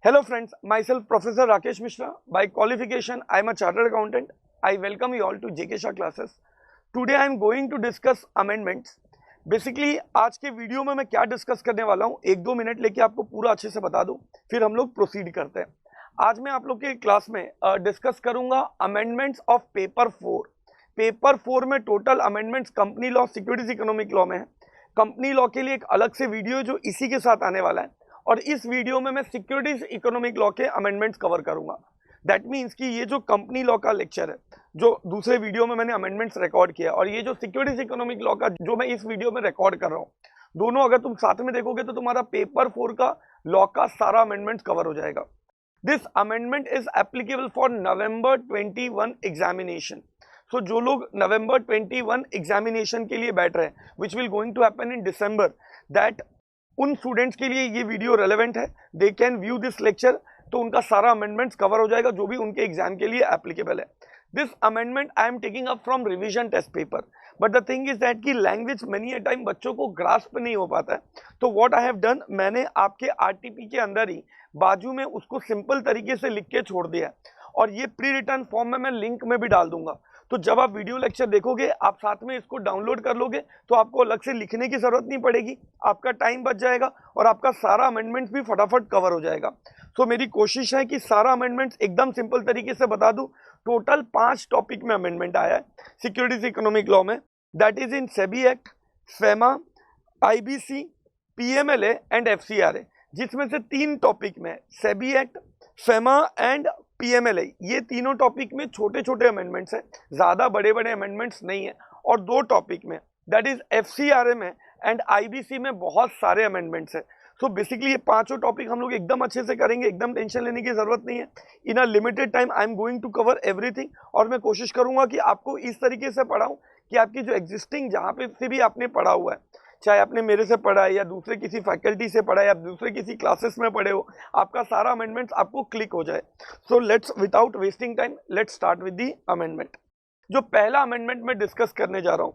Hello friends, myself Professor Rakesh Mishra. By qualification, I am a chartered accountant. I welcome you all to JK Shah classes. Today I am going to discuss amendments. Basically आज के video में मैं क्या discuss करने वाला हूँ, 1-2 minute लेके आपको पूरा अच्छे से बता दूँ, फिर हम लोग प्रोसीड करते हैं। आज मैं आप लोग के क्लास में डिस्कस करूंगा अमेंडमेंट्स ऑफ पेपर 4। पेपर 4 में total amendments company law, securities economic law में है। कंपनी लॉ के लिए एक अलग से वीडियो जो इसी के साथ आने वाला है, और इस वीडियो में मैं सिक्योरिटीज इकोनॉमिक लॉ के अमेंडमेंट्स कवर करूंगा। दैट मीन्स कि ये जो कंपनी लॉ का लेक्चर है, जो दूसरे वीडियो में मैंने अमेंडमेंट्स रिकॉर्ड किया, और ये जो सिक्योरिटीज इकोनॉमिक लॉ का जो मैं इस वीडियो में रिकॉर्ड कर रहा हूँ, दोनों अगर तुम साथ में देखोगे तो तुम्हारा पेपर 4 का लॉ का सारा अमेंडमेंट्स कवर हो जाएगा। This amendment is applicable for November 21 examination. So जो लोग नवंबर 21 एग्जामिनेशन के लिए बैठ रहे हैं, which will going to happen in December, that उन स्टूडेंट्स के लिए ये वीडियो रेलेवेंट है। They can view this lecture, तो उनका सारा अमेंडमेंट्स कवर हो जाएगा जो भी उनके एग्जाम के लिए एप्लीकेबल है। This amendment I am taking up from revision test paper, but the thing is that की लैंग्वेज मेनी अ टाइम बच्चों को ग्रास्प नहीं हो पाता है। तो व्हाट आई हैव डन, मैंने आपके आरटीपी के अंदर ही बाजू में उसको सिंपल तरीके से लिख के छोड़ दिया है, और ये प्री रिटर्न फॉर्म में मैं लिंक में भी डाल दूंगा। तो जब आप वीडियो लेक्चर देखोगे, आप साथ में इसको डाउनलोड कर लोगे, तो आपको अलग से लिखने की जरूरत नहीं पड़ेगी, आपका टाइम बच जाएगा और आपका सारा अमेंडमेंट्स भी फटाफट कवर हो जाएगा। सो मेरी कोशिश है कि सारा अमेंडमेंट्स एकदम सिंपल तरीके से बता दूं। टोटल 5 टॉपिक में अमेंडमेंट आया है सिक्योरिटीज इकोनॉमिक लॉ में, that is in SEBI act, FEMA, IBC, PMLA and FCRA, जिसमें से 3 टॉपिक में SEBI act, FEMA and PMLA, ये तीनों टॉपिक में छोटे छोटे अमेंडमेंट्स हैं, ज़्यादा बड़े बड़े अमेंडमेंट्स नहीं है। और 2 टॉपिक में, दैट इज एफसीआरए में एंड आईबीसी में, बहुत सारे अमेंडमेंट्स हैं। सो बेसिकली ये 5 टॉपिक हम लोग एकदम अच्छे से करेंगे, एकदम टेंशन लेने की जरूरत नहीं है। In a limited time I am going to cover everything, और मैं कोशिश करूंगा कि आपको इस तरीके से पढ़ाऊं कि आपकी जो एग्जिस्टिंग जहाँ पे से भी आपने पढ़ा हुआ है, चाहे आपने मेरे से पढ़ा है या दूसरे किसी फैकल्टी से पढ़ा है या दूसरे किसी क्लासेस में पढ़े हो, आपका सारा अमेंडमेंट्स आपको क्लिक हो जाए। So let's without wasting time let's start with the amendment. जो पहला अमेंडमेंट मैं डिस्कस करने जा रहा हूं,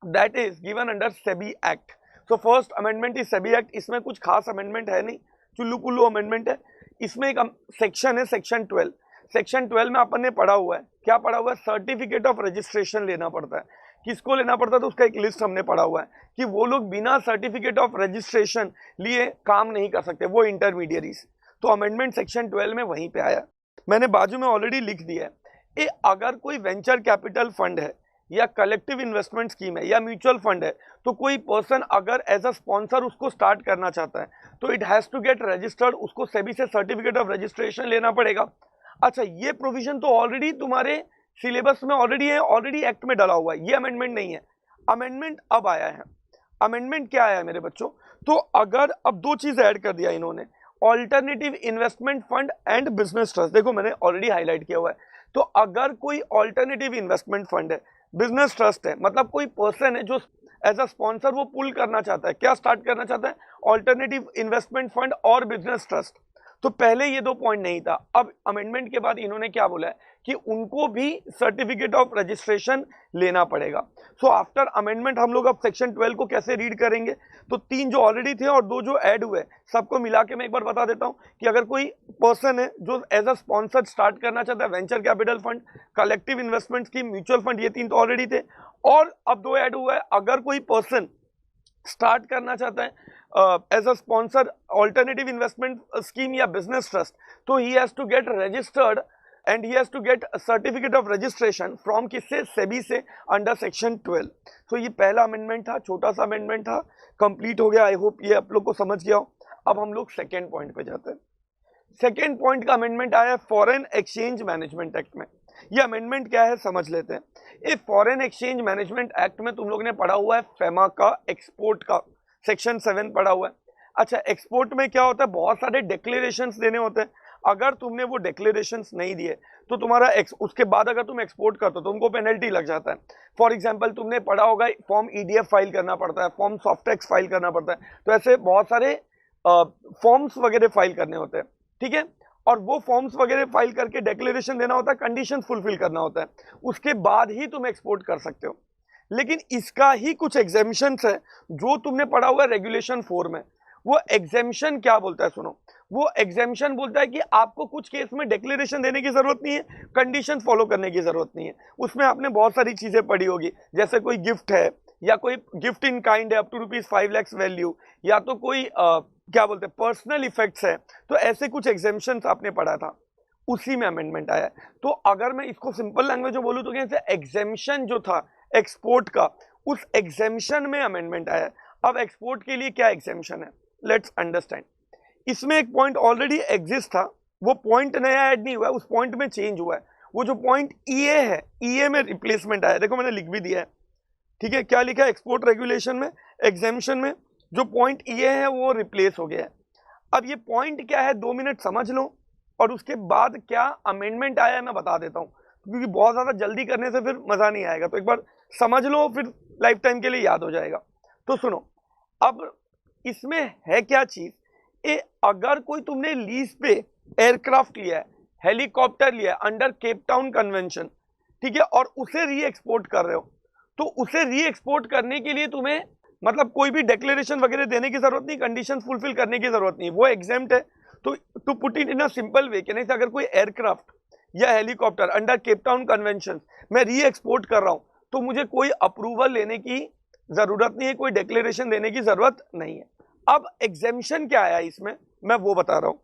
that is given under SEBI act. So first amendment is SEBI act. इसमें कुछ खास अमेंडमेंट है नहीं, चुल्लू पुल्लू अमेंडमेंट है। इसमें एक सेक्शन है, सेक्शन 12। सेक्शन 12 में अपन ने पढ़ा हुआ है, क्या पढ़ा हुआ है, सर्टिफिकेट ऑफ रजिस्ट्रेशन लेना पड़ता है। किसको लेना पड़ता है, तो उसका एक लिस्ट हमने पढ़ा हुआ है कि वो लोग बिना सर्टिफिकेट ऑफ रजिस्ट्रेशन लिए काम नहीं कर सकते, वो इंटरमीडियरीज। तो अमेंडमेंट सेक्शन 12 में वहीं पे आया, मैंने बाजू में ऑलरेडी लिख दिया है। अगर कोई वेंचर कैपिटल फंड है या कलेक्टिव इन्वेस्टमेंट स्कीम है या म्यूचुअल फंड है, तो कोई पर्सन अगर एज अ स्पॉन्सर उसको स्टार्ट करना चाहता है, तो it has to get registered, उसको सेबी से सर्टिफिकेट ऑफ रजिस्ट्रेशन लेना पड़ेगा। अच्छा, ये प्रोविजन तो ऑलरेडी तुम्हारे सिलेबस में ऑलरेडी है, ऑलरेडी एक्ट में डाला हुआ है, ये अमेंडमेंट नहीं है। अमेंडमेंट अब आया है। अमेंडमेंट क्या आया है मेरे बच्चों, तो अगर अब 2 चीज ऐड कर दिया इन्होंने, alternative investment fund and business trust. देखो मैंने ऑलरेडी हाईलाइट किया हुआ है। तो अगर कोई ऑल्टरनेटिव इन्वेस्टमेंट फंड है, बिजनेस ट्रस्ट है, मतलब कोई पर्सन है जो एज अ स्पॉन्सर वो पुल करना चाहता है, क्या स्टार्ट करना चाहता है, ऑल्टरनेटिव इन्वेस्टमेंट फंड और बिजनेस ट्रस्ट। तो पहले ये 2 पॉइंट नहीं था। अब अमेंडमेंट के बाद इन्होंने क्या बोला है कि उनको भी सर्टिफिकेट ऑफ रजिस्ट्रेशन लेना पड़ेगा। सो आफ्टर अमेंडमेंट हम लोग अब सेक्शन 12 को कैसे रीड करेंगे, तो 3 जो ऑलरेडी थे और 2 जो ऐड हुए, सबको मिला के मैं एक बार बता देता हूं कि अगर कोई पर्सन है जो एज अ स्पॉन्सर स्टार्ट करना चाहता है, venture capital fund, collective investment scheme, mutual fund, ये 3 तो ऑलरेडी थे, और अब 2 ऐड हुआ है। अगर कोई पर्सन स्टार्ट करना चाहता है as a sponsor alternative investment scheme या बिजनेस ट्रस्ट, तो he has to get registered and he has to get certificate of registration from किससे, सेबी से, अंडर सेक्शन 12। तो ये पहला अमेंडमेंट था, छोटा सा अमेंडमेंट था, कंप्लीट हो गया। आई होप ये आप लोग को समझ गया हो। अब हम लोग सेकेंड पॉइंट पे जाते हैं। सेकेंड पॉइंट का अमेंडमेंट आया फॉरेन एक्सचेंज मैनेजमेंट एक्ट में। ये अमेंडमेंट क्या है समझ लेते हैं। ये फॉरेन एक्सचेंज मैनेजमेंट एक्ट में तुम लोग ने पढ़ा हुआ है फेमा का, एक्सपोर्ट का, सेक्शन 7 पढ़ा हुआ है। अच्छा, एक्सपोर्ट में क्या होता है, बहुत सारे डिक्लेरेशंस देने होते हैं। अगर तुमने वो डिक्लेरेशंस नहीं दिए तो तुम्हारा उसके बाद अगर तुम एक्सपोर्ट करते हो तो तुमको पेनल्टी लग जाता है। फॉर एग्जांपल तुमने पढ़ा होगा फॉर्म ईडीएफ फाइल करना पड़ता है, फॉर्म सॉफ्टटेक्स फाइल करना पड़ता है, तो ऐसे बहुत सारे फॉर्म्स वगैरह फाइल करने होते हैं, ठीक है। और वो फॉर्म्स वगैरह फाइल करके डिक्लेरेशन देना होता है, कंडीशन फुलफिल करना होता है, उसके बाद ही तुम एक्सपोर्ट कर सकते हो। लेकिन इसका ही कुछ एग्जेम्पशंस है जो तुमने पढ़ा हुआ है रेगुलेशन 4 में। वो एग्जेम्पशन क्या बोलता है सुनो, वो एग्जेम्पशन बोलता है कि आपको कुछ केस में डिक्लेरेशन देने की जरूरत नहीं है, कंडीशन फॉलो करने की जरूरत नहीं है। उसमें आपने बहुत सारी चीजें पढ़ी होगी, जैसे कोई गिफ्ट है या कोई गिफ्ट इन काइंड है अप टू ₹5 लाख वैल्यू, या तो कोई क्या बोलते हैं पर्सनल इफेक्ट्स है, तो ऐसे कुछ एग्जेम्पशंस आपने पढ़ा था, उसी में अमेंडमेंट आया है। तो अगर मैं इसको सिंपल लैंग्वेज में बोलूं तो कैसे एग्जेम्पशन जो था एक्सपोर्ट का, उस एग्जेम्पशन में अमेंडमेंट आया है। अब एक्सपोर्ट के लिए क्या एग्जेम्पशन है, लेट्स अंडरस्टैंड। इसमें एक पॉइंट ऑलरेडी एग्जिस्ट था, वो पॉइंट नया ऐड नहीं हुआ है, उस पॉइंट में चेंज हुआ है। वो जो पॉइंट ईए है, ईए में रिप्लेसमेंट आया, देखो मैंने लिख भी दिया है, ठीक है। क्या लिखा है एक्सपोर्ट रेगुलेशन में, एग्जेम्पशन में जो पॉइंट ईए है वो रिप्लेस हो गया है। अब ये पॉइंट क्या है 2 मिनट समझ लो, और उसके बाद क्या अमेंडमेंट आया है मैं बता देता हूँ, क्योंकि बहुत ज्यादा जल्दी करने से फिर मजा नहीं आएगा। तो एक बार समझ लो, फिर लाइफ टाइम के लिए याद हो जाएगा। तो सुनो, अब इसमें है क्या चीज, अगर कोई तुमने लीज पे एयरक्राफ्ट लिया है, हेलीकॉप्टर लिया है अंडर केप टाउन कन्वेंशन, ठीक है, और उसे री एक्सपोर्ट कर रहे हो, तो उसे री एक्सपोर्ट करने के लिए तुम्हें मतलब कोई भी डिक्लेरेशन वगैरह देने की जरूरत नहीं, कंडीशन फुलफिल करने की जरूरत नहीं, वो एग्जेम्प्ट है। तो to put it in a simple way, कहने से अगर कोई एयरक्राफ्ट या helicopter under Cape Town convention मैं री एक्सपोर्ट कर रहा हूं, तो मुझे कोई अप्रूवल लेने की जरूरत नहीं है, कोई डिक्लेरेशन देने की जरूरत नहीं है। अब एग्जेम्पशन क्या आया इसमें, मैं वो बता रहा हूं।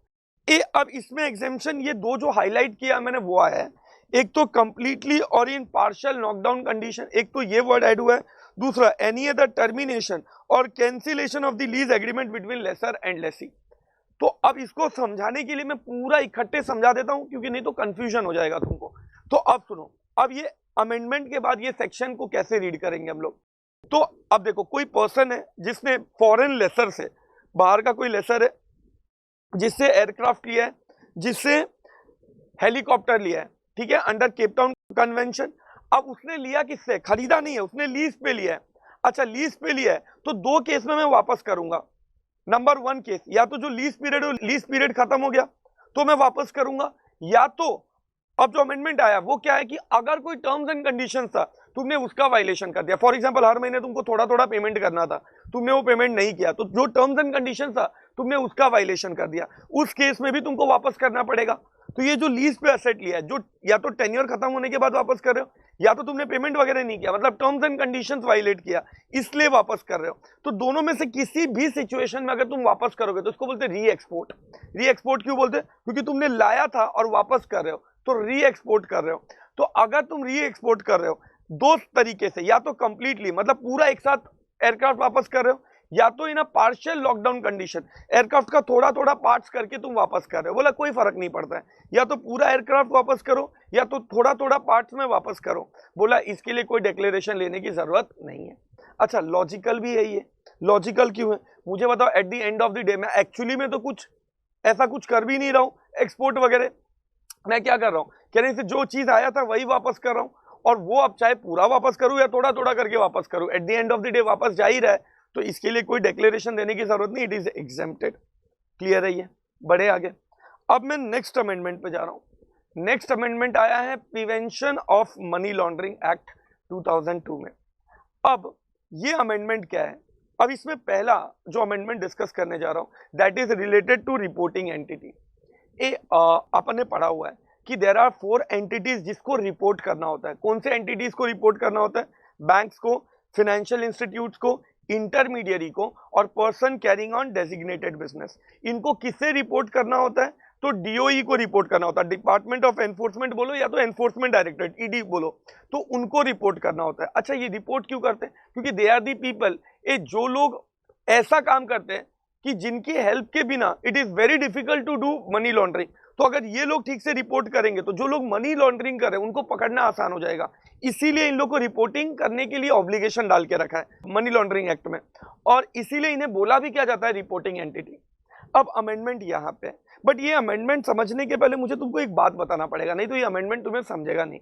अब इसमें एग्जेम्पशन ये दो जो हाईलाइट किया मैंने वो आया है, एक तो कंप्लीटली और इन पार्शियल नॉकडाउन कंडीशन, एक तो ये वर्ड ऐड हुआ है, दूसरा एनी अदर टर्मिनेशन और cancellation of the lease agreement between lessor and lessee. तो अब इसको समझाने के लिए मैं पूरा इकट्ठे समझा देता हूं, क्योंकि नहीं तो कंफ्यूजन हो जाएगा तुमको। तो अब सुनो, अब ये अमेंडमेंट के बाद ये सेक्शन को कैसे रीड करेंगे हम लोग। तो अब देखो, कोई पर्सन है जिसने फॉरेन लेसर से, बाहर का कोई लेसर है जिससे एयरक्राफ्ट लिया है, जिससे हेलीकॉप्टर लिया है, ठीक है, अंडर केप टाउन कन्वेंशन। अब उसने लिया किससे, खरीदा नहीं है, उसने लीज पे लिया है। अच्छा, लीज पे लिया है तो दो केस में मैं वापस करूंगा। नंबर 1 केस, या तो जो लीज पीरियड खत्म हो गया तो मैं वापस करूंगा, या तो अब जो अमेंडमेंट आया वो क्या है कि अगर कोई टर्म्स एंड कंडीशन था तुमने उसका वायलेशन कर दिया, फॉर एग्जांपल हर महीने तुमको थोड़ा थोड़ा पेमेंट करना था, तुमने वो पेमेंट नहीं किया, तो जो टर्म्स एंड कंडीशन था तुमने उसका वायलेशन कर दिया, उस केस में भी तुमको वापस करना पड़ेगा। तो ये जो लीज पे एसेट लिया है, जो या तो टेन्योर खत्म होने के बाद वापस कर रहे हो, या तो तुमने पेमेंट वगैरह नहीं किया, मतलब टर्म्स एंड कंडीशंस वायलेट किया, इसलिए वापस कर रहे हो। तो दोनों में से किसी भी सिचुएशन में अगर तुम वापस करोगे तो उसको बोलते हैं री एक्सपोर्ट। री एक्सपोर्ट क्यों बोलते हैं, क्योंकि तुमने लाया था और वापस कर रहे हो, तो री एक्सपोर्ट कर रहे हो। तो अगर तुम री एक्सपोर्ट कर रहे हो दो तरीके से, या तो कंप्लीटली मतलब पूरा एक साथ एयरक्राफ्ट वापस कर रहे हो, या तो in a partial lockdown condition, aircraft का थोड़ा थोड़ा पार्ट्स करके तुम वापस कर रहे हो। बोला कोई फर्क नहीं पड़ता है, या तो पूरा एयरक्राफ्ट वापस करो या तो थोड़ा थोड़ा पार्ट्स में वापस करो। बोला इसके लिए कोई डिक्लेरेशन लेने की जरूरत नहीं है। अच्छा, लॉजिकल भी है ये। लॉजिकल क्यों है मुझे बताओ। At the end of the day मैं एक्चुअली में तो कुछ ऐसा कुछ कर भी नहीं रहा हूं, एक्सपोर्ट वगैरह मैं क्या कर रहा हूं, कहने से जो चीज आया था वही वापस कर रहा हूं, और वो अब चाहे पूरा वापस करूं या थोड़ा थोड़ा करके वापस करूं, at the end of the day वापस जा ही रहा है, तो इसके लिए कोई डिक्लेरेशन देने की जरूरत नहीं, इट इज एग्जेम्प्टेड। क्लियर है ये, बड़े आगे। अब मैं नेक्स्ट अमेंडमेंट पे जा रहा हूं। नेक्स्ट अमेंडमेंट आया है prevention of money laundering act 2002 में। अब ये अमेंडमेंट क्या है, अब इसमें पहला जो अमेंडमेंट डिस्कस करने जा रहा हूं that is related to reporting entity. अपन ने पढ़ा हुआ है कि देर आर 4 एंटिटीज जिसको रिपोर्ट करना होता है। कौन से एंटिटीज को रिपोर्ट करना होता है, बैंक्स को, फाइनेंशियल इंस्टीट्यूट्स को, इंटरमीडियरी को, और person carrying on designated business. इनको किससे रिपोर्ट करना होता है, तो डीओई को रिपोर्ट करना होता है, डिपार्टमेंट ऑफ एनफोर्समेंट बोलो या तो एनफोर्समेंट डायरेक्टरेट ईडी बोलो, तो उनको रिपोर्ट करना होता है। अच्छा, ये रिपोर्ट क्यों करते हैं, क्योंकि दे आर दी पीपल, जो लोग ऐसा काम करते हैं कि जिनकी हेल्प के बिना it is very difficult to do money laundering. तो अगर ये लोग ठीक से रिपोर्ट करेंगे तो जो लोग मनी लॉन्ड्रिंग कर रहे हैं उनको पकड़ना आसान हो जाएगा। इसीलिए इन लोग को रिपोर्टिंग करने के लिए ऑब्लिगेशन डाल के रखा है मनी लॉन्ड्रिंग एक्ट में, और इसीलिए इन्हें बोला भी क्या जाता है रिपोर्टिंग एंटिटी। अब अमेंडमेंट यहाँ पे, बट ये अमेंडमेंट समझने के पहले मुझे तुमको एक बात बताना पड़ेगा, नहीं तो ये अमेंडमेंट तुम्हें समझेगा नहीं।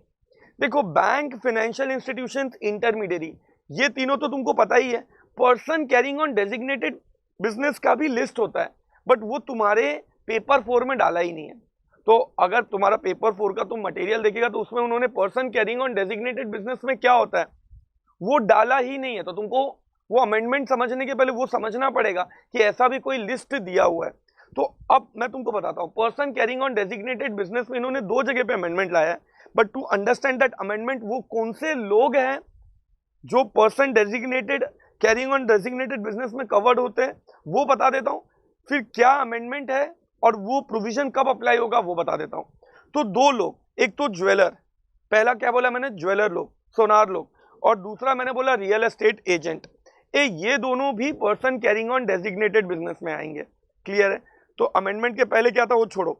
देखो, बैंक, फाइनेंशियल इंस्टीट्यूशंस, इंटरमीडियरी, ये तीनों तो तुमको पता ही है। Person carrying on designated business का भी लिस्ट होता है, बट वो तुम्हारे पेपर 4 में डाला ही नहीं है। तो अगर तुम्हारा पेपर 4 का तुम मटेरियल देखेगा तो उसमें उन्होंने person carrying on designated business में क्या होता है वो डाला ही नहीं है। तो तुमको वो अमेंडमेंट समझने के पहले वो समझना पड़ेगा कि ऐसा भी कोई लिस्ट दिया हुआ है। तो अब मैं तुमको बताता हूं, person carrying on designated business में इन्होंने दो जगह पे अमेंडमेंट लाया है, but to understand that amendment वो कौन से लोग हैं जो person designated carrying on designated business में कवर्ड होते हैं वो बता देता हूं, फिर क्या अमेंडमेंट है और वो प्रोविजन कब अप्लाई होगा वो बता देता हूं। तो दो लोग, एक तो ज्वेलर, पहला क्या बोला मैंने, ज्वेलर लोग, सोनार लोग, और दूसरा मैंने बोला रियल एस्टेट एजेंट, ये दोनों भी person carrying on designated business में आएंगे। क्लियर है? तो अमेंडमेंट के पहले क्या था वो छोड़ो,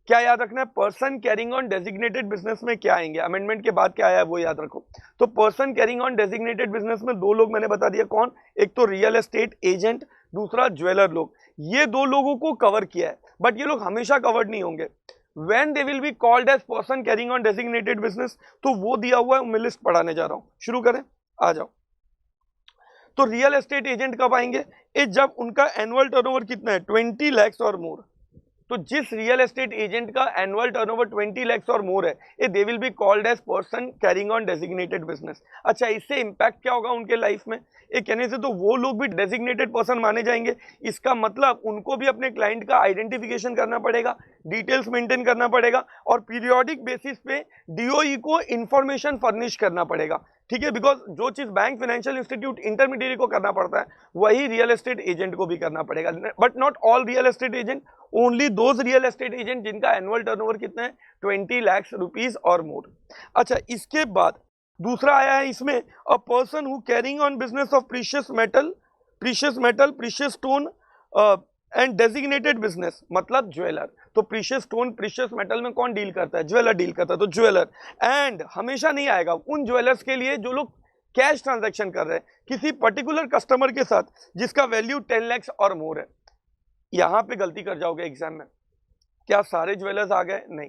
क्या याद रखना है, person carrying on designated business में क्या आएंगे, अमेंडमेंट के बाद क्या आया है वो याद रखो। तो person carrying on designated business में दो लोग मैंने बता दिया, कौन, एक तो रियल एस्टेट एजेंट, दूसरा ज्वेलर लोग। ये दो लोगों को कवर किया है, बट ये लोग हमेशा कवर्ड नहीं होंगे। When they will be called as person carrying on designated business, तो वो दिया हुआ है, मैं लिस्ट पढ़ाने जा रहा हूं, शुरू करें, आ जाओ। तो रियल एस्टेट एजेंट कब आएंगे, जब उनका एनुअल टर्नओवर कितना है 20 लाख और मोर। तो जिस रियल एस्टेट एजेंट का एनुअल टर्नओवर 20 लाख और मोर है, they will be called as person carrying on designated business. अच्छा, इससे इंपैक्ट क्या होगा उनके लाइफ में, एक कहने से तो वो लोग भी डेजिग्नेटेड पर्सन माने जाएंगे। इसका मतलब उनको भी अपने क्लाइंट का आइडेंटिफिकेशन करना पड़ेगा, डिटेल्स मेंटेन करना पड़ेगा, और पीरियोडिक बेसिस पे डीओई को इंफॉर्मेशन फर्निश करना पड़ेगा। ठीक है, बिकॉज जो चीज बैंक, फाइनेंशियल इंस्टीट्यूट, इंटरमीडिएट को करना पड़ता है वही रियल एस्टेट एजेंट को भी करना पड़ेगा। But not all real estate agent, only those real estate agent जिनका एनुअल टर्नओवर कितना है 20 लाख रुपीज और मोर। अच्छा, इसके बाद दूसरा आया है इसमें, a person who carrying on business of precious metal, precious stone and designated business, मतलब ज्वेलर। तो प्रीशियस स्टोन, प्रीशियस मेटल में कौन डील करता है, ज्वेलर डील करता है, तो ज्वेलर। एंड हमेशा नहीं आएगा उन ज्वेलर्स के लिए जो लोग कैश ट्रांजैक्शन कर रहे हैं किसी पर्टिकुलर कस्टमर के साथ जिसका वैल्यू 10 लाख और मोर है। यहां पे गलती कर जाओगे एग्जाम में, क्या सारे ज्वेलर्स आ गए, नहीं,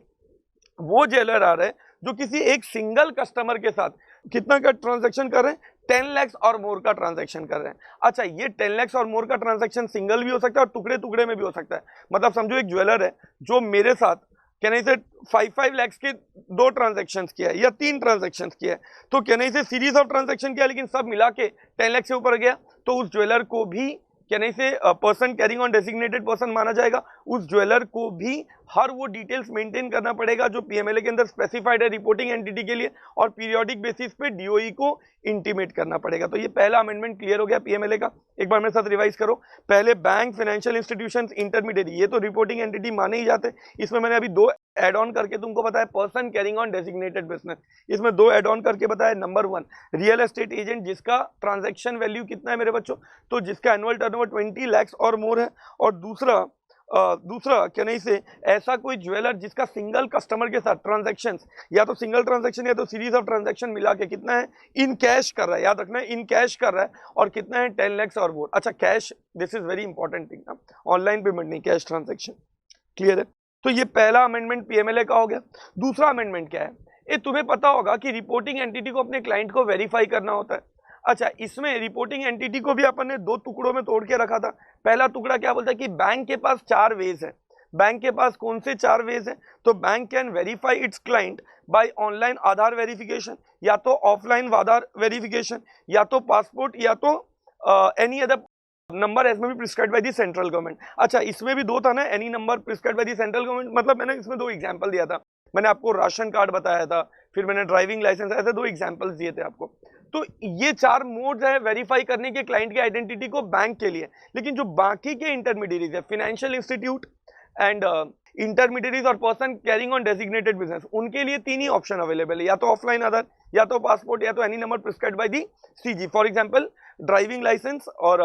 वो ज्वेलर आ रहे हैं जो किसी एक सिंगल कस्टमर के साथ कितना का ट्रांजैक्शन कर रहे हैं, 10 लाख और मोर का ट्रांजैक्शन कर रहे हैं। अच्छा, ये 10 लाख और मोर का ट्रांजैक्शन सिंगल भी हो सकता है और टुकड़े टुकड़े में भी हो सकता है। मतलब समझो एक ज्वेलर है जो मेरे साथ कहने से 5 लाख के 2 ट्रांजैक्शंस किया है या 3 ट्रांजैक्शंस किया है, तो कहने से सीरीज ऑफ ट्रांजैक्शन किया लेकिन सब मिला के 10 लाख से ऊपर गया, तो उस ज्वेलर को भी कहने से person carrying on designated person माना जाएगा। उस ज्वेलर को भी हर वो डिटेल्स मेंटेन करना पड़ेगा जो पीएमएलए के अंदर स्पेसिफाइड है रिपोर्टिंग एंटिटी के लिए, और पीरियोडिक बेसिस पे डीओई को इंटीमेट करना पड़ेगा। तो ये पहला अमेंडमेंट क्लियर हो गया पीएमएलए का। एक बार मेरे साथ रिवाइज करो, पहले बैंक, फाइनेंशियल इंस्टीट्यूशंस, इंटरमीडिएट, ये तो रिपोर्टिंग एंटिटी माने ही जाते। इसमें मैंने अभी 2 एड ऑन करके तुमको बताया, person carrying on designated business, इसमें 2 एड ऑन करके बताया। नंबर 1 रियल एस्टेट एजेंट, जिसका ट्रांजैक्शन वैल्यू कितना है मेरे बच्चों, तो जिसका एनुअल टर्नओवर 20 लाख और मोर है। और दूसरा क्या नहीं से ऐसा कोई ज्वेलर जिसका सिंगल कस्टमर के साथ ट्रांजैक्शंस, या तो सिंगल ट्रांजैक्शन या तो सीरीज ऑफ ट्रांजैक्शन मिला के कितना है, इन कैश कर रहा है, याद रखना है इन कैश कर रहा है, और कितना है 10 लाख और मोर। अच्छा, cash, this is very important thing ना, ऑनलाइन पेमेंट नहीं, कैश ट्रांजैक्शन। क्लियर है? तो ये पहला अमेंडमेंट पीएमएलए का हो गया। दूसरा अमेंडमेंट क्या है, ये तुम्हें पता होगा कि रिपोर्टिंग एंटिटी को अपने क्लाइंट को वेरीफाई करना होता है। अच्छा, इसमें रिपोर्टिंग एंटिटी को भी अपन ने 2 टुकड़ों में तोड़ के रखा था। पहला टुकड़ा क्या बोलता है कि बैंक के पास 4 वेज है। बैंक के पास कौन से 4 वेज है, तो bank can verify its client by online Aadhaar verification, या तो ऑफलाइन आधार वेरिफिकेशन, या तो पासपोर्ट, या तो एनी अदर नंबर एज में भी prescribed by the central government. अच्छा, इसमें भी 2 था ना, any number prescribed by the central government, मतलब मैंने इसमें 2 एग्जांपल दिया था। मैंने आपको राशन कार्ड बताया था, फिर मैंने ड्राइविंग लाइसेंस, ऐसे 2 एग्जांपल्स दिए थे आपको। तो ये 4 मोड्स है वेरीफाई करने के क्लाइंट के आइडेंटिटी को बैंक के लिए। लेकिन जो बाकी के इंटरमीडिएरीज है, फाइनेंशियल इंस्टीट्यूट एंड इंटरमीडिएरीज और person carrying on designated business, उनके लिए 3 ही ऑप्शन अवेलेबल है, या तो ऑफलाइन आधार, या तो पासपोर्ट, या तो any number prescribed by the CG, for example driving licence और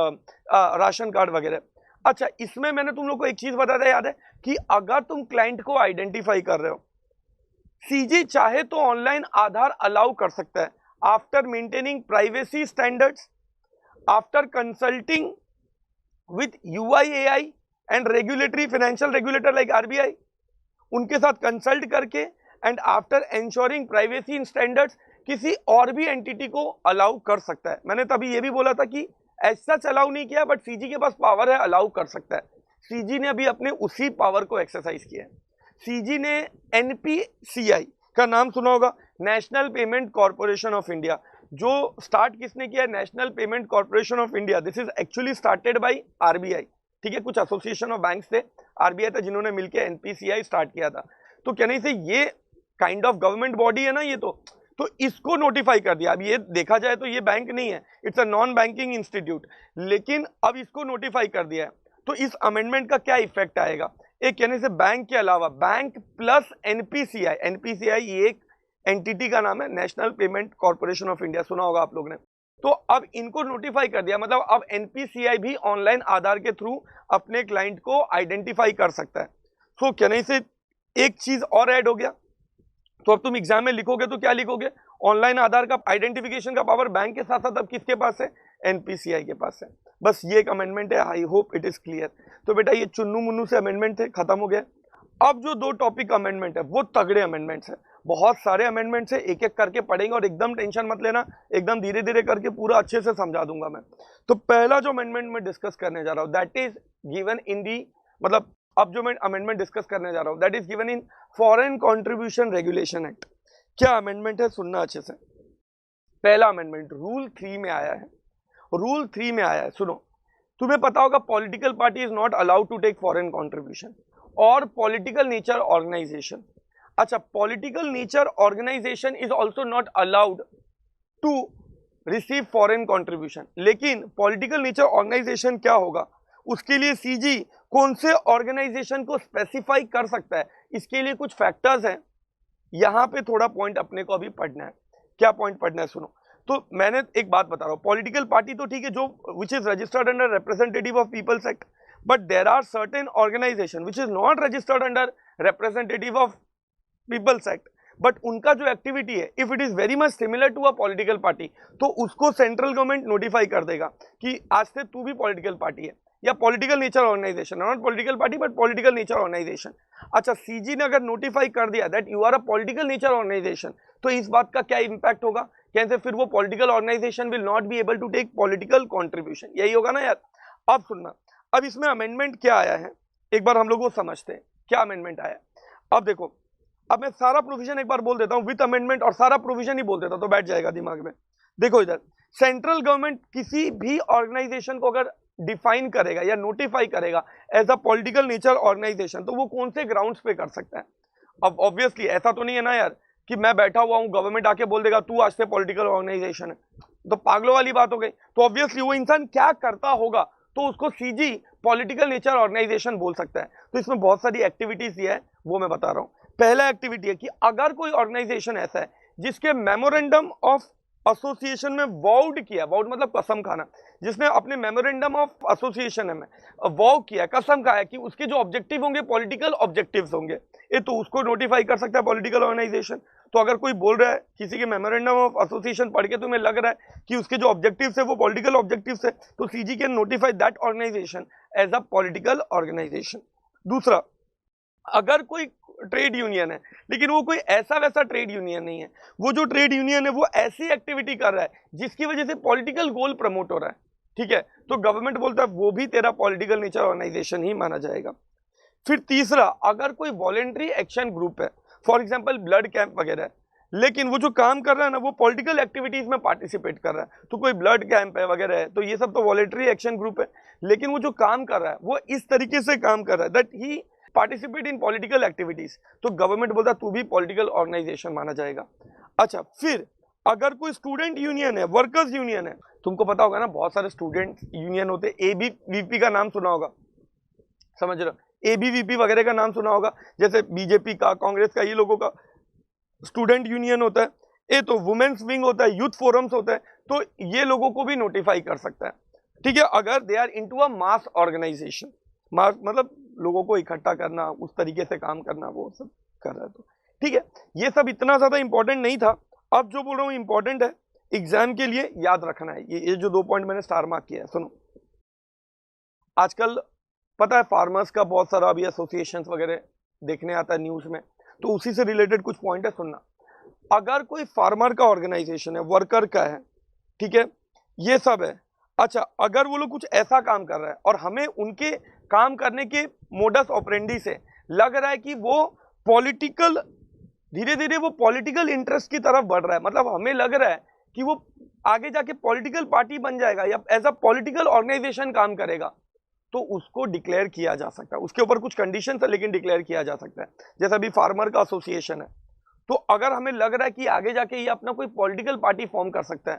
राशन कार्ड वगैरह। अच्छा, इसमें मैंने तुम लोग को एक चीज बताया था, याद है कि अगर तुम क्लाइंट को आइडेंटिफाई कर रहे हो, सीजी चाहे तो ऑनलाइन आधार अलाउ कर सकता है after maintaining privacy standards, after consulting with UIAI and regulatory financial regulator like RBI, उनके साथ कंसल्ट करके, and after ensuring privacy in standards, किसी और भी एंटिटी को अलाउ कर सकता है। मैंने तभी ये भी बोला था कि ऐसा अलाउ नहीं किया, बट सीजी के पास पावर है, अलाउ कर सकता है। सीजी ने अभी अपने उसी पावर को एक्सरसाइज किया है। सीजी ने एनपीसीआई का नाम सुना होगा, national payment corporation of India, जो स्टार्ट किसने किया है, national payment corporation of India. This is actually started by RBI. ठीक है, कुछ एसोसिएशन ऑफ बैंक्स थे, आरबीआई था, जिन्होंने मिलकर एनपीसीआई स्टार्ट किया था। तो कहने से ये काइंड ऑफ गवर्नमेंट बॉडी है ना ये, तो इसको नोटिफाई कर दिया। अब ये देखा जाए तो ये बैंक नहीं है, it's a non banking institute, लेकिन अब इसको नोटिफाई कर दिया है। तो इस अमेंडमेंट का क्या इफेक्ट आएगा? एक कहने से बैंक के अलावा बैंक प्लस एनपीसीआई, एनपीसीआई एक एंटिटी का नाम है, national payment corporation of India, सुना होगा आप लोग ने। तो अब इनको नोटिफाई कर दिया, मतलब अब एनपीसीआई भी ऑनलाइन आधार के थ्रू अपने क्लाइंट को आइडेंटिफाई कर सकता है। तो कहने से एक चीज और ऐड हो गया। तो अब तुम एग्जाम में लिखोगे तो क्या लिखोगे? ऑनलाइन आधार का आइडेंटिफिकेशन का पावर बैंक के साथ साथ अब किसके पास है? एनपीसीआई के पास है। बस ये एक अमेंडमेंट है, I hope it is clear. तो बेटा ये चुन्नू मुन्नू से अमेंडमेंट थे, खत्म हो गया। अब जो दो टॉपिक अमेंडमेंट है वो तगड़े अमेंडमेंट्स है, बहुत सारे अमेंडमेंट्स है, एक एक करके पढ़ेंगे और एकदम टेंशन मत लेना, एकदम धीरे धीरे करके पूरा अच्छे से समझा दूंगा मैं। तो पहला जो अमेंडमेंट मैं डिस्कस करने जा रहा हूं दैट इज गिवन इन दी, मतलब अब जो मैं अमेंडमेंट डिस्कस करने जा रहा हूं that is given in foreign contribution regulation act. क्या अमेंडमेंट है सुनना अच्छे से। पहला अमेंडमेंट रूल 3 में आया है, रूल 3 में आया है, सुनो। तुम्हें पता होगा political party is not allowed to take foreign contribution और पॉलिटिकल नेचर ऑर्गेनाइजेशन। अच्छा, political nature organization is also not allowed to receive foreign contribution. लेकिन पॉलिटिकल नेचर ऑर्गेनाइजेशन क्या होगा, उसके लिए सीजी कौन से ऑर्गेनाइजेशन को स्पेसिफाई कर सकता है, इसके लिए कुछ फैक्टर्स हैं। यहां पे थोड़ा पॉइंट अपने को अभी पढ़ना है। क्या पॉइंट पढ़ना है सुनो। तो मैंने एक बात बता रहा हूं, पॉलिटिकल पार्टी तो ठीक है, जो which is registered under representative of people's act, but there are certain organization which is not registered under representative of people's act, but उनका जो एक्टिविटी है if it is very much similar to a political party, तो उसको central government notify कर देगा कि आज से तू भी पॉलिटिकल पार्टी है या political nature organization, not political party but political nature organization. अच्छा, सीजी ने अगर नोटिफाई कर दिया that you are a political nature organization, तो इस बात का क्या इंपैक्ट होगा? कैसे फिर वो political organization will not be able to take political contribution, यही होगा ना यार। अब सुनना, अब इसमें अमेंडमेंट क्या आया है एक बार हम लोग वो समझते हैं, क्या अमेंडमेंट आया। अब देखो, अब मैं सारा प्रोविजन एक बार बोल देता हूं विद अमेंडमेंट, और सारा प्रोविजन ही बोल देता तो बैठ जाएगा दिमाग में। देखो इधर, सेंट्रल गवर्नमेंट किसी भी ऑर्गेनाइजेशन को अगर डिफाइन करेगा या नोटिफाई करेगा as a political nature organization, तो वो कौन से ग्राउंड्स पे कर सकता है? अब ऑब्वियसली ऐसा तो नहीं है ना यार कि मैं बैठा हुआ हूं, गवर्नमेंट आके बोल देगा तू आज से पॉलिटिकल ऑर्गेनाइजेशन है, तो पागलों वाली बात हो गई। तो ऑब्वियसली वो इंसान क्या करता होगा, तो उसको सीजी पॉलिटिकल नेचर ऑर्गेनाइजेशन बोल सकता है। तो इसमें बहुत सारी एक्टिविटीज है, वो मैं बता रहा हूं। पहला एक्टिविटी है कि अगर कोई ऑर्गेनाइजेशन ऐसा है जिसके मेमोरेंडम ऑफ एसोसिएशन में वाउड किया, वाउड मतलब कसम खाना, जिसने अपने मेमोरेंडम ऑफ एसोसिएशन में वाउ किया, कसम खाया कि उसके जो ऑब्जेक्टिव होंगे पॉलिटिकल ऑब्जेक्टिव्स होंगे, ये तो उसको नोटिफाई कर सकता है पॉलिटिकल ऑर्गेनाइजेशन। तो अगर कोई बोल रहा है किसी के मेमोरेंडम ऑफ एसोसिएशन पढ़ के तुम्हें लग रहा है कि उसके जो ऑब्जेक्टिव्स है वो पॉलिटिकल ऑब्जेक्टिव्स है, तो CG can notify that organization as a political organization. दूसरा, अगर कोई ट्रेड यूनियन है लेकिन वो कोई ऐसा वैसा ट्रेड यूनियन नहीं है, वो जो ट्रेड यूनियन है वो ऐसी एक्टिविटी कर रहा है जिसकी वजह से पॉलिटिकल गोल प्रमोट हो रहा है, ठीक है, तो गवर्नमेंट बोलता है वो भी तेरा पॉलिटिकल नेचर ऑर्गेनाइजेशन ही माना जाएगा। फिर तीसरा, अगर कोई वॉलेंट्री एक्शन ग्रुप है, फॉर एग्जांपल ब्लड कैंप वगैरह है, लेकिन वो जो काम कर रहा है ना वो पॉलिटिकल एक्टिविटीज में पार्टिसिपेट कर रहा है, तो कोई ब्लड कैंप है वगैरह है, तो ये सब तो वॉलेंट्री एक्शन ग्रुप है, लेकिन वो जो काम कर रहा है वो इस तरीके से काम कर रहा है that he participate in political activities, तो गवर्नमेंट बोलता तू भी पॉलिटिकल ऑर्गेनाइजेशन माना जाएगा। अच्छा, फिर अगर कोई स्टूडेंट यूनियन है, वर्कर्स यूनियन है, तुमको पता होगा ना बहुत सारे स्टूडेंट यूनियन होते हैं, एबीवीपी का नाम सुना होगा, समझ रहे हो, एबीवीपी वगैरह का नाम सुना होगा, जैसे बीजेपी का, कांग्रेस का, ये लोगों का स्टूडेंट यूनियन होता है, ये तो वुमेन्स विंग होता है, यूथ फोरम्स होता है, तो ये लोगों को भी नोटिफाई कर सकता है, ठीक है, अगर they are into a mass organisation, mass मतलब लोगों को इकट्ठा करना, उस तरीके से काम करना, वो सब कर रहा है, तो ठीक है, ये सब इतना ज्यादा इंपॉर्टेंट नहीं था। अब जो बोल रहा हूँ इंपॉर्टेंट है, एग्जाम के लिए याद रखना है, ये जो 2 पॉइंट मैंने स्टार मार्क किया है। सुनो, आजकल पता है फार्मर्स का बहुत सारा अभी एसोसिएशंस वगैरह देखने आता है न्यूज में, तो उसी से रिलेटेड कुछ पॉइंट है, सुनना। अगर कोई फार्मर का ऑर्गेनाइजेशन है, वर्कर का है, ठीक है, ये सब है, अच्छा, अगर वो लोग कुछ ऐसा काम कर रहा है और हमें उनके काम करने के मोडस ऑपरेंडी से लग रहा है कि वो पॉलिटिकल, धीरे धीरे वो पॉलिटिकल इंटरेस्ट की तरफ बढ़ रहा है, मतलब हमें लग रहा है कि वो आगे जाके पॉलिटिकल पार्टी बन जाएगा या एज अ पॉलिटिकल ऑर्गेनाइजेशन काम करेगा, तो उसको डिक्लेयर किया जा सकता है। उसके ऊपर कुछ कंडीशन है लेकिन डिक्लेयर किया जा सकता है। जैसे अभी फार्मर का एसोसिएशन है, तो अगर हमें लग रहा है कि आगे जाके ये अपना कोई पॉलिटिकल पार्टी फॉर्म कर सकता है,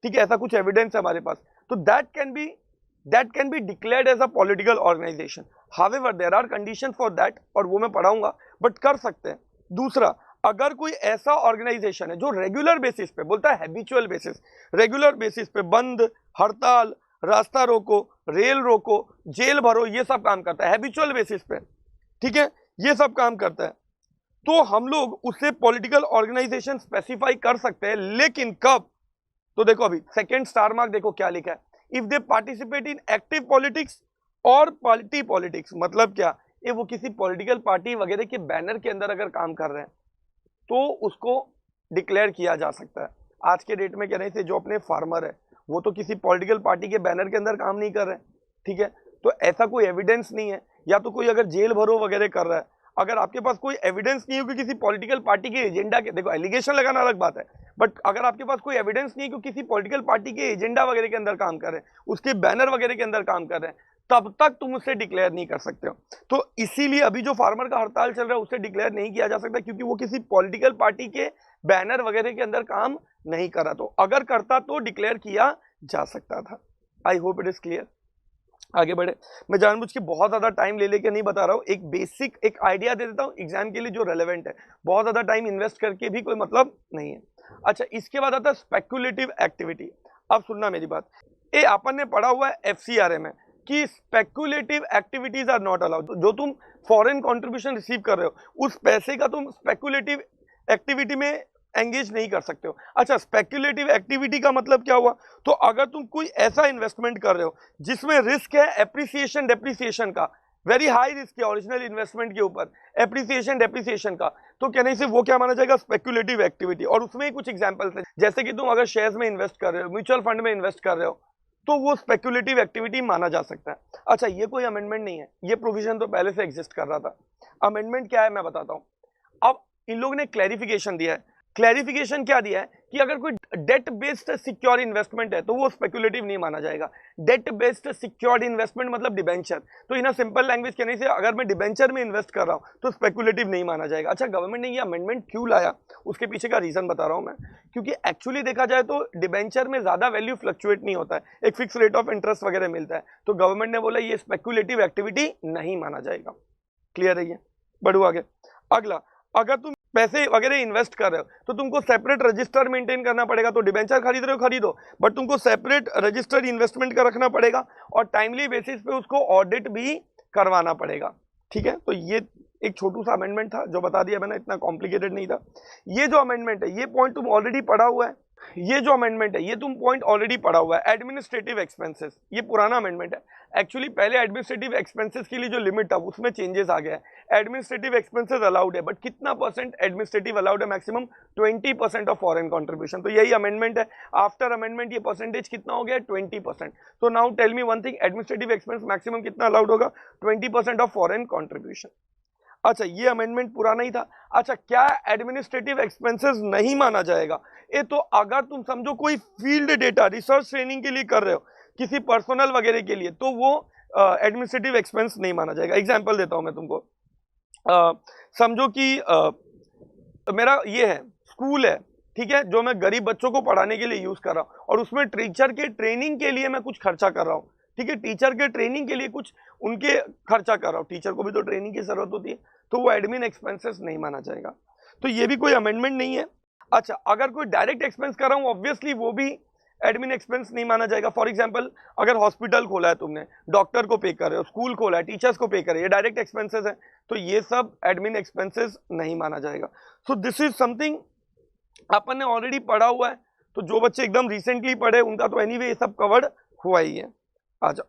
ठीक है, ऐसा कुछ एविडेंस है हमारे पास, तो that can be declared as a political organization. However there are condition for that, और वो मैं पढ़ाऊंगा, बट कर सकते हैं। दूसरा, अगर कोई ऐसा ऑर्गेनाइजेशन है जो रेगुलर बेसिस पे, बोलता है हैबिचुअल बेसिस, रेगुलर बेसिस पे बंद, हड़ताल, रास्ता रोको, रेल रोको, जेल भरो, ये सब काम करता है हैबिचुअल बेसिस पे, ठीक है, ये सब काम करता है, तो हम लोग उससे पॉलिटिकल ऑर्गेनाइजेशन स्पेसिफाई कर सकते हैं। लेकिन कब? तो देखो अभी सेकंड स्टार मार्क देखो क्या लिखा है, if they participate in active politics और पार्टी पॉलिटिक्स। मतलब क्या? ये वो किसी पॉलिटिकल पार्टी वगैरह के बैनर के अंदर अगर काम कर रहे हैं तो उसको डिक्लेयर किया जा सकता है। आज के डेट में कह रहे थे जो अपने फार्मर है वो तो किसी पॉलिटिकल पार्टी के बैनर के अंदर काम नहीं कर रहे, ठीक है, तो ऐसा कोई एविडेंस नहीं है। या तो कोई अगर जेल भरो वगैरह कर रहा है, अगर आपके पास कोई एविडेंस नहीं हो कि किसी पॉलिटिकल पार्टी के एजेंडा के, देखो एलिगेशन लगाना अलग बात है, बट अगर आपके पास कोई एविडेंस नहीं है कि किसी पॉलिटिकल पार्टी के एजेंडा वगैरह के अंदर काम कर रहे हैं, उसके बैनर वगैरह के अंदर काम कर रहे हैं, तब तक तुम उसे डिक्लेयर नहीं कर सकते हो। तो इसीलिए अभी जो फार्मर का हड़ताल चल रहा है उसे डिक्लेयर नहीं किया जा सकता, क्योंकि वो किसी पॉलिटिकल पार्टी के बैनर वगैरह के अंदर काम नहीं कर रहा। तो अगर करता तो डिक्लेयर किया जा सकता था। I hope it is clear. आगे बढ़े। मैं जानबूझ के बहुत ज्यादा टाइम ले लेके नहीं बता रहा हूँ, एक बेसिक एक आइडिया दे देता हूँ एग्जाम के लिए जो रेलेवेंट है। बहुत ज्यादा टाइम इन्वेस्ट करके भी कोई मतलब नहीं है। अच्छा, इसके बाद आता है स्पेक्युलेटिव एक्टिविटी। अब सुनना मेरी बात, ये अपन ने पढ़ा हुआ है FCRA में कि speculative activities are not allowed. जो तुम फॉरेन कंट्रीब्यूशन रिसीव कर रहे हो उस पैसे का तुम स्पेक्युलेटिव एक्टिविटी में एंगेज नहीं कर सकते हो। अच्छा, स्पेक्युलेटिव एक्टिविटी का मतलब क्या हुआ? तो अगर तुम कोई ऐसा इन्वेस्टमेंट कर रहे हो जिसमें रिस्क है एप्रिसिएशन डेप्रिसिएशन का, वेरी हाई रिस्क है ओरिजिनल इन्वेस्टमेंट के ऊपर, एप्रिसिएशन डेप्रिसिएशन का, तो कहने से वो क्या माना जाएगा? Speculative activity. और उसमें ही कुछ एग्जांपल्स है, जैसे कि तुम अगर शेयर्स में इन्वेस्ट कर रहे हो, म्यूचुअल फंड में इन्वेस्ट कर रहे हो, तो वो स्पेक्युलेटिव एक्टिविटी माना जा सकता है। अच्छा, ये कोई अमेंडमेंट नहीं है, ये प्रोविजन तो पहले से एग्जिस्ट कर रहा था। अमेंडमेंट क्या है मैं बताता हूँ। अब इन लोगों ने क्लैरिफिकेशन दिया है। क्लैरिफिकेशन क्या दिया है कि अगर कोई डेट बेस्ड सिक्योर इन्वेस्टमेंट है तो वो स्पेक्युलेटिव नहीं माना जाएगा। डेट बेस्ड सिक्योर्ड इन्वेस्टमेंट मतलब डिबेंचर। तो इन सिंपल लैंग्वेज कहने से अगर मैं डिबेंचर में इन्वेस्ट कर रहा हूं तो स्पेक्युलेटिव नहीं माना जाएगा। अच्छा, गवर्नमेंट ने ये अमेंडमेंट क्यों लाया उसके पीछे का रीजन बता रहा हूं मैं। क्योंकि एक्चुअली देखा जाए तो डिबेंचर में ज्यादा वैल्यू फ्लक्चुएट नहीं होता है, एक फिक्स रेट ऑफ इंटरेस्ट वगैरह मिलता है। तो गवर्नमेंट ने बोला ये स्पेक्युलेटिव एक्टिविटी नहीं माना जाएगा। क्लियर है ये? बढ़ो आगे। अगला, अगर तुम पैसे वगैरह इन्वेस्ट कर रहे हो तो तुमको सेपरेट रजिस्टर मेंटेन करना पड़ेगा। तो डिबेंचर खरीद रहे हो खरीदो, बट तुमको सेपरेट रजिस्टर इन्वेस्टमेंट का रखना पड़ेगा और टाइमली बेसिस पे उसको ऑडिट भी करवाना पड़ेगा। ठीक है, तो ये एक छोटू सा अमेंडमेंट था जो बता दिया मैंने, इतना कॉम्प्लिकेटेड नहीं था। ये जो अमेंडमेंट है ये पॉइंट तुम ऑलरेडी पढ़ा हुआ है। ये जो अमेंडमेंट है ये तुम पॉइंट ऑलरेडी पढ़ा हुआ है। एडमिनिस्ट्रेटिव एक्सपेंसेस, ये पुराना अमेंडमेंट है। एक्चुअली पहले एडमिनिस्ट्रेटिव एक्सपेंसेस के लिए जो लिमिट था उसमें चेंजेस आ गया है। एडमिनिस्ट्रेटिव एक्सपेंसेस अलाउड है, बट कितना परसेंट एडमिनिस्ट्रेटिव अलाउड है? Maximum 20% of foreign contribution. तो यही अमेंडमेंट है। आफ्टर अमेंडमेंट ये परसेंटेज कितना हो गया? 20%। तो now tell me one thing, administrative expense maximum कितना अलाउड होगा? 20% ऑफ फॉरेन कंट्रीब्यूशन। अच्छा, ये अमेंडमेंट पूरा नहीं था। अच्छा, क्या एडमिनिस्ट्रेटिव एक्सपेंसेस नहीं माना जाएगा? ये तो अगर तुम समझो कोई फील्ड डेटा रिसर्च ट्रेनिंग के लिए कर रहे हो किसी पर्सनल वगैरह के लिए, तो वो एडमिनिस्ट्रेटिव एक्सपेंस नहीं माना जाएगा। एग्जांपल देता हूं मैं तुमको। समझो कि मेरा ये है स्कूल है, ठीक है, जो मैं गरीब बच्चों को पढ़ाने के लिए यूज कर रहा हूं और उसमें टीचर के ट्रेनिंग के लिए मैं कुछ खर्चा कर रहा हूं। ठीक है, टीचर के ट्रेनिंग के लिए कुछ उनके खर्चा कर रहा हूं, टीचर को भी तो ट्रेनिंग की जरूरत होती है, तो वो एडमिन एक्सपेंसेस नहीं माना जाएगा। तो ये भी कोई अमेंडमेंट नहीं है। अच्छा, अगर कोई डायरेक्ट एक्सपेंस कर रहा हूं ऑब्वियसली वो भी एडमिन एक्सपेंस नहीं माना जाएगा। फॉर एग्जांपल, अगर हॉस्पिटल खोला है तुमने, डॉक्टर को पे कर रहे हो, स्कूल खोला है, टीचर्स को पे कर रहे हो, ये डायरेक्ट एक्सपेंसेस है, तो ये सब एडमिन एक्सपेंसेस नहीं माना जाएगा। सो दिस इज समथिंग अपन ने ऑलरेडी पढ़ा हुआ है। तो जो बच्चे एकदम रिसेंटली पढ़े उनका तो एनीवे ये सब कवर्ड हुआ ही है। आ जाओ,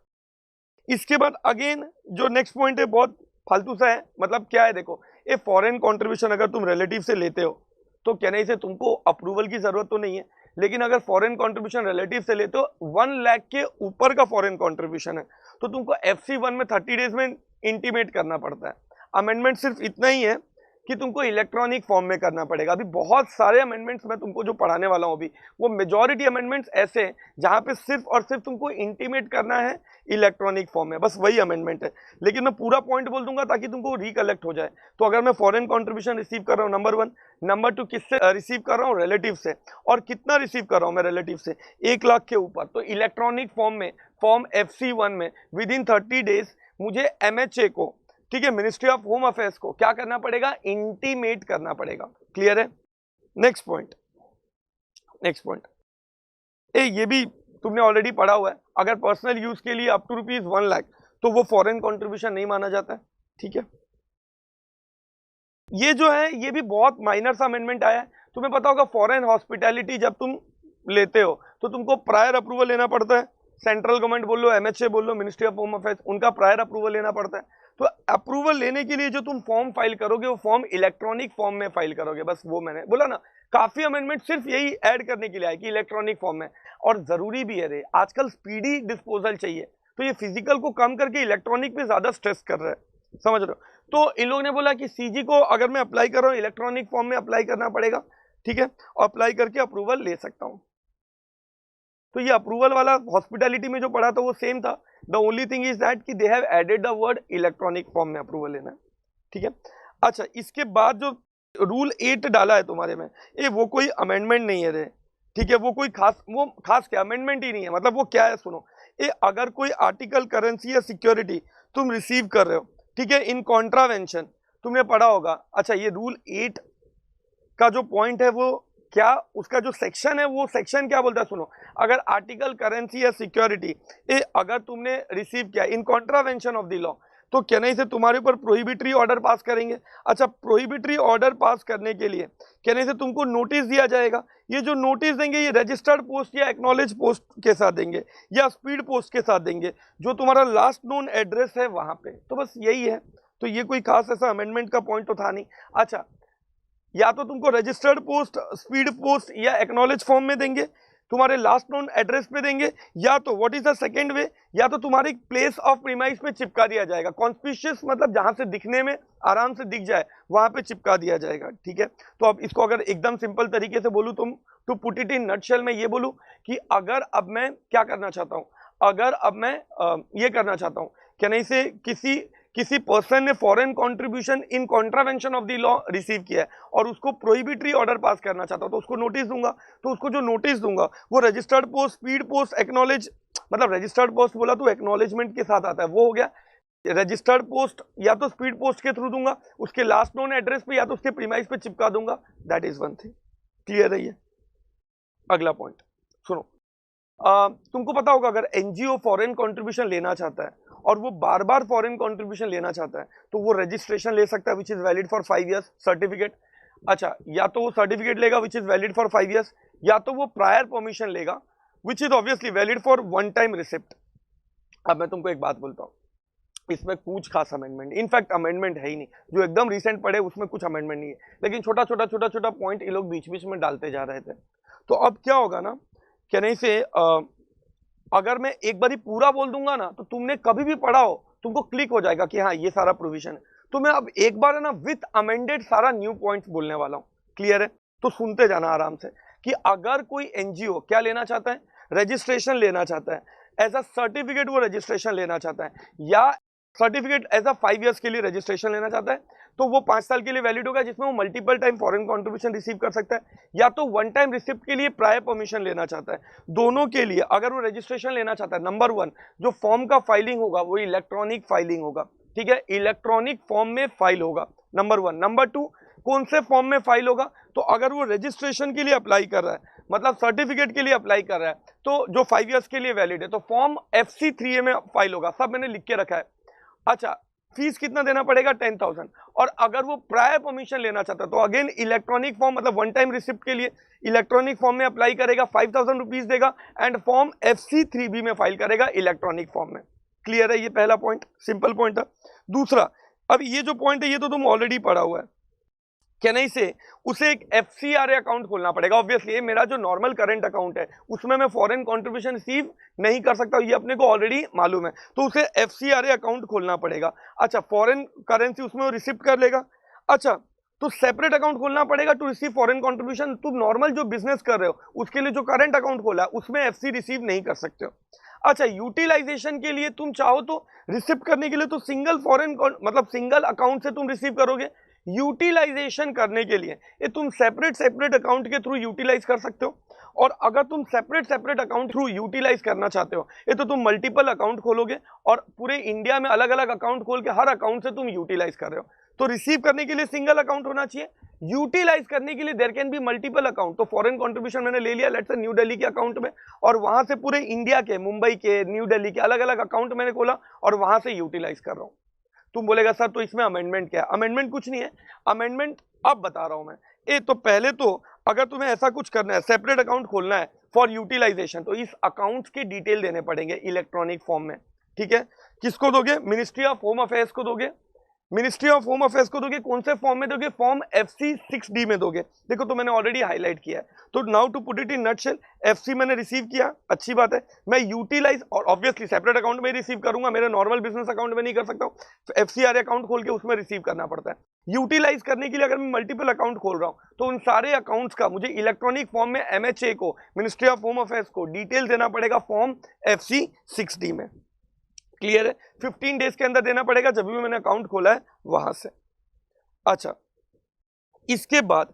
इसके बाद अगेन जो नेक्स्ट पॉइंट है बहुत फालतू सा है। मतलब क्या है, देखो, ये फॉरेन कंट्रीब्यूशन अगर तुम रिलेटिव से लेते हो तो कहने से तुमको अप्रूवल की जरूरत तो नहीं है, लेकिन अगर फॉरेन कंट्रीब्यूशन रिलेटिव से लेते हो 1 लाख के ऊपर का फॉरेन कंट्रीब्यूशन है तो तुमको FC1 में 30 डेज में इंटीमेट करना पड़ता है। अमेंडमेंट सिर्फ इतना ही है कि तुमको इलेक्ट्रॉनिक फॉर्म में करना पड़ेगा। अभी बहुत सारे अमेंडमेंट्स मैं तुमको जो पढ़ाने वाला हूँ अभी, वो मेजॉरिटी अमेंडमेंट्स ऐसे हैं जहाँ पे सिर्फ और सिर्फ तुमको इंटीमेट करना है इलेक्ट्रॉनिक फॉर्म में, बस वही अमेंडमेंट है। लेकिन मैं पूरा पॉइंट बोल दूंगा ताकि तुमको रिकलेक्ट हो जाए। तो अगर मैं फॉरेन कॉन्ट्रीब्यूशन रिसीव कर रहा हूँ, नंबर 1, नंबर 2 किससे रिसीव कर रहा हूँ, रिलेटिव से, और कितना रिसीव कर रहा हूँ मैं रिलेटिव से, 1 लाख के ऊपर, तो इलेक्ट्रॉनिक फॉर्म में फॉर्म FC1 में विद इन 30 डेज मुझे MHA को, ठीक है, मिनिस्ट्री ऑफ होम अफेयर्स को क्या करना पड़ेगा, इंटीमेट करना पड़ेगा। क्लियर है? नेक्स्ट पॉइंट, नेक्स्ट पॉइंट, ये भी तुमने ऑलरेडी पढ़ा हुआ है, अगर पर्सनल यूज के लिए अप टू ₹1 लाख तो वो फॉरेन कंट्रीब्यूशन नहीं माना जाता है। ठीक है, ये जो है ये भी बहुत माइनर सा अमेंडमेंट आया है। तुम्हें पता होगा फॉरेन हॉस्पिटैलिटी जब तुम लेते हो तो तुमको प्रायर अप्रूवल लेना पड़ता है। सेंट्रल गवर्नमेंट बोल लो, MHA बोल लो, मिनिस्ट्री ऑफ होम अफेयर्स, उनका प्रायर अप्रूवल लेना पड़ता है। तो अप्रूवल लेने के लिए जो तुम फॉर्म फाइल करोगे वो फॉर्म इलेक्ट्रॉनिक फॉर्म में फाइल करोगे। बस वो मैंने बोला ना, काफी अमेंडमेंट सिर्फ यही ऐड करने के लिए है कि इलेक्ट्रॉनिक फॉर्म में, और जरूरी भी है रे, आजकल स्पीडी डिस्पोजल चाहिए, तो ये फिजिकल को कम करके इलेक्ट्रॉनिक पे ज्यादा स्ट्रेस कर रहा है, समझ रहे हो। तो इन लोगों ने बोला कि CG को अगर मैं अप्लाई कर रहा हूँ इलेक्ट्रॉनिक फॉर्म में अप्लाई करना पड़ेगा, ठीक है, और अप्लाई करके अप्रूवल ले सकता हूँ। तो ये अप्रूवल वाला हॉस्पिटैलिटी में जो पढ़ा था वो सेम था, the only thing is that कि they have added the word electronic form में अप्रूवल लेना है। ठीक है, अच्छा, इसके बाद जो रूल 8 डाला है तुम्हारे में, ये वो कोई अमेंडमेंट नहीं है रे, ठीक है, वो कोई खास क्या अमेंडमेंट ही नहीं है। मतलब वो क्या है, सुनो, ये अगर कोई आर्टिकल, करेंसी या सिक्योरिटी तुम रिसीव कर रहे हो, ठीक है, इन कॉन्ट्रावेंशन, तुमने पढ़ा होगा। अच्छा, ये रूल 8 का जो पॉइंट है वो क्या, उसका जो सेक्शन है वो सेक्शन क्या बोलता है, सुनो, अगर आर्टिकल, करेंसी या सिक्योरिटी ये अगर तुमने रिसीव किया इन कॉन्ट्रावेंशन ऑफ द लॉ, तो चेन्नई से तुम्हारे ऊपर प्रोहिबिटरी ऑर्डर पास करेंगे। अच्छा, प्रोहिबिटरी ऑर्डर पास करने के लिए चेन्नई से तुमको नोटिस दिया जाएगा। ये जो नोटिस देंगे ये रजिस्टर्ड पोस्ट या एक्नॉलेज पोस्ट के साथ देंगे या स्पीड पोस्ट के साथ देंगे, जो तुम्हारा लास्ट नोन एड्रेस है वहां पे। तो बस यही है, तो ये कोई खास ऐसा अमेंडमेंट का पॉइंट तो था नहीं। अच्छा, या तो तुमको रजिस्टर्ड पोस्ट, स्पीड पोस्ट या एक्नॉलेज फॉर्म में देंगे, तुम्हारे लास्ट नोन एड्रेस पे देंगे, या तो व्हाट इज द सेकंड वे, या तो तुम्हारी प्लेस ऑफ प्रीमाइस पे चिपका दिया जाएगा। कॉन्स्पिशियस मतलब जहां से दिखने में आराम से दिख जाए वहां पे चिपका दिया जाएगा। ठीक है, तो अब इसको अगर एकदम सिंपल तरीके से बोलूं तुम, to put it in nutshell में ये बोलूं कि अगर अब मैं क्या करना चाहता हूं, अगर अब मैं ये करना चाहता हूं, चेन्नई से किसी पर्सन ने foreign contribution in contravention of the law receive किया है और उसको प्रोहिबिटरी ऑर्डर पास करना चाहता हूं, तो उसको नोटिस दूंगा। तो उसको जो नोटिस दूंगा वो registered post, speed post, acknowledge, मतलब रजिस्टर्ड पोस्ट बोला तो एक्नॉलेजमेंट के साथ आता है, वो हो गया। रजिस्टर्ड पोस्ट या तो स्पीड पोस्ट के थ्रू दूंगा, उसके लास्ट नोन एड्रेस पे या तो उसके प्रीमाइस पे चिपका दूंगा। That is one thing. Clear है ये? अगला पॉइंट सुनो, तुमको पता होगा अगर एनजीओ फॉरेन कंट्रीब्यूशन लेना चाहता है और वो बार बार फॉरेन कंट्रीब्यूशन लेना चाहता है तो वो रजिस्ट्रेशन ले सकता है which is valid for 5 years, certificate. अच्छा, या तो वो सर्टिफिकेट लेगा which is valid for 5 years, या तो वो प्रायर परमिशन लेगा which is obviously valid for 1 time receipt. अब मैं तुमको एक बात बोलता हूँ, इसमें कुछ खास अमेंडमेंट, इनफैक्ट अमेंडमेंट है ही नहीं, जो एकदम रिसेंट पड़े उसमें कुछ अमेंडमेंट नहीं है, लेकिन छोटा छोटा पॉइंट ये लोग बीच बीच में डालते जा रहे थे। तो अब क्या होगा ना, चेन्नई से अगर मैं एक बारी पूरा बोल दूंगा ना तो तुमने कभी भी पढ़ा हो तुमको क्लिक हो जाएगा कि हाँ ये सारा प्रोविजन है। तो मैं अब एक बार है ना विथ अमेंडेड सारा न्यू पॉइंट्स बोलने वाला हूँ। क्लियर है? तो सुनते जाना आराम से कि अगर कोई एनजीओ क्या लेना चाहता है, रजिस्ट्रेशन लेना चाहता है, एज अ सर्टिफिकेट वो रजिस्ट्रेशन लेना चाहता है, या सर्टिफिकेट एज अ 5 इयर्स के लिए रजिस्ट्रेशन लेना चाहता है, तो वो 5 साल के लिए वैलिड होगा, जिसमें वो multiple time foreign contribution receive कर सकता है, या तो 1 टाइम रिसिप्ट के लिए प्रायर परमिशन लेना चाहता है। दोनों के लिए अगर वो रजिस्ट्रेशन लेना चाहता है, नंबर 1 जो फॉर्म का फाइलिंग होगा वो इलेक्ट्रॉनिक फाइलिंग होगा। ठीक है, इलेक्ट्रॉनिक फॉर्म में फाइल होगा, नंबर 1। नंबर 2 कौन से फॉर्म में फाइल होगा, तो अगर वो रजिस्ट्रेशन के लिए अप्लाई कर रहा है, मतलब सर्टिफिकेट के लिए अप्लाई कर रहा है, तो जो 5 इयर्स के लिए वैलिड है, तो फॉर्म FC3A में फाइल होगा। सब मैंने लिख के रखा है। अच्छा, फीस कितना देना पड़ेगा? 10,000। और अगर वो प्रायर परमिशन लेना चाहता है तो अगेन इलेक्ट्रॉनिक फॉर्म, मतलब 1 टाइम रिसिप्ट के लिए इलेक्ट्रॉनिक फॉर्म में अप्लाई करेगा, 5,000 रुपीज देगा, एंड फॉर्म FC3B में फाइल करेगा इलेक्ट्रॉनिक फॉर्म में। क्लियर है? ये पहला पॉइंट, सिंपल पॉइंट है। दूसरा, अब ये जो पॉइंट है ये तो तुम ऑलरेडी पढ़ा हुआ है, चेन्नई से उसे एक FCRA अकाउंट खोलना पड़ेगा। ऑब्वियसली ये मेरा जो नॉर्मल करंट अकाउंट है उसमें मैं फॉरेन कंट्रीब्यूशन रिसीव नहीं कर सकता, ये अपने को ऑलरेडी मालूम है, तो उसे FCRA अकाउंट खोलना पड़ेगा। अच्छा, फॉरेन करेंसी उसमें वो रिसिप्ट कर लेगा। अच्छा, तो सेपरेट अकाउंट खोलना पड़ेगा टू रिसीव फॉरेन कंट्रीब्यूशन। तुम नॉर्मल जो बिजनेस कर रहे हो उसके लिए जो करंट अकाउंट खोला है उसमें एफसी रिसीव नहीं कर सकते हो। अच्छा, यूटिलाइजेशन के लिए तुम चाहो तो रिसीव करने के लिए तो सिंगल फॉरेन मतलब सिंगल अकाउंट से तुम रिसीव करोगे। यूटिलाइजेशन करने के लिए ये तुम सेपरेट अकाउंट के थ्रू यूटिलाइज कर सकते हो। और अगर तुम सेपरेट अकाउंट थ्रू यूटिलाइज करना चाहते हो ये तो तुम मल्टीपल अकाउंट खोलोगे और पूरे इंडिया में अलग अलग अकाउंट खोल के हर अकाउंट से तुम यूटिलाइज कर रहे हो। तो रिसीव करने के लिए सिंगल अकाउंट होना चाहिए, यूटिलाइज करने के लिए there can be multiple account. तो फॉरेन कंट्रीब्यूशन मैंने ले लिया लेट्स से न्यू दिल्ली के अकाउंट में, और वहां से पूरे इंडिया के, मुंबई के, न्यू दिल्ली के अलग अलग अकाउंट मैंने खोला और वहां से यूटिलाइज कर रहा हूं। तुम बोलेगा सर तो इसमें अमेंडमेंट क्या है? अमेंडमेंट कुछ नहीं है, अमेंडमेंट अब बता रहा हूं मैं। तो पहले तो अगर तुम्हें ऐसा कुछ करना है, सेपरेट अकाउंट खोलना है फॉर यूटिलाइजेशन, तो इस अकाउंट के डिटेल देने पड़ेंगे इलेक्ट्रॉनिक फॉर्म में। ठीक है, किसको दोगे? मिनिस्ट्री ऑफ होम अफेयर्स को दोगे। मिनिस्ट्री ऑफ होम अफेयर्स को दोगे, कौन से फॉर्म में दोगे? फॉर्म FC 6D में दोगे। देखो तो मैंने ऑलरेडी हाईलाइट किया है। तो now to put it in nutshell, FC मैंने रिसीव किया, अच्छी बात है। मैं यूटिलाइज और ऑब्वियसली सेपरेट अकाउंट में रिसीव करूंगा, मेरे नॉर्मल बिजनेस अकाउंट में नहीं कर सकता हूं, तो FCRA अकाउंट खोल के उसमें रिसीव करना पड़ता है। यूटिलाइज करने के लिए अगर मैं मल्टीपल अकाउंट खोल रहा हूं तो उन सारे अकाउंट्स का मुझे इलेक्ट्रॉनिक फॉर्म में MHA को, मिनिस्ट्री ऑफ होम अफेयर्स को डिटेल देना पड़ेगा फॉर्म FC 6D में। क्लियर है? 15 डेज के अंदर देना पड़ेगा जब भी मैंने अकाउंट खोला है वहां से। अच्छा, इसके बाद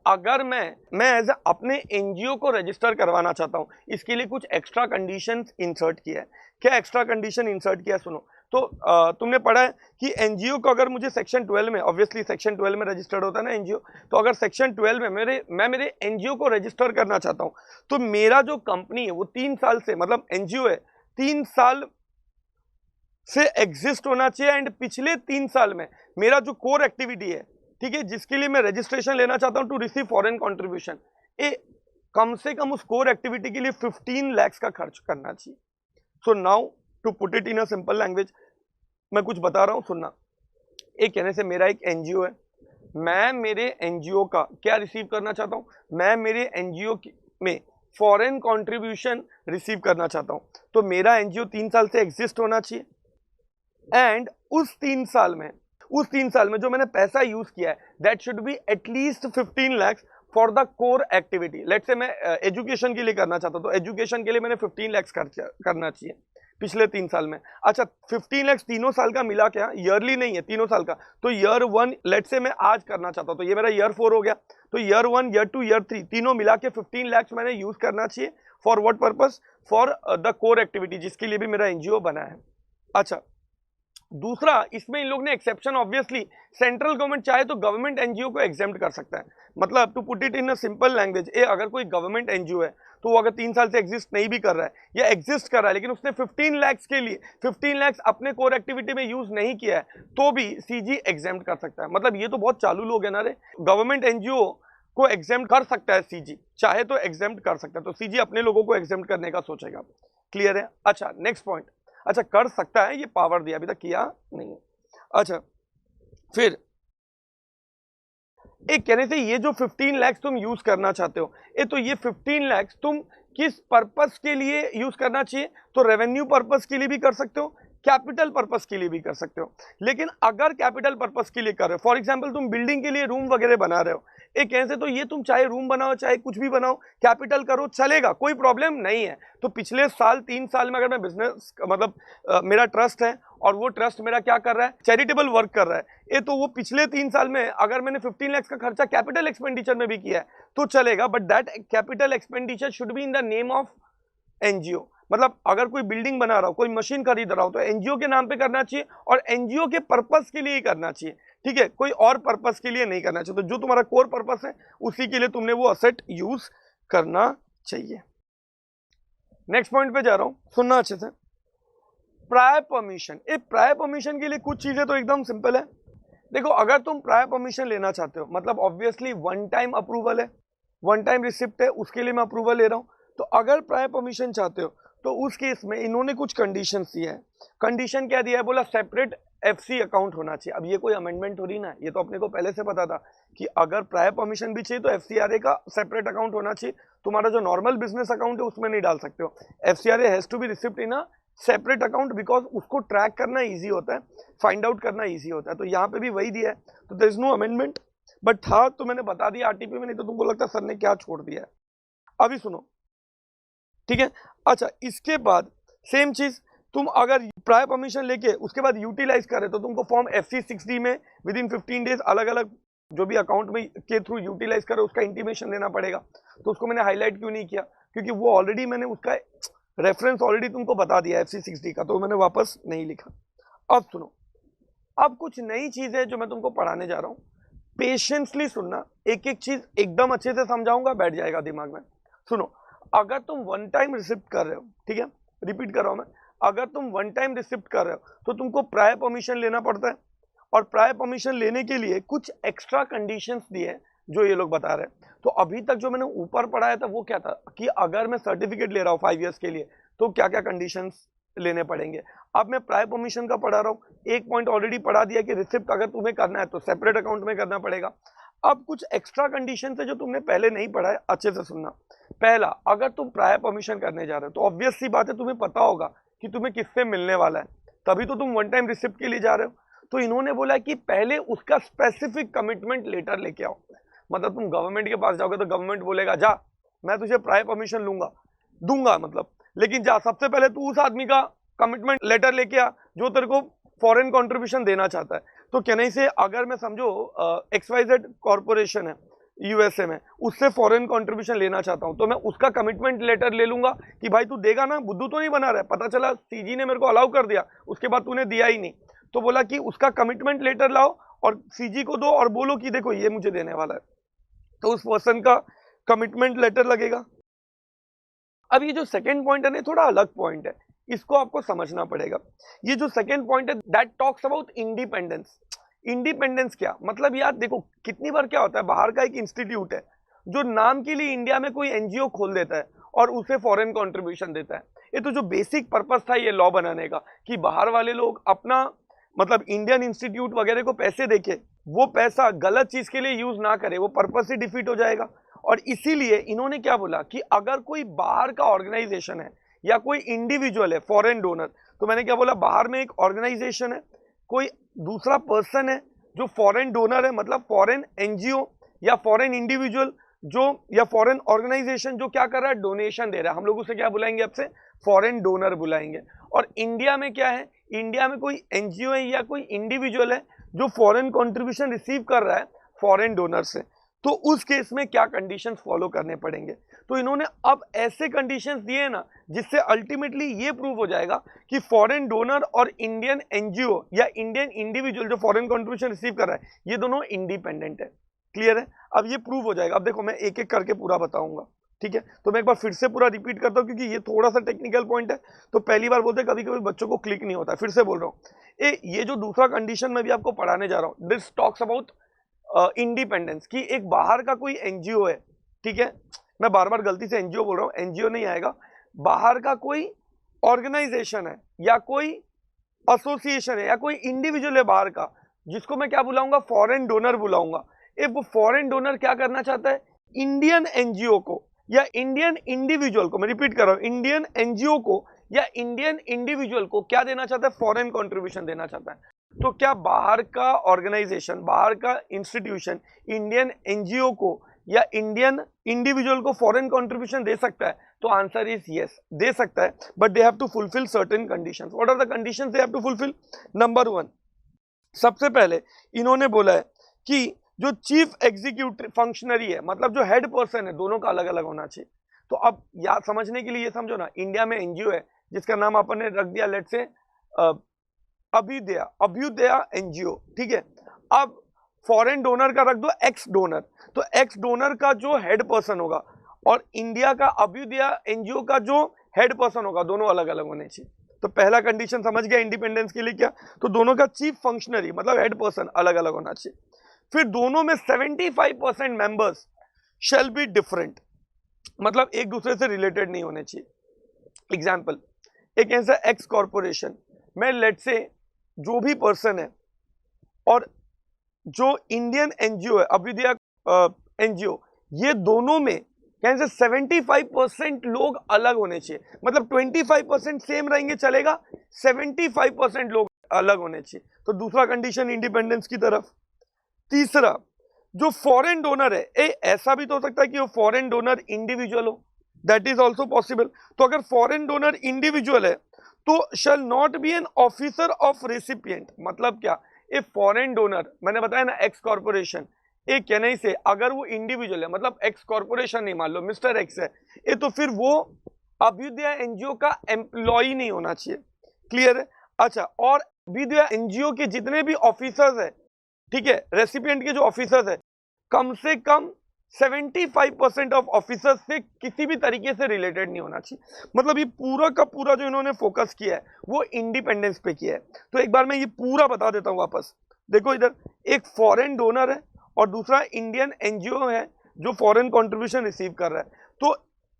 अगर मैं एज अपने एनजीओ को रजिस्टर करवाना चाहता हूं, इसके लिए कुछ एक्स्ट्रा कंडीशंस इंसर्ट किया है। क्या एक्स्ट्रा कंडीशन इंसर्ट किया है? सुनो तो तुमने पढ़ा है कि एनजीओ को अगर मुझे सेक्शन 12 में, ऑब्वियसली सेक्शन 12 में रजिस्टर्ड होता है ना एनजीओ, तो अगर सेक्शन 12 में मैं मेरे एनजीओ को रजिस्टर करना चाहता हूं तो मेरा जो कंपनी है वो 3 साल से, मतलब एनजीओ है 3 साल से एग्जिस्ट होना चाहिए एंड पिछले 3 साल में मेरा जो कोर एक्टिविटी है, ठीक है, जिसके लिए मैं रजिस्ट्रेशन लेना चाहता हूं टू रिसीव फॉरेन कंट्रीब्यूशन, कम से कम उस कोर एक्टिविटी के लिए 15 लाख का खर्च करना चाहिए। So now to put it in a simple language, मैं कुछ बता रहा हूं, सुनना। कहने से मेरा एक एनजीओ है, मैं मेरे एनजीओ का क्या रिसीव करना चाहता हूं? मैं मेरे एनजीओ में फॉरेन कंट्रीब्यूशन रिसीव करना चाहता हूं। तो मेरा एनजीओ 3 साल से एग्जिस्ट होना चाहिए एंड उस 3 साल में जो मैंने पैसा यूज किया है that should be at least 15 lakh for the core activity. Let's say मैं एजुकेशन के लिए करना चाहता हूं तो एजुकेशन के लिए मैंने 15 लाख खर्च करना चाहिए पिछले 3 साल में। अच्छा, 15 लाख तीनों साल का मिला क्या? ईयरली नहीं है, तीनों साल का। तो ईयर 1 लेट्स से मैं आज करना चाहता हूं तो ये मेरा ईयर 4 हो गया। तो ईयर 1, ईयर 2, ईयर 3 तीनों मिला के 15 लाख मैंने यूज करना चाहिए। For what purpose? For the core activity, जिसके लिए भी मेरा एनजीओ बना है। अच्छा, दूसरा, इसमें इन लोग ने एक्सेप्शन, ऑब्वियसली सेंट्रल गवर्नमेंट चाहे तो गवर्नमेंट एनजीओ को एग्जेम्प्ट कर सकता है। मतलब to put it in a simple language, अगर कोई गवर्नमेंट एनजीओ है तो वो अगर 3 साल से एग्जिस्ट नहीं भी कर रहा है या एग्जिस्ट कर रहा है लेकिन उसने 15 लाख के लिए 15 लाख अपने कोर एक्टिविटी में यूज नहीं किया है तो भी सीजी एग्जेम्प्ट कर सकता है। मतलब ये तो बहुत चालू लोग है ना रे, गवर्नमेंट एनजीओ को एग्जेम्प्ट कर सकता है सीजी, चाहे तो एग्जेम्प्ट कर सकता है। तो सीजी अपने लोगों को एग्जेम्प्ट करने का सोचेगा। क्लियर है? अच्छा, नेक्स्ट पॉइंट। अच्छा, कर सकता है, ये पावर दिया, अभी तक किया नहीं है। अच्छा, फिर कहने से ये जो 15 लाख तुम यूज करना चाहते हो, तो ये 15 लाख तुम किस पर्पस के लिए यूज करना चाहिए? तो रेवेन्यू पर्पस के लिए भी कर सकते हो, कैपिटल पर्पस के लिए भी कर सकते हो। लेकिन अगर कैपिटल पर्पस के लिए कर रहे हो, फॉर एग्जांपल तुम बिल्डिंग के लिए रूम वगैरह बना रहे हो, कहने से तो ये तुम चाहे रूम बनाओ चाहे कुछ भी बनाओ, कैपिटल करो, चलेगा, कोई प्रॉब्लम नहीं है। तो पिछले 3 साल में अगर मैं बिजनेस, मतलब मेरा ट्रस्ट है और वो ट्रस्ट मेरा क्या कर रहा है? चैरिटेबल वर्क कर रहा है, तो वो पिछले 3 साल में अगर मैंने 15 लाख का खर्चा कैपिटल एक्सपेंडिचर में भी किया है तो चलेगा, but that capital expenditure should be in the name of NGO. मतलब अगर कोई बिल्डिंग बना रहा हो, कोई मशीन खरीद रहा हो तो एनजीओ के नाम पे करना चाहिए और एनजीओ के पर्पस के लिए ही करना चाहिए। ठीक है, कोई और पर्पस के लिए नहीं करना चाहिए। तो जो तुम्हारा कोर पर्पस है उसी के लिए तुमने वो असेट यूज करना चाहिए। नेक्स्ट पॉइंट पे जा रहा हूं, सुनना अच्छे से। Prior permission. प्रायर परमिशन के लिए कुछ चीजें तो एकदम सिंपल है। देखो, अगर तुम प्रायर परमिशन लेना चाहते हो, मतलब ऑब्वियसली वन टाइम अप्रूवल है, वन टाइम रिसिप्ट है, उसके लिए मैं अप्रूवल ले रहा हूं। तो अगर प्रायर परमिशन चाहते हो तो उस केस में इन्होंने कुछ कंडीशन दिया है। कंडीशन क्या दिया है? बोला सेपरेट एफसी अकाउंट होना चाहिए। अब ये कोई अमेंडमेंट हो रही ना, ये तो अपने को पहले से पता था कि अगर प्रायर परमिशन भी चाहिए तो एफसीआरए का सेपरेट अकाउंट होना चाहिए। तुम्हारा जो नॉर्मल बिजनेस अकाउंट है उसमें नहीं डाल सकते हो। FCRA has to be receipt in a separate account because उसको ट्रैक करना ईजी होता है, फाइंड आउट करना ईजी होता है। तो यहाँ पे भी वही दिया है, तो there is no amendment. But था तो मैंने बता दिया आरटीपी में, नहीं तो तुमको लगता सर ने क्या छोड़ दिया है। अभी सुनो, ठीक है। अच्छा, इसके बाद सेम चीज, तुम अगर प्रायर परमिशन लेके उसके बाद यूटिलाइज करे तो तुमको फॉर्म FC60 में विद इन 15 डेज अलग अलग जो भी अकाउंट में के थ्रू यूटिलाइज करे उसका इंटीमेशन देना पड़ेगा। तो उसको मैंने हाईलाइट क्यों नहीं किया, क्योंकि वो ऑलरेडी मैंने उसका रेफरेंस ऑलरेडी तुमको बता दिया FC60 का, तो मैंने वापस नहीं लिखा। अब सुनो, अब कुछ नई चीज है जो मैं तुमको पढ़ाने जा रहा हूँ, पेशेंसली सुनना, एक एक चीज एकदम अच्छे से समझाऊंगा, बैठ जाएगा दिमाग में। सुनो, अगर तुम वन टाइम रिसिप्ट कर रहे हो, ठीक है, रिपीट कर रहा हूं मैं, अगर तुम वन टाइम रिसिप्ट कर रहे हो तो तुमको प्रायर परमिशन लेना पड़ता है, और प्रायर परमिशन लेने के लिए कुछ एक्स्ट्रा कंडीशंस दिए हैं जो ये लोग बता रहे हैं। तो अभी तक जो मैंने ऊपर पढ़ाया था वो क्या था कि अगर मैं सर्टिफिकेट ले रहा हूँ 5 ईयर्स के लिए तो क्या क्या कंडीशंस लेने पड़ेंगे। अब मैं प्रायर परमिशन का पढ़ा रहा हूँ, एक पॉइंट ऑलरेडी पढ़ा दिया कि रिसिप्ट अगर तुम्हें करना है तो सेपरेट अकाउंट में करना पड़ेगा। अब कुछ एक्स्ट्रा कंडीशन है जो तुमने पहले नहीं पढ़ा है, अच्छे से सुनना। पहला, अगर तुम प्रायर परमिशन करने जा रहे हो तो ऑब्वियस सी बात है तुम्हें पता होगा कि तुम्हें किससे मिलने वाला है, तभी तो तुम वन टाइम रिसिप्ट के लिए जा रहे हो। तो इन्होंने बोला कि पहले उसका स्पेसिफिक कमिटमेंट लेटर लेके आओ। मतलब तुम गवर्नमेंट के पास जाओगे तो गवर्नमेंट बोलेगा जा मैं तुझे प्रायर परमिशन दूंगा मतलब, लेकिन जा सबसे पहले तू उस आदमी का कमिटमेंट लेटर लेके आ जो तेरे को फॉरेन कंट्रीब्यूशन देना चाहता है। तो चेन्नई से अगर मैं समझो XYZ कॉर्पोरेशन है यूएसए में, उससे फॉरेन कंट्रीब्यूशन लेना चाहता हूं तो मैं उसका कमिटमेंट लेटर ले लूंगा कि भाई तू देगा ना, बुद्धू तो नहीं बना रहा है। पता चला सीजी ने मेरे को अलाउ कर दिया, उसके बाद तूने दिया ही नहीं, तो बोला कि उसका कमिटमेंट लेटर लाओ और सीजी को दो और बोलो कि देखो ये मुझे देने वाला है, तो उस पर्सन का कमिटमेंट लेटर लगेगा। अब ये जो सेकेंड पॉइंट है ना, थोड़ा अलग पॉइंट है, इसको आपको समझना पड़ेगा। ये जो सेकेंड पॉइंट है that talks about independence. Independence क्या मतलब, यार देखो कितनी बार क्या होता है, बाहर का एक इंस्टीट्यूट है जो नाम के लिए इंडिया में कोई एनजीओ खोल देता है और उसे फॉरेन कंट्रीब्यूशन देता है। ये तो जो बेसिक पर्पस था ये लॉ बनाने का कि बाहर वाले लोग अपना मतलब इंडियन इंस्टीट्यूट वगैरह को पैसे देके वो पैसा गलत चीज के लिए यूज ना करे, वो पर्पस ही डिफीट हो जाएगा। और इसीलिए इन्होंने क्या बोला कि अगर कोई बाहर का ऑर्गेनाइजेशन है या कोई इंडिविजुअल है फॉरेन डोनर, तो मैंने क्या बोला, बाहर में एक ऑर्गेनाइजेशन है, कोई दूसरा पर्सन है जो फॉरेन डोनर है, मतलब फॉरेन एनजीओ या फॉरेन इंडिविजुअल जो या फॉरेन ऑर्गेनाइजेशन जो क्या कर रहा है, डोनेशन दे रहा है, हम लोग उसे क्या बुलाएंगे, आपसे फॉरेन डोनर बुलाएंगे। और इंडिया में क्या है, इंडिया में कोई एनजीओ है या कोई इंडिविजुअल है जो फॉरेन कंट्रीब्यूशन रिसीव कर रहा है फॉरेन डोनर से, तो उस केस में क्या कंडीशंस फॉलो करने पड़ेंगे। तो इन्होंने अब ऐसे कंडीशंस दिए ना जिससे अल्टीमेटली ये प्रूव हो जाएगा कि फॉरेन डोनर और इंडियन एनजीओ या इंडियन इंडिविजुअल जो फॉरेन कंट्रीब्यूशन रिसीव कर रहा है ये दोनों इंडिपेंडेंट है। क्लियर है, अब ये प्रूव हो जाएगा। अब देखो मैं एक एक करके पूरा बताऊंगा, ठीक है। तो मैं एक बार फिर से पूरा रिपीट करता हूं क्योंकि ये थोड़ा सा टेक्निकल पॉइंट है, तो पहली बार बोलते कभी कभी बच्चों को क्लिक नहीं होता, फिर से बोल रहा हूँ। ये जो दूसरा कंडीशन मैं भी आपको पढ़ाने जा रहा हूँ, दिस टॉक्स अबाउट इंडिपेंडेंस, कि एक बाहर का कोई एनजीओ है, ठीक है, मैं बार बार गलती से एनजीओ बोल रहा हूँ, एनजीओ नहीं आएगा, बाहर का कोई ऑर्गेनाइजेशन है या कोई एसोसिएशन है या कोई इंडिविजुअल है बाहर का, जिसको मैं क्या बुलाऊंगा, फॉरेन डोनर बुलाऊंगा। वो फॉरेन डोनर क्या करना चाहता है, इंडियन एनजीओ को या इंडियन इंडिविजुअल को, मैं रिपीट कर रहा हूं, इंडियन एनजीओ को या इंडियन इंडिविजुअल को क्या देना चाहता है, फॉरेन कंट्रीब्यूशन देना चाहता है। तो क्या बाहर का ऑर्गेनाइजेशन, बाहर का इंस्टीट्यूशन इंडियन एनजीओ को या इंडियन इंडिविजुअल को फॉरेन कंट्रीब्यूशन दे सकता है? तो आंसर इज यस, दे सकता है, but they have to fulfil certain conditions. What are the conditions they have to fulfil? Number 1, सबसे पहले इन्होंने बोला है कि जो चीफ एग्जीक्यूटिव फंक्शनरी है, मतलब जो हेड पर्सन है, दोनों का अलग अलग होना चाहिए। तो अब याद समझने के लिए ये समझो ना, इंडिया में एनजीओ है जिसका नाम अपन ने रख दिया लेट से अभ्युदया एनजीओ, ठीक है। अब फॉरेन डोनर का रख दो एक्स डोनर, तो एक्स डोनर का जो हेड पर्सन होगा और इंडिया का अभ्युदया एनजीओ का जो हेड पर्सन होगा, दोनों अलग अलग होने चाहिए। तो पहला कंडीशन समझ गया इंडिपेंडेंस के लिए क्या, तो दोनों का चीफ फंक्शनरी मतलब हेड पर्सन अलग अलग होना चाहिए। फिर दोनों में 75% मेंबर्स शेल बी डिफरेंट, मतलब एक दूसरे से रिलेटेड नहीं होने चाहिए। एग्जाम्पल, एक ऐसा एक्स कॉर्पोरेशन में लेट से जो भी पर्सन है और जो इंडियन एनजीओ है अभ्युदया एनजीओ, ये दोनों में कैसे 75% लोग अलग होने चाहिए, मतलब 25% सेम रहेंगे चलेगा, 75% लोग अलग होने चाहिए। तो दूसरा कंडीशन इंडिपेंडेंस की तरफ। तीसरा, जो फॉरेन डोनर है, ऐसा भी तो हो सकता है कि वो फॉरेन डोनर इंडिविजुअल हो, दैट इज ऑल्सो पॉसिबल। तो अगर फॉरेन डोनर इंडिविजुअल है तो shall not be an officer of recipient. मतलब क्या, ए फॉरेन डोनर, मैंने बताया ना एक्स कॉर्पोरेशन, ए चेन्नई से अगर वो इंडिविजुअल है, मतलब एक्स कॉर्पोरेशन नहीं, मान लो मिस्टर एक्स है ए, तो फिर वो अभ्युदय एनजीओ का एम्प्लॉय नहीं होना चाहिए। क्लियर है? अच्छा, और अभ्युदय एनजीओ के जितने भी ऑफिसर्स है, ठीक है, रेसिपिएंट के जो ऑफिसर्स है, कम से कम 75% ऑफ ऑफिसर्स से किसी भी तरीके से रिलेटेड नहीं होना चाहिए। मतलब ये पूरा का पूरा जो इन्होंने फोकस किया है वो इंडिपेंडेंस पे किया है। तो एक बार मैं ये पूरा बता देता हूं वापस। देखो इधर एक फॉरेन डोनर है और दूसरा इंडियन एनजीओ है जो फॉरेन कंट्रीब्यूशन रिसीव कर रहा है। तो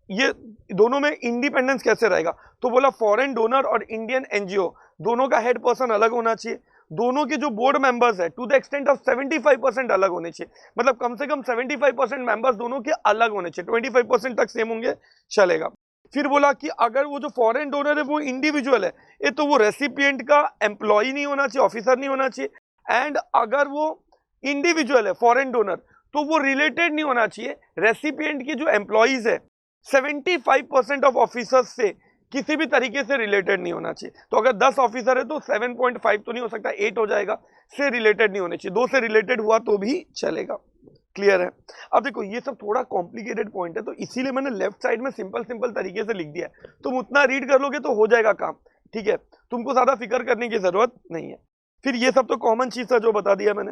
ये दोनों में इंडिपेंडेंस कैसे रहेगा? तो बोला फॉरेन डोनर और इंडियन एनजीओ दोनों का हेड पर्सन अलग होना चाहिए, दोनों के जो बोर्ड मेंबर्स है टू द एक्सटेंट ऑफ 75% अलग होने चाहिए। मतलब कम से कम 75% मेंबर्स दोनों के अलग होने चाहिए, 25% तक सेम होंगे चलेगा। फिर बोला कि अगर वो जो फॉरेन डोनर है वो इंडिविजुअल है ये, तो वो रेसिपिएंट का एम्प्लॉय नहीं होना चाहिए, ऑफिसर नहीं होना चाहिए। एंड अगर वो इंडिविजुअल है फॉरेन डोनर, तो वो रिलेटेड नहीं होना चाहिए रेसिपिएंट की जो एम्प्लॉइज है 75% ऑफ ऑफिसर्स से किसी भी तरीके से रिलेटेड नहीं होना चाहिए। तो अगर 10 ऑफिसर है तो 7.5 तो नहीं हो सकता, 8 हो जाएगा, से रिलेटेड नहीं होने चाहिए। 2 से रिलेटेड हुआ तो भी चलेगा। क्लियर है? अब देखो ये सब थोड़ा कॉम्प्लिकेटेड पॉइंट है, तो इसीलिए मैंने लेफ्ट साइड में सिंपल सिंपल तरीके से लिख दिया है। तुम उतना रीड कर लोगे तो हो जाएगा काम, ठीक है, तुमको ज्यादा फिक्र करने की जरूरत नहीं है। फिर ये सब तो कॉमन चीज था जो बता दिया मैंने।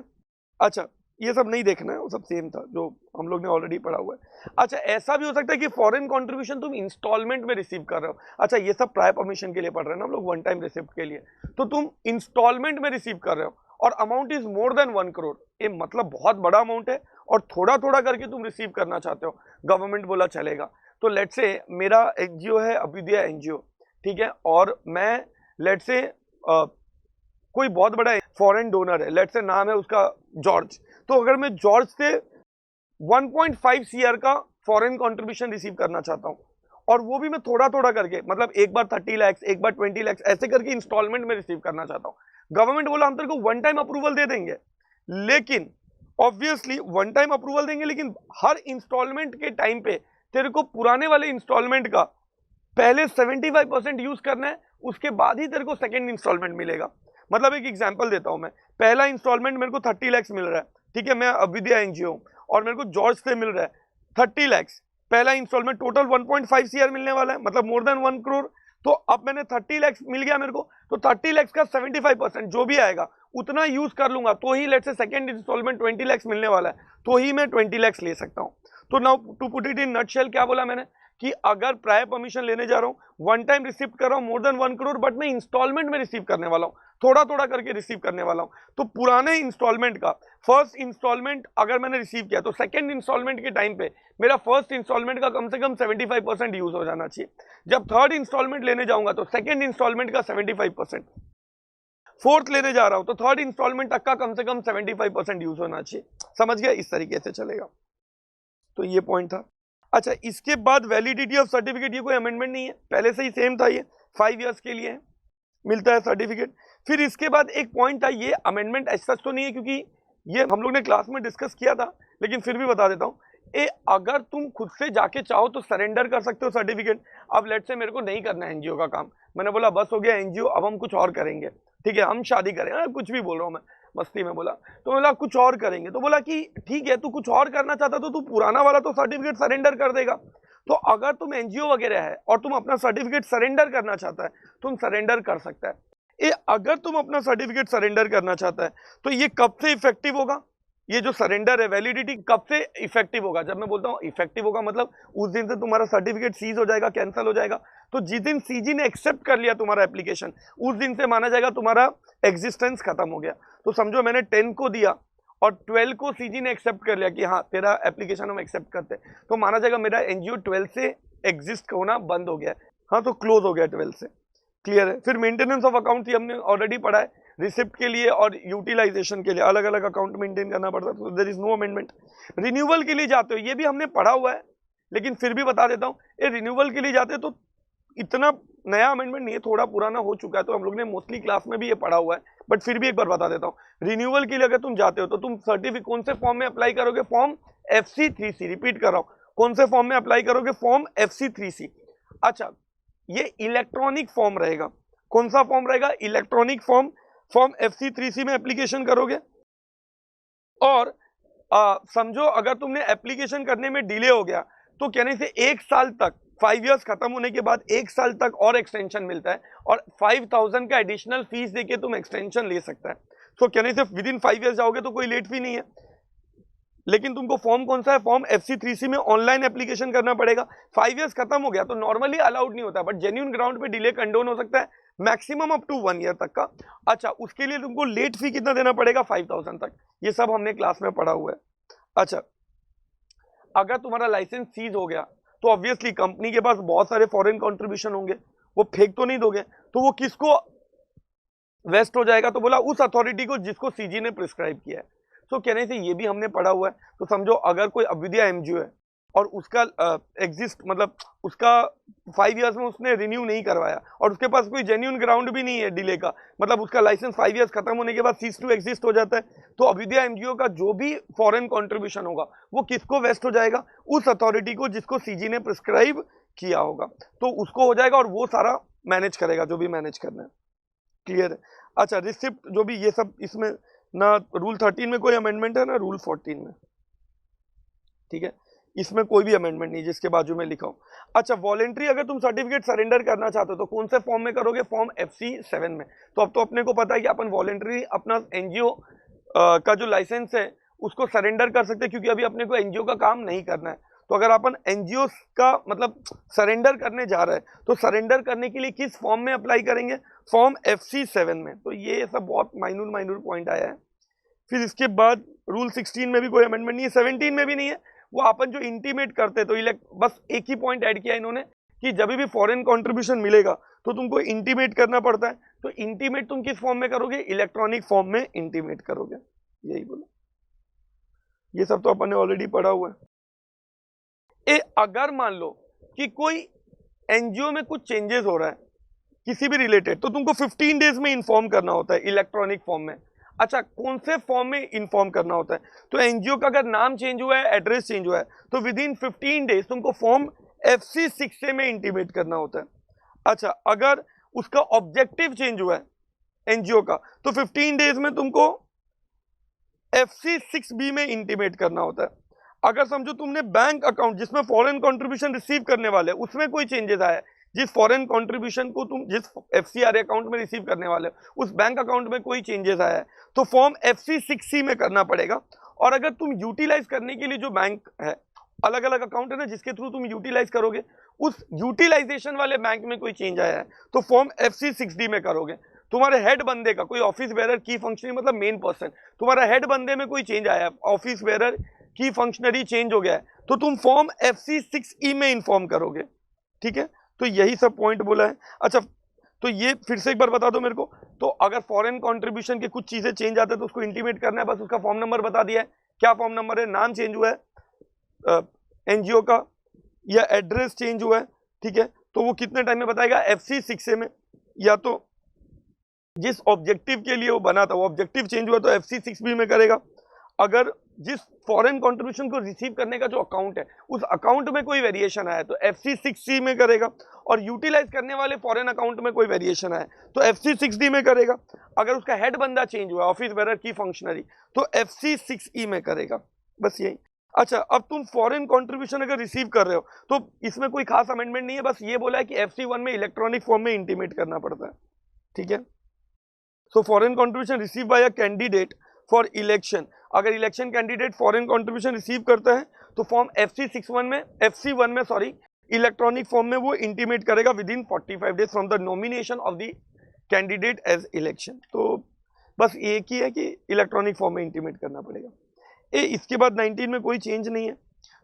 अच्छा, ये सब नहीं देखना है, वो सब सेम था जो हम लोग ने ऑलरेडी पढ़ा हुआ है। अच्छा, ऐसा भी हो सकता है कि फॉरेन कंट्रीब्यूशन तुम इंस्टॉलमेंट में रिसीव कर रहे हो। अच्छा, ये सब प्रायर परमिशन के लिए पढ़ रहे हैं ना हम लोग, वन टाइम रिसिप्ट के लिए, तो तुम इंस्टॉलमेंट में रिसीव कर रहे हो और amount is more than 1 crore. ये मतलब बहुत बड़ा अमाउंट है और थोड़ा थोड़ा करके तुम रिसीव करना चाहते हो, गवर्नमेंट बोला चलेगा। तो लेट से मेरा एनजीओ है अभ्युदय एनजीओ, ठीक है, और मैं लेट से कोई बहुत बड़ा फॉरेन डोनर है, लेट से नाम है उसका जॉर्ज। तो अगर मैं जॉर्ज से 1.5 सीआर का फॉरेन कंट्रीब्यूशन रिसीव करना चाहता हूं, और वो भी मैं थोड़ा थोड़ा करके, मतलब एक बार 30 लाख, एक बार 20 लाख, ऐसे करके इंस्टॉलमेंट में रिसीव करना चाहता हूं। गवर्नमेंट बोला हम तेरे को वन टाइम अप्रूवल दे देंगे, लेकिन ऑब्वियसली वन टाइम अप्रूवल देंगे, लेकिन हर इंस्टॉलमेंट के टाइम पे तेरे को पुराने वाले इंस्टॉलमेंट का पहले 75% यूज करना है, उसके बाद ही तेरे को सेकेंड इंस्टॉलमेंट मिलेगा। मतलब एक एग्जांपल देता हूं मैं, पहला इंस्टॉलमेंट मेरे को 30 लाख मिल रहा है, ठीक है, मैं अभ्युदय एनजीओ, और मेरे को जॉर्ज से मिल रहा है 30 लाख, पहला इंस्टॉलमेंट, टोटल 1.5 सीआर मिलने वाला है, मतलब मोर देन 1 करोड़। तो अब मैंने 30 लाख मिल गया मेरे को, तो 30 लाख का 75% जो भी आएगा उतना यूज कर लूंगा, तो ही लेट से सेकंड इंस्टॉलमेंट 20 लाख मिलने वाला है, तो ही मैं 20 लाख ले सकता हूं। तो now to put it in nutshell, क्या बोला मैंने कि अगर प्रायर परमिशन लेने जा रहा हूं, वन टाइम रिसीव कर रहा हूं मोर देन 1 करोड़, बट मैं इंस्टॉलमेंट में रिसीव करने वाला हूं, थोड़ा थोड़ा करके रिसीव करने वाला हूं। तो पुराने इंस्टॉलमेंट का फर्स्ट इंस्टॉलमेंट अगर मैंने रिसीव किया, तो सेकंड इंस्टॉलमेंट के टाइम पे मेरा फर्स्ट इंस्टॉलमेंट का कम से कम 75% यूज हो जाना चाहिए। जब थर्ड इंस्टॉलमेंट लेने जाऊंगा तो सेकंड इंस्टॉलमेंट का 75%, फोर्थ लेने जा रहा हूं तो थर्ड इंस्टॉलमेंट तक का कम से कम 75% यूज होना चाहिए। समझ गया? इस तरीके से चलेगा। तो ये पॉइंट था। अच्छा, इसके बाद वैलिडिटी ऑफ सर्टिफिकेट, ये कोई अमेंडमेंट नहीं है, पहले से ही सेम था, ये 5 इयर्स के लिए मिलता है सर्टिफिकेट। फिर इसके बाद एक पॉइंट था, ये अमेंडमेंट ऐसा तो नहीं है क्योंकि ये हम लोग ने क्लास में डिस्कस किया था, लेकिन फिर भी बता देता हूँ। अगर तुम खुद से जाके चाहो तो सरेंडर कर सकते हो सर्टिफिकेट। अब लेट से मेरे को नहीं करना है एनजीओ का काम, मैंने बोला बस हो गया एनजीओ, अब हम कुछ और करेंगे, ठीक है, हम शादी करेंगे, कुछ भी बोल रहा हूँ मैं मस्ती में बोला, तो बोला कुछ और करेंगे। तो बोला कि ठीक है, तू कुछ और करना चाहता तो तू पुराना वाला तो सर्टिफिकेट सरेंडर कर देगा। तो अगर तुम एनजीओ वगैरह है और तुम अपना सर्टिफिकेट सरेंडर करना चाहता है, तुम सरेंडर कर सकता है। अगर तुम अपना सर्टिफिकेट सरेंडर करना चाहता है तो ये कब से इफेक्टिव होगा? ये जो सरेंडर है, वैलिडिटी कब से इफेक्टिव होगा? जब मैं बोलता हूँ इफेक्टिव होगा, मतलब उस दिन से तुम्हारा सर्टिफिकेट सीज हो जाएगा, कैंसिल हो जाएगा। तो जिस दिन सीजी ने एक्सेप्ट कर लिया तुम्हारा एप्लीकेशन, उस दिन से माना जाएगा तुम्हारा एग्जिस्टेंस खत्म हो गया। तो समझो मैंने 10 को दिया और 12 को सीजी ने एक्सेप्ट कर लिया कि हाँ तेरा एप्लीकेशन हम एक्सेप्ट करते हैं, तो माना जाएगा मेरा एनजीओ 12 से एग्जिस्ट होना बंद हो गया है, हाँ, तो क्लोज हो गया 12 से। क्लियर है? फिर मेंटेनेंस ऑफ अकाउंट हमने ऑलरेडी पढ़ा है, रिसिप्ट के लिए और यूटिलाइजेशन के लिए अलग अलग अकाउंट मेंटेन करना पड़ता है, तो there is no amendment. Renewal के लिए जाते हो, ये भी हमने पढ़ा हुआ है, लेकिन फिर भी बता देता हूँ, ये रिन्यूअल के लिए जाते तो इतना नया अमेंडमेंट नहीं है, थोड़ा पुराना हो चुका है, तो हम लोग ने मोस्टली क्लास में भी ये पढ़ा हुआ है, बट फिर भी एक बार बता देता हूँ। रिन्यूअल के लिए अगर तुम जाते हो तो तुम सर्टिफिकेट कौन से फॉर्म में अप्लाई करोगे? Form FC3C। रिपीट कर रहा हूँ, कौन से फॉर्म में अप्लाई करोगे? Form FC3C। अच्छा, ये इलेक्ट्रॉनिक फॉर्म रहेगा। कौन सा फॉर्म रहेगा? Electronic form. फॉर्म FC3C में एप्लीकेशन करोगे और समझो अगर तुमने एप्लीकेशन करने में डिले हो गया तो कहने से 1 साल तक, 5 इयर्स खत्म होने के बाद 1 साल तक और एक्सटेंशन मिलता है और 5000 का एडिशनल फीस देके तुम एक्सटेंशन ले सकता है। तो कहने से विद इन 5 इयर्स जाओगे तो कोई लेट फी नहीं है। लेकिन तुमको फॉर्म कौन सा है? फॉर्म FC3C में ऑनलाइन एप्लीकेशन करना पड़ेगा। 5 इयर्स खत्म हो गया तो नॉर्मली अलाउड नहीं होता, बट जेन्युइन ग्राउंड पे डिले कंडोन हो सकता है, मैक्सिमम अप टू 1 ईयर तक का। अच्छा, उसके लिए तुमको लेट फी कितना देना पड़ेगा? 5000 तक। ये सब हमने क्लास में पढ़ा हुआ है। अच्छा, अगर तुम्हारा लाइसेंस सीज हो गया तो ऑब्वियसली कंपनी के पास बहुत सारे फॉरेन कंट्रीब्यूशन होंगे, वो फेंक तो नहीं दोगे, तो वो किसको वेस्ट हो जाएगा? तो बोला उस अथॉरिटी को जिसको सीजी ने प्रिस्क्राइब किया है। तो कहने से ये भी हमने पढ़ा हुआ है। तो समझो अगर कोई अविद्या एमजीओ है और उसका एग्जिस्ट मतलब उसका 5 इयर्स में उसने रिन्यू नहीं करवाया और उसके पास कोई जेन्युइन ग्राउंड भी नहीं है डिले का, मतलब उसका लाइसेंस 5 इयर्स खत्म होने के बाद सीज टू एग्जिस्ट हो जाता है, तो अविद्या एमजीओ का जो भी फॉरेन कंट्रीब्यूशन होगा वो किसको वेस्ट हो जाएगा? उस अथॉरिटी को जिसको सीजी ने प्रिस्क्राइब किया होगा, तो उसको हो जाएगा और वो सारा मैनेज करेगा जो भी मैनेज करना है। क्लियर है? अच्छा, रिसिप्ट जो भी ये सब, इसमें ना रूल 13 में कोई अमेंडमेंट है ना रूल 14 में, ठीक है, इसमें कोई भी अमेंडमेंट नहीं जिसके बाजू में लिखा हो। अच्छा, वॉलेंट्री अगर तुम सर्टिफिकेट सरेंडर करना चाहते हो तो कौन से फॉर्म में करोगे? फॉर्म FC7 में। तो अब तो अपने को पता है कि अपन वॉलेंट्री अपना एनजीओ का जो लाइसेंस है उसको सरेंडर कर सकते हैं, क्योंकि अभी अपने को एनजीओ का काम नहीं करना है। तो अगर अपन एनजीओ का मतलब सरेंडर करने जा रहे हैं तो सरेंडर करने के लिए किस फॉर्म में अप्लाई करेंगे? फॉर्म FC7 में। तो ये सब बहुत माइन्यूट पॉइंट आया है। फिर इसके बाद रूल 16 में भी कोई अमेंडमेंट नहीं है, 17 में भी नहीं है। वो अपन जो इंटीमेट करते तो बस एक ही पॉइंट ऐड किया इन्होंने कि जब भी फॉरेन कंट्रीब्यूशन मिलेगा तो तुमको इंटीमेट करना पड़ता है। तो इंटीमेट तुम किस फॉर्म में करोगे? इलेक्ट्रॉनिक फॉर्म में इंटीमेट करोगे, यही बोला। ये सब तो अपन ने ऑलरेडी पढ़ा हुआ है। अगर मान लो कि कोई एनजीओ में कुछ चेंजेस हो रहा है किसी भी रिलेटेड, तो तुमको 15 डेज में इन्फॉर्म करना होता है इलेक्ट्रॉनिक फॉर्म में। अच्छा, कौन से फॉर्म में इन्फॉर्म करना होता है? तो एनजीओ का अगर नाम चेंज हुआ है, एड्रेस चेंज हुआ है, तो विद इन 15 डेज तुमको फॉर्म FC6 में इंटीमेट करना होता है। अच्छा, अगर उसका ऑब्जेक्टिव चेंज हुआ है एनजीओ का तो 15 डेज में तुमको FC6B में इंटीमेट करना होता है। अगर समझो तुमने बैंक अकाउंट जिसमें फॉरेन कंट्रीब्यूशन रिसीव करने वाले उसमें कोई चेंजेस आया है, जिस फॉरेन कंट्रीब्यूशन को तुम जिस FCRA अकाउंट में रिसीव करने वाले हो उस बैंक अकाउंट में कोई चेंजेस आया है, तो फॉर्म FC6C में करना पड़ेगा। और अगर तुम यूटिलाइज करने के लिए जो बैंक है, अलग अलग अकाउंट है ना जिसके थ्रू तुम यूटिलाइज करोगे, उस यूटिलाइजेशन वाले बैंक में कोई चेंज आया है तो फॉर्म FC6D में करोगे। तुम्हारे हेड बंदे का कोई ऑफिस बेरर की फंक्शनरी मतलब मेन पर्सन, तुम्हारा हेड बंदे में कोई चेंज आया है, ऑफिस बेरर की फंक्शनरी चेंज हो गया है, तो तुम फॉर्म FC6E में इन्फॉर्म करोगे। ठीक है, तो यही सब पॉइंट बोला है। अच्छा, तो ये फिर से एक बार बता दो मेरे को। तो अगर फॉरेन कंट्रीब्यूशन की कुछ चीजें चेंज आते हैं तो उसको इंटीमेट करना है, बस उसका फॉर्म नंबर बता दिया है। क्या फॉर्म नंबर है? नाम चेंज हुआ है एनजीओ का या एड्रेस चेंज हुआ है, ठीक है, तो वो कितने टाइम में बताएगा? FC6A में। या तो जिस ऑब्जेक्टिव के लिए वो बना था वो ऑब्जेक्टिव चेंज हुआ तो FC6B में करेगा। अगर जिस फॉरेन कंट्रीब्यूशन को रिसीव करने का जो अकाउंट है उस अकाउंट में कोई वेरिएशन आया तो FC6C में करेगा। और यूटिलाइज करने वाले फॉरेन अकाउंट में कोई वेरिएशन आया तो FC6D में करेगा। अगर उसका हेड बंदा चेंज हुआ, ऑफिस बेरर की फंक्शनरी, तो FC6E में करेगा। बस यही। अच्छा, अब तुम फॉरेन कंट्रीब्यूशन अगर रिसीव कर रहे हो तो इसमें कोई खास अमेंडमेंट नहीं है, बस ये बोला है कि FC1 में इलेक्ट्रॉनिक फॉर्म में इंटीमेट करना पड़ता है। ठीक है, so foreign contribution receive by a candidate for election, अगर election candidate foreign contribution receive करता है तो फॉर्म FC1 में इलेक्ट्रॉनिक फॉर्म में वो इंटीमेट करेगा within 45 days from the nomination of the candidate as election. तो बस एक ही है कि इलेक्ट्रॉनिक फॉर्म में इंटीमेट करना पड़ेगा। इसके बाद 19 में कोई चेंज नहीं है।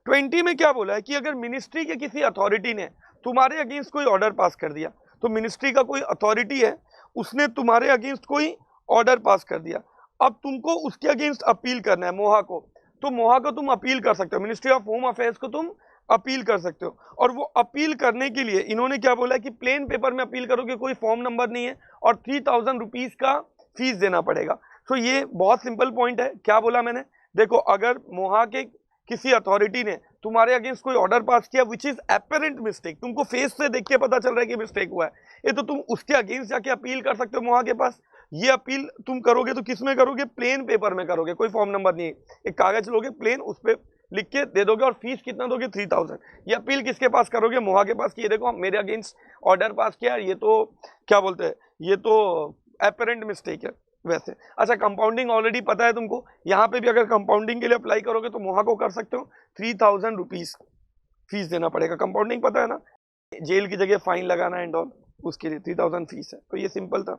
20 में क्या बोला है कि अगर मिनिस्ट्री के किसी अथॉरिटी ने तुम्हारे अगेंस्ट कोई ऑर्डर पास कर दिया, तो मिनिस्ट्री का कोई अथॉरिटी है उसने तुम्हारे अगेंस्ट कोई ऑर्डर पास कर दिया, अब तुमको उसके अगेंस्ट अपील करना है मोहा को, तो मोहा को तुम अपील कर सकते हो, मिनिस्ट्री ऑफ होम अफेयर्स को तुम अपील कर सकते हो। और वो अपील करने के लिए इन्होंने क्या बोला है कि प्लेन पेपर में अपील करोगे, कोई फॉर्म नंबर नहीं है और 3000 रुपीज का फीस देना पड़ेगा। तो ये बहुत सिंपल पॉइंट है। क्या बोला मैंने, देखो अगर मोहा के किसी अथॉरिटी ने तुम्हारे अगेंस्ट कोई ऑर्डर पास किया विच इज एपरेंट मिस्टेक, तुमको फेस से देख के पता चल रहा है कि मिस्टेक हुआ है, ये तो तुम उसके अगेंस्ट जाके अपील कर सकते हो मोहा के पास। ये अपील तुम करोगे तो किस में करोगे, प्लेन पेपर में करोगे, कोई फॉर्म नंबर नहीं है, एक कागज लोगे प्लेन, उस पर लिख के दे दोगे और फीस कितना दोगे, 3000। ये अपील किसके पास करोगे, मोहा के पास, कि ये देखो मेरे अगेंस्ट ऑर्डर पास किया, ये तो क्या बोलते हैं, ये तो एपरेंट मिस्टेक है वैसे। अच्छा, कंपाउंडिंग ऑलरेडी पता है तुमको, यहाँ पे भी अगर कंपाउंडिंग के लिए अप्लाई करोगे तो मोहा को कर सकते हो, 3000 रुपीज फीस देना पड़ेगा। कंपाउंडिंग पता है ना, जेल की जगह फाइन लगाना एंड ऑल, उसके लिए 3000 फीस है। तो ये सिंपल था।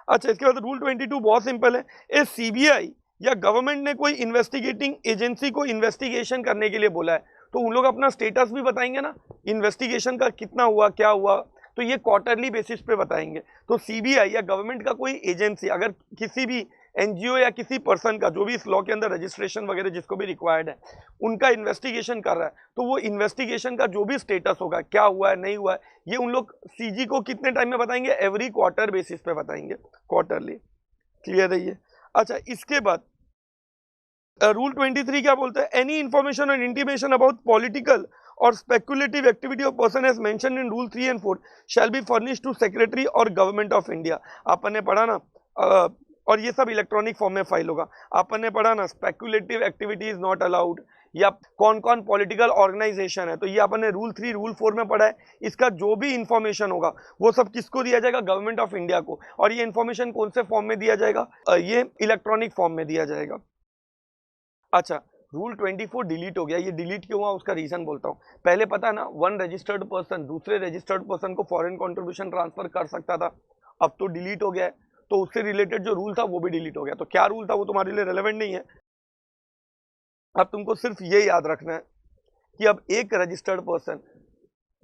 अच्छा, इसके बाद रूल 22 बहुत सिंपल है। ए सीबीआई या गवर्नमेंट ने कोई इन्वेस्टिगेटिंग एजेंसी को इन्वेस्टिगेशन करने के लिए बोला है, तो उन लोग अपना स्टेटस भी बताएंगे ना, इन्वेस्टिगेशन का कितना हुआ, क्या हुआ, तो ये क्वार्टरली बेसिस पे बताएंगे। तो सीबीआई या गवर्नमेंट का कोई एजेंसी अगर किसी भी एनजीओ या किसी पर्सन का, जो भी इस लॉ के अंदर रजिस्ट्रेशन वगैरह जिसको भी रिक्वायर्ड है, उनका इन्वेस्टिगेशन कर रहा है, तो वो इन्वेस्टिगेशन का जो भी स्टेटस होगा, क्या हुआ है नहीं हुआ है, ये उन लोग सीजी को कितने टाइम में बताएंगे, एवरी क्वार्टर बेसिस पे बताएंगे, क्वार्टरली। क्लियर है ये। अच्छा, इसके बाद रूल 23 क्या बोलता है, एनी इंफॉर्मेशन और इंटीमेशन अबाउट पॉलिटिकल और speculative activity of person as mention in rule 3 and 4 shall be furnish to secretary और गवर्नमेंट ऑफ इंडिया। अपन ने पढ़ा ना, और ये सब इलेक्ट्रॉनिक फॉर्म में फाइल होगा। अपन ने पढ़ा ना, speculative activity is not allowed, या कौन कौन पॉलिटिकल ऑर्गेनाइजेशन है, तो ये अपन ने रूल 3 रूल 4 में पढ़ा है। इसका जो भी इंफॉर्मेशन होगा वो सब किसको दिया जाएगा, गवर्नमेंट ऑफ इंडिया को। और ये इंफॉर्मेशन कौन से फॉर्म में दिया जाएगा, ये इलेक्ट्रॉनिक फॉर्म में दिया जाएगा। अच्छा, रूल 24 डिलीट हो गया। ये डिलीट क्यों हुआ उसका रीजन बोलता हूँ। पहले पता है ना, वन रजिस्टर्ड पर्सन दूसरे रजिस्टर्ड पर्सन को फॉरेन कंट्रीब्यूशन ट्रांसफर कर सकता था, अब तो डिलीट हो गया है, तो उससे रिलेटेड जो रूल था वो भी डिलीट हो गया। तो क्या रूल था वो तुम्हारे लिए रेलेवेंट नहीं है। अब तुमको सिर्फ ये याद रखना है कि अब एक रजिस्टर्ड पर्सन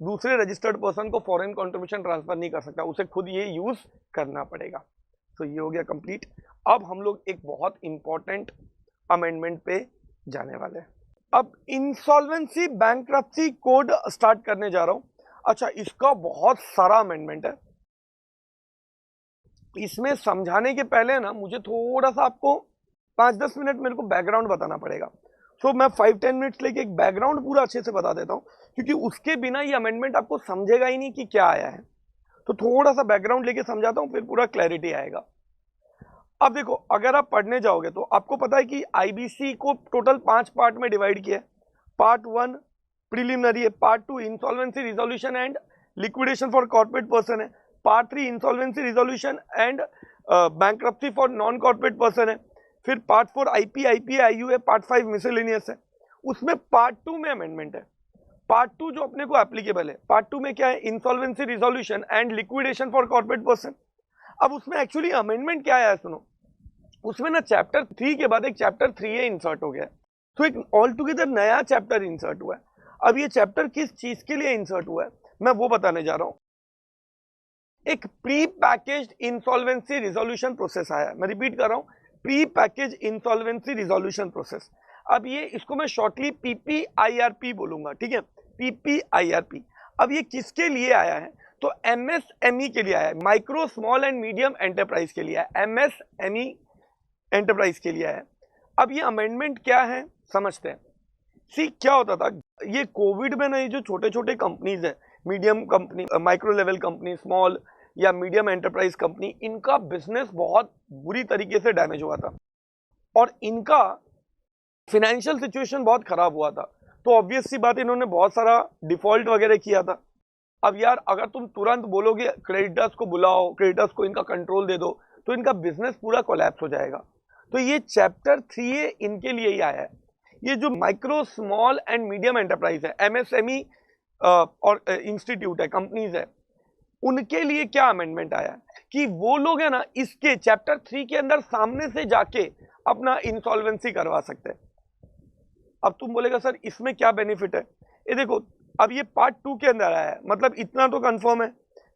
दूसरे रजिस्टर्ड पर्सन को फॉरेन कंट्रीब्यूशन ट्रांसफर नहीं कर सकता, उसे खुद ये यूज करना पड़ेगा। तो ये हो गया कंप्लीट। अब हम लोग एक बहुत इंपॉर्टेंट अमेंडमेंट पे जाने वाले हैं। अब इंसॉल्वेंसी बैंक्रप्सी कोड स्टार्ट करने जा रहा हूं। अच्छा, इसका बहुत सारा अमेंडमेंट है। इसमें समझाने के पहले ना मुझे थोड़ा सा आपको 5-10 मिनट मेरे को बैकग्राउंड बताना पड़ेगा। तो मैं 5-10 मिनट्स लेके एक बैकग्राउंड पूरा अच्छे से बता देता हूं, क्योंकि उसके बिना ये अमेंडमेंट आपको समझेगा ही नहीं कि क्या आया है। तो थोड़ा सा बैकग्राउंड लेके समझाता हूं, फिर पूरा क्लैरिटी आएगा। अब देखो, अगर आप पढ़ने जाओगे तो आपको पता है कि आईबीसी को टोटल 5 पार्ट में डिवाइड किया है। पार्ट 1 प्रिलिमिनरी है, part 2 insolvency resolution and liquidation for corporate person है, part 3 insolvency resolution and bankruptcy for non corporate person है, फिर पार्ट 4 आईपी आईयू है, पार्ट 5 मिसलेनियस है। उसमें पार्ट 2 में अमेंडमेंट है। पार्ट 2 जो अपने को एप्लीकेबल है, पार्ट 2 में क्या है, insolvency resolution and liquidation for corporate person. अब उसमें एक्चुअली अमेंडमेंट क्या आया है सुनो, उसमें ना चैप्टर 3 के बाद एक चैप्टर 3A इंसर्ट हो गया है, तो एक ऑल टुगेदर नया चैप्टर इंसर्ट हुआ है। अब ये चैप्टर किस चीज के लिए इंसर्ट हुआ है मैं वो बताने जा रहा हूं। एक pre packaged insolvency resolution process आया है। मैं रिपीट कर रहा हूं, pre package insolvency resolution process. अब ये इसको मैं शॉर्टली PPIRP बोलूंगा, ठीक है, PPIRP। अब ये किसके लिए आया है, तो MSME के लिए आया है, micro small and medium enterprise के लिए आया है, MSME एंटरप्राइज के लिए आया है। अब ये अमेंडमेंट क्या है समझते हैं। सी क्या होता था, ये कोविड में ना, ये जो छोटे छोटे कंपनीज है, medium company, micro level company, small या मीडियम एंटरप्राइज कंपनी, इनका बिजनेस बहुत बुरी तरीके से डैमेज हुआ था और इनका फाइनेंशियल सिचुएशन बहुत खराब हुआ था। तो ऑब्वियस सी बात, इन्होंने बहुत सारा डिफॉल्ट वगैरह किया था। अब यार अगर तुम तुरंत बोलोगे क्रेडिटर्स को बुलाओ, क्रेडिटर्स को इनका कंट्रोल दे दो, तो इनका बिजनेस पूरा कोलैप्स हो जाएगा। तो ये चैप्टर 3A इनके लिए ही आया है। ये जो micro small and medium enterprise है, MSME और इंस्टीट्यूट है, कंपनीज है, उनके लिए क्या अमेंडमेंट आया है कि वो लोग है ना, इसके चैप्टर 3 के अंदर सामने से जाके अपना इंसॉल्वेंसी करवा सकते हैं। अब तुम बोलेगा सर इसमें क्या बेनिफिट है, ये देखो, अब ये पार्ट 2 के अंदर आया है, मतलब इतना तो कंफर्म है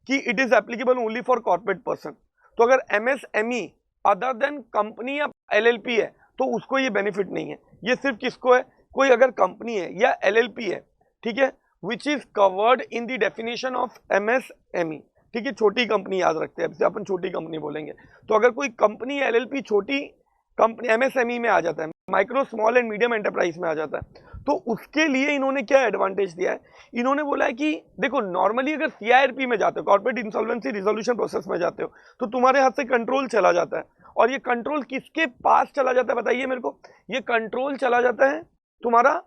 कि it is applicable only for corporate person. तो अगर MSME अदर देन कंपनी या LLP है तो उसको ये बेनिफिट नहीं है। ये सिर्फ किसको है, कोई अगर कंपनी है या LLP है, ठीक है, which is covered in the definition of MSME, ठीक है, छोटी कंपनी याद रखते हैं, जैसे अपन छोटी कंपनी बोलेंगे। तो अगर कोई कंपनी एलएलपी छोटी कंपनी एमएसएमई में आ जाता है, micro small and medium enterprise में आ जाता है, तो उसके लिए इन्होंने क्या एडवांटेज दिया है, इन्होंने बोला है कि देखो नॉर्मली अगर सीआईआरपी में जाते हो, कॉर्पोरेट इंसॉल्वेंसी रिजोल्यूशन प्रोसेस में जाते हो, तो तुम्हारे हाथ से कंट्रोल चला जाता है। और ये कंट्रोल किसके पास चला जाता है बताइए मेरे को? ये कंट्रोल चला जाता है तुम्हारा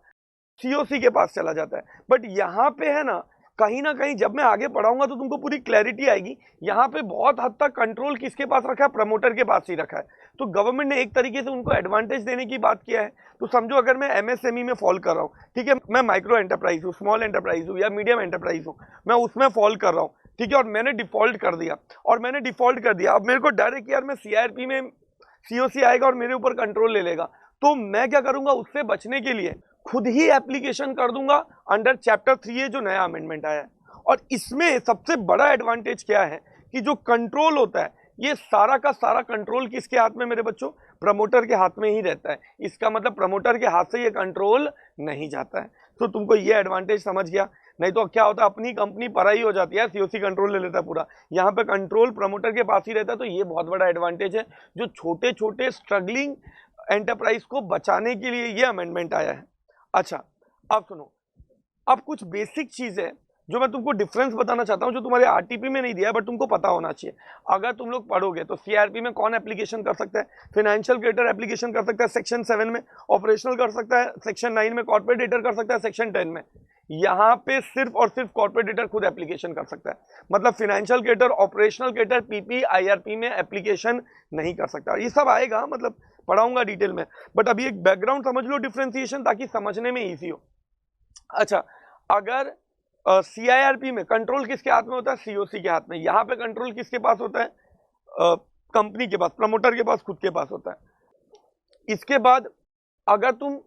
सीओसी के पास चला जाता है। बट यहाँ पे है ना कहीं जब मैं आगे पढ़ाऊंगा तो तुमको पूरी क्लैरिटी आएगी। यहाँ पे बहुत हद तक कंट्रोल किसके पास रखा है? प्रमोटर के पास ही रखा है। तो गवर्नमेंट ने एक तरीके से उनको एडवांटेज देने की बात किया है। तो समझो अगर मैं एमएसएमई में फॉल कर रहा हूँ, ठीक है, मैं माइक्रो एंटरप्राइज हूँ, स्मॉल एंटरप्राइज हूँ या मीडियम एंटरप्राइज हूँ, मैं उसमें फॉल कर रहा हूँ, ठीक है, और मैंने डिफॉल्ट कर दिया, अब मेरे को डर है कि यार मैं सीआईआरपी में सीओसी आएगा और मेरे ऊपर कंट्रोल ले लेगा। तो मैं क्या करूंगा, उससे बचने के लिए खुद ही एप्लीकेशन कर दूंगा अंडर चैप्टर 3 जो नया अमेंडमेंट आया है। और इसमें सबसे बड़ा एडवांटेज क्या है कि जो कंट्रोल होता है, ये सारा का सारा कंट्रोल किसके हाथ में मेरे बच्चों? प्रमोटर के हाथ में ही रहता है। इसका मतलब प्रमोटर के हाथ से ये कंट्रोल नहीं जाता है। तो तुमको ये एडवांटेज समझ गया? नहीं तो क्या होता है, अपनी कंपनी पराई हो जाती है, सीओसी कंट्रोल ले लेता है पूरा। यहाँ पे कंट्रोल प्रमोटर के पास ही रहता है। तो ये बहुत बड़ा एडवांटेज है जो छोटे छोटे स्ट्रगलिंग एंटरप्राइज को बचाने के लिए ये अमेंडमेंट आया है। अच्छा, अब सुनो, अब कुछ बेसिक चीज है जो मैं तुमको डिफरेंस बताना चाहता हूं, जो तुम्हारे आरटीपी में नहीं दिया है बट तुमको पता होना चाहिए। अगर तुम लोग पढ़ोगे तो सीआरपी में कौन एप्लीकेशन कर सकता है? फाइनेंशियल क्रिएटर एप्लीकेशन कर सकता है सेक्शन 7 में, ऑपरेशनल कर सकता है सेक्शन 9 में, कॉर्पोरेट डेटर कर सकता है सेक्शन 10 में। यहाँ पे सिर्फ और सिर्फ कॉर्पोरेट डेटर खुद एप्लीकेशन कर सकता है। मतलब financial creator, operational creator, PP, IRP में एप्लीकेशन नहीं कर सकता। ये सब आएगा, मतलब पढ़ाऊंगा डिटेल में, बट अभी एक बैकग्राउंड समझ लो डिफरेंशिएशन, ताकि समझने में ईजी हो। अच्छा, अगर सीआईआरपी में कंट्रोल किसके हाथ में होता है? सीओसी के हाथ में। यहाँ पे कंट्रोल किसके पास होता है? कंपनी के पास, प्रमोटर के पास, खुद के पास होता है। इसके बाद अगर तुम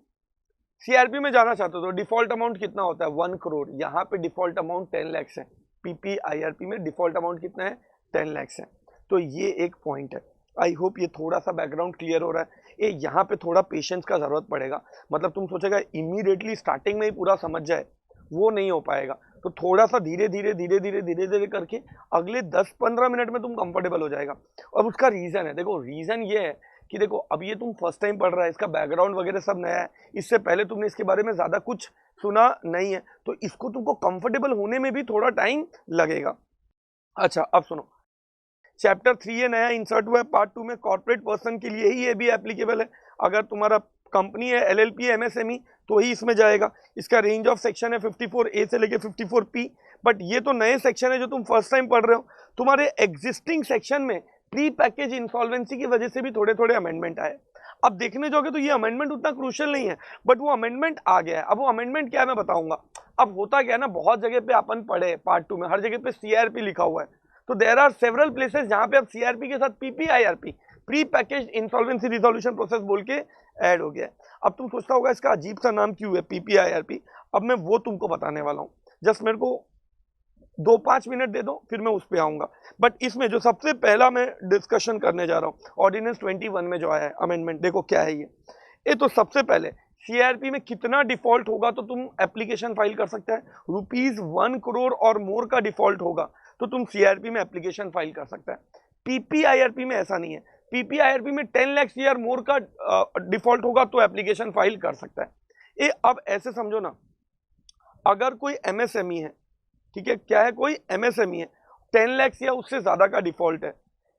सीआरपी में जाना चाहते हो तो डिफॉल्ट अमाउंट कितना होता है? 1 करोड़। यहाँ पे डिफॉल्ट अमाउंट 10 लाख है। पीपी आईआरपी में डिफॉल्ट अमाउंट कितना है? 10 लाख है। तो ये एक पॉइंट है। आई होप ये थोड़ा सा बैकग्राउंड क्लियर हो रहा है। यहाँ पे थोड़ा पेशेंस का जरूरत पड़ेगा। मतलब तुम सोचेगा इमीडिएटली स्टार्टिंग में ही पूरा समझ जाए, वो नहीं हो पाएगा। तो थोड़ा सा धीरे धीरे करके अगले 10-15 मिनट में तुम कंफर्टेबल हो जाएगा। और उसका रीजन है, देखो रीजन ये है कि देखो अब ये तुम फर्स्ट टाइम पढ़ रहा है, इसका बैकग्राउंड वगैरह सब नया है, इससे पहले तुमने इसके बारे में ज्यादा कुछ सुना नहीं है, तो इसको तुमको कंफर्टेबल होने में भी थोड़ा टाइम लगेगा। अच्छा, अब सुनो, चैप्टर 3 ये नया इंसर्ट हुआ है पार्ट 2 में, कॉर्पोरेट पर्सन के लिए ही ये भी एप्लीकेबल है। अगर तुम्हारा कंपनी है, एलएलपी, एमएसएमई, तो ही इसमें जाएगा। इसका रेंज ऑफ सेक्शन है 54A से लेके 54P। बट ये तो नए सेक्शन है जो तुम फर्स्ट टाइम पढ़ रहे हो। तुम्हारे एग्जिस्टिंग सेक्शन में प्री पैकेज इंसॉल्वेंसी की वजह से भी थोड़े थोड़े अमेंडमेंट आए। अब देखने जाओगे तो ये अमेंडमेंट उतना क्रूशियल नहीं है, बट वो अमेंडमेंट आ गया है। अब वो अमेंडमेंट क्या है मैं बताऊंगा। अब होता क्या है ना, बहुत जगह पे अपन पढ़े पार्ट 2 में, हर जगह पे सीआरपी लिखा हुआ है। तो देयर आर सेवरल प्लेसेस जहां पे अब सीआरपी के साथ PPIRP, pre package insolvency resolution process बोल के ऐड हो गया है। अब तुम सोचता होगा इसका अजीब सा नाम क्यों है पीपीआईआरपी। अब मैं वो तुमको बताने वाला हूँ, जस्ट मेरे को 2-5 मिनट दे दो, फिर मैं उस पर आऊंगा। बट इसमें जो सबसे पहला मैं डिस्कशन करने जा रहा हूँ, ऑर्डिनेंस 21 में जो आया है अमेंडमेंट, देखो क्या है ये तो सबसे पहले सीआरपी में कितना डिफॉल्ट होगा तो तुम एप्लीकेशन फाइल कर सकते हैं। ₹1 करोड़ और मोर का डिफॉल्ट होगा तो तुम सीआरपी में एप्लीकेशन फाइल कर सकता है। पीपीआईआरपी में ऐसा नहीं है। पीपीआईआरपी में 10 लाख या मोर का डिफॉल्ट होगा तो एप्लीकेशन फाइल कर सकता है। ये अब ऐसे समझो ना, अगर कोई एमएसएमई है, ठीक है, क्या है, कोई एमएसएमई है, 10 लाख या उससे ज्यादा का डिफॉल्ट है,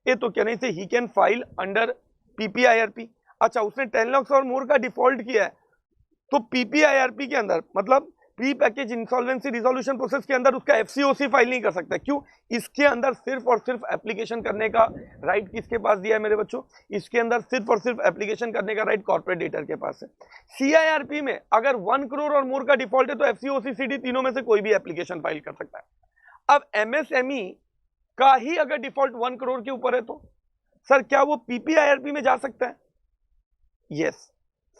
ये तो कहने से ही कैन फाइल अंडर पीपीआईआरपी। अच्छा, उसने 10 लाख और मोर का डिफॉल्ट किया है तो पीपीआईआरपी के अंदर, मतलब pre package insolvency resolution process के अंदर उसका एफसीओसी फाइल नहीं कर सकता। क्यों? इसके अंदर सिर्फ और सिर्फ एप्लीकेशन करने का राइट किसके पास दिया है मेरे बच्चों? इसके अंदर सिर्फ और सिर्फ एप्लीकेशन करने का राइट कॉर्पोरेट डेटर के पास है। सीआईआरपी में अगर 1 करोड़ और मोर का डिफॉल्ट है तो एफसीओसी सीडी तीनों में से कोई भी एप्लीकेशन फाइल कर सकता है। अब एमएसएमई का ही अगर डिफॉल्ट 1 करोड़ के ऊपर है तो सर क्या वो पीपीआईआरपी में जा सकता है? यस।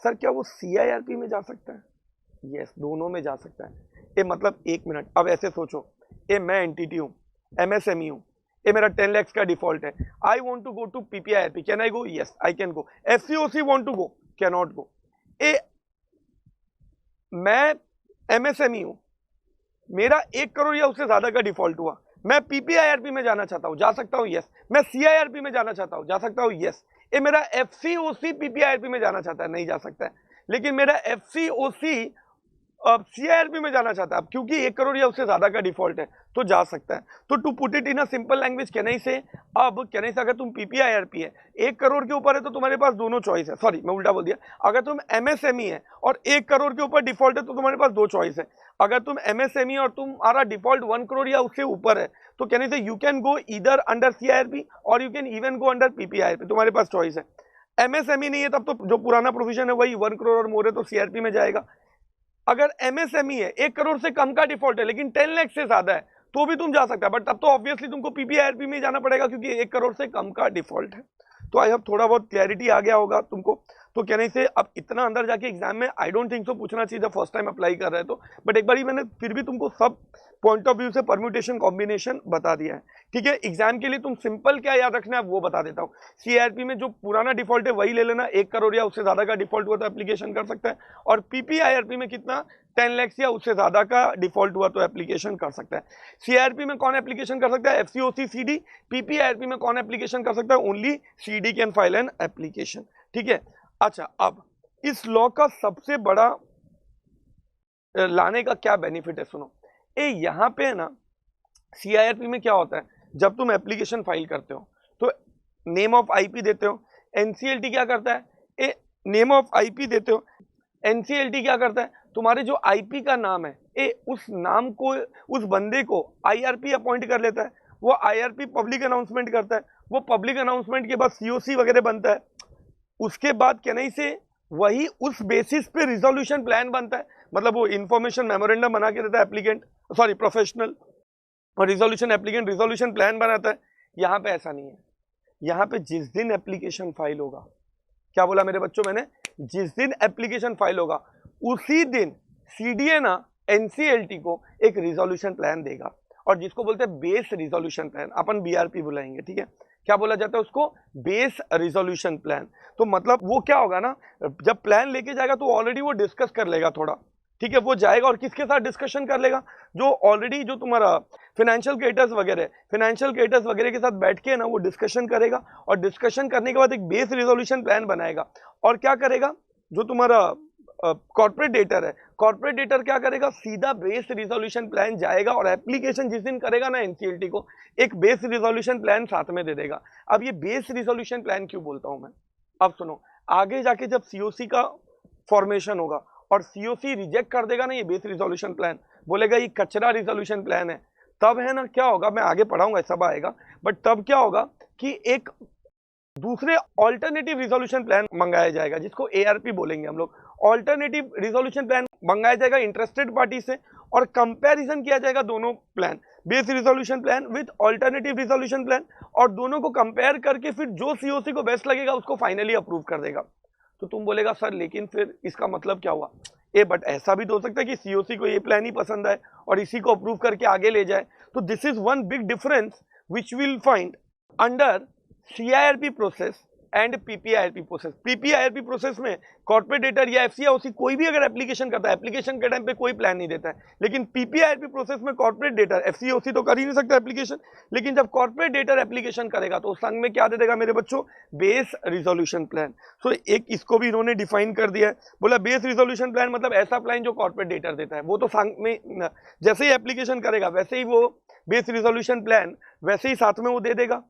सर क्या वो सीआईआरपी में जा सकता है? यस, दोनों में जा सकता है। ये मतलब एक मिनट, अब ऐसे सोचो, ये मैं एंटिटी हूं, एमएसएमई हूं, ये मेरा 10 लाख का डिफॉल्ट है। I want to go to PPIRP, can I go? Yes, I can go. FCOC want to go, can not go. ए मैं एमएसएमई हूं, मेरा 1 करोड़ या उससे ज्यादा का डिफॉल्ट हुआ, मैं पीपीआईआरपी में जाना चाहता हूँ, जा सकता हूँ, यस। मैं सीआईआरपी में जाना चाहता हूँ, जा सकता हूँ, यस। ये मेरा एफसीओसी पीपीआईआरपी में जाना चाहता है, नहीं जा सकता है। लेकिन मेरा एफसीओसी अब सीआईआरपी में जाना चाहता है, अब क्योंकि 1 करोड़ या उससे ज्यादा का डिफॉल्ट है तो जा सकता है। तो to put it in a simple language कहने से, अब कहने से अगर तुम पीपीआईआरपी है 1 करोड़ के ऊपर है तो तुम्हारे पास दोनों चॉइस है, सॉरी मैं उल्टा बोल दिया, अगर तुम एमएसएमई है और 1 करोड़ के ऊपर डिफॉल्ट है तो तुम्हारे पास 2 चॉइस है। अगर तुम एमएसएमई और तुम्हारा डिफॉल्ट 1 करोड़ या उससे ऊपर है तो कहने से you can go either under CIRP और you can even go under PPIRP, तुम्हारे पास चॉइस है। एमएसएमई नहीं है तब तो जो पुराना प्रोविजन है वही 1 करोड़ और मोर है तो सीआरपी में जाएगा। अगर एमएसएमई है 1 करोड़ से कम का डिफॉल्ट है लेकिन 10 लाख से ज्यादा है तो भी तुम जा सकता है, बट तब तो ऑब्वियसली तुमको पीपीआईआरपी में जाना पड़ेगा क्योंकि 1 करोड़ से कम का डिफॉल्ट है। तो आई होप थोड़ा बहुत क्लैरिटी आ गया होगा तुमको। तो कहने से अब इतना अंदर जाके एग्जाम में आई डोंट थिंक सो पूछना चाहिए जब फर्स्ट टाइम अप्लाई कर रहे हो तो, बट एक बार मैंने फिर भी तुमको सब पॉइंट ऑफ व्यू से परम्यूटेशन कॉम्बिनेशन बता दिया है, ठीक है। एग्जाम के लिए तुम सिंपल क्या याद रखना है वो बता देता हूँ। सीआरपी में जो पुराना डिफॉल्ट है वही ले लेना, 1 करोड़ या उससे ज्यादा का डिफॉल्ट हुआ तो एप्लीकेशन कर सकता है, और पीपीआईआरपी में कितना 10 लाख या उससे ज्यादा का डिफॉल्ट हुआ तो एप्लीकेशन कर सकता है। सीआरपी में कौन एप्लीकेशन कर सकता है? एफसीओसी सीडी। पीपीआईआरपी में कौन एप्लीकेशन कर सकता है? Only CD can file an application, ठीक है। अच्छा, अब इस लॉ का सबसे बड़ा लाने का क्या बेनिफिट है सुनो। यहाँ पे है ना, सीआईआरपी में क्या होता है, जब तुम एप्लीकेशन फाइल करते हो तो नेम ऑफ आईपी देते हो। एनसीएलटी क्या करता है, नेम ऑफ आईपी देते हो। एनसीएलटी क्या करता है, तुम्हारे जो आईपी का नाम है उस नाम को, उस बंदे को आईआरपी अपॉइंट कर लेता है। वो आईआरपी पब्लिक अनाउंसमेंट करता है, वो पब्लिक अनाउंसमेंट के बाद सीओसी वगैरह बनता है। उसके बाद कहने से वही उस बेसिस पे रिजोल्यूशन प्लान बनता है, मतलब वो इंफॉर्मेशन मेमोरेंडम बना के देता है एप्लीकेंट, सॉरी प्रोफेशनल, और रिजोल्यूशन एप्लीकेंट रिजोल्यूशन प्लान बनाता है। यहाँ पे ऐसा नहीं है। यहाँ पे जिस दिन एप्लीकेशन फाइल होगा, क्या बोला मेरे बच्चों मैंने, जिस दिन एप्लीकेशन फाइल होगा उसी दिन सीडीए ना एनसीएलटी को एक रिजोल्यूशन प्लान देगा, और जिसको बोलते हैं बेस रिजोल्यूशन प्लान, अपन बीआरपी बुलाएंगे, ठीक है। क्या बोला जाता है उसको? Base resolution plan. तो मतलब वो क्या होगा ना, जब प्लान लेके जाएगा तो ऑलरेडी वो डिस्कस कर लेगा थोड़ा, ठीक है। वो जाएगा और किसके साथ डिस्कशन कर लेगा? जो ऑलरेडी जो तुम्हारा फाइनेंशियल क्रेडिटर्स वगैरह के साथ बैठ के ना वो डिस्कशन करेगा, और डिस्कशन करने के बाद एक बेस रिजोल्यूशन प्लान बनाएगा। और क्या करेगा, जो तुम्हारा कॉर्पोरेट डेटर है, कॉर्पोरेट डेटर क्या करेगा, सीधा बेस रिजोल्यूशन प्लान जाएगा और एप्लीकेशन जिस दिन करेगा ना एनसीएलटी को, एक बेस रिजोल्यूशन प्लान साथ में दे देगा। अब ये बेस रिजोल्यूशन प्लान क्यों बोलता हूं मैं, अब सुनो। आगे जाके जब सीओसी का फॉर्मेशन होगा और सीओसी रिजेक्ट कर देगा ना ये बेस रिजोल्यूशन प्लान, बोलेगा ये कचरा रिजोल्यूशन प्लान है, तब है ना क्या होगा, मैं आगे पढ़ाऊंगा सब आएगा, बट तब क्या होगा कि एक दूसरे ऑल्टरनेटिव रिजोल्यूशन प्लान मंगाया जाएगा, जिसको एआरपी बोलेंगे हम लोग। ऑल्टरनेटिव रिजोल्यूशन प्लान मंगाया जाएगा इंटरेस्टेड पार्टी से, और कंपैरिजन किया जाएगा दोनों plan, base resolution plan with alternative resolution plan, और दोनों को कंपेयर करके फिर जो सीओसी को बेस्ट लगेगा उसको फाइनली अप्रूव कर देगा। तो तुम बोलेगा सर लेकिन फिर इसका मतलब क्या हुआ, बट ऐसा भी तो हो सकता है कि सीओसी को ये प्लान ही पसंद आए और इसी को अप्रूव करके आगे ले जाए। तो this is one big difference which will find under CIRP process and PPIRP process. PPIRP process में कॉर्पोरेट डेटर या एफसीओसी कोई भी अगर एप्लीकेशन करता है, एप्लीकेशन के टाइम पे कोई प्लान नहीं देता है, लेकिन पीपीआईआरपी प्रोसेस में कॉर्पोरेट डेटर, एफसीओसी तो कर ही नहीं सकता एप्लीकेशन, लेकिन जब कॉर्पोरेट डेटर एप्लीकेशन करेगा तो उस संग में क्या दे देगा मेरे बच्चों, बेस रिजोल्यूशन प्लान। सो एक इसको भी इन्होंने डिफाइन कर दिया है, बोला बेस रिजोल्यूशन प्लान मतलब ऐसा प्लान जो कॉर्पोरेट डेटर देता है। वो तो संग में जैसे ही एप्लीकेशन करेगा वैसे ही वो बेस रिजोल्यूशन प्लान वैसे ही साथ में वो दे देगा,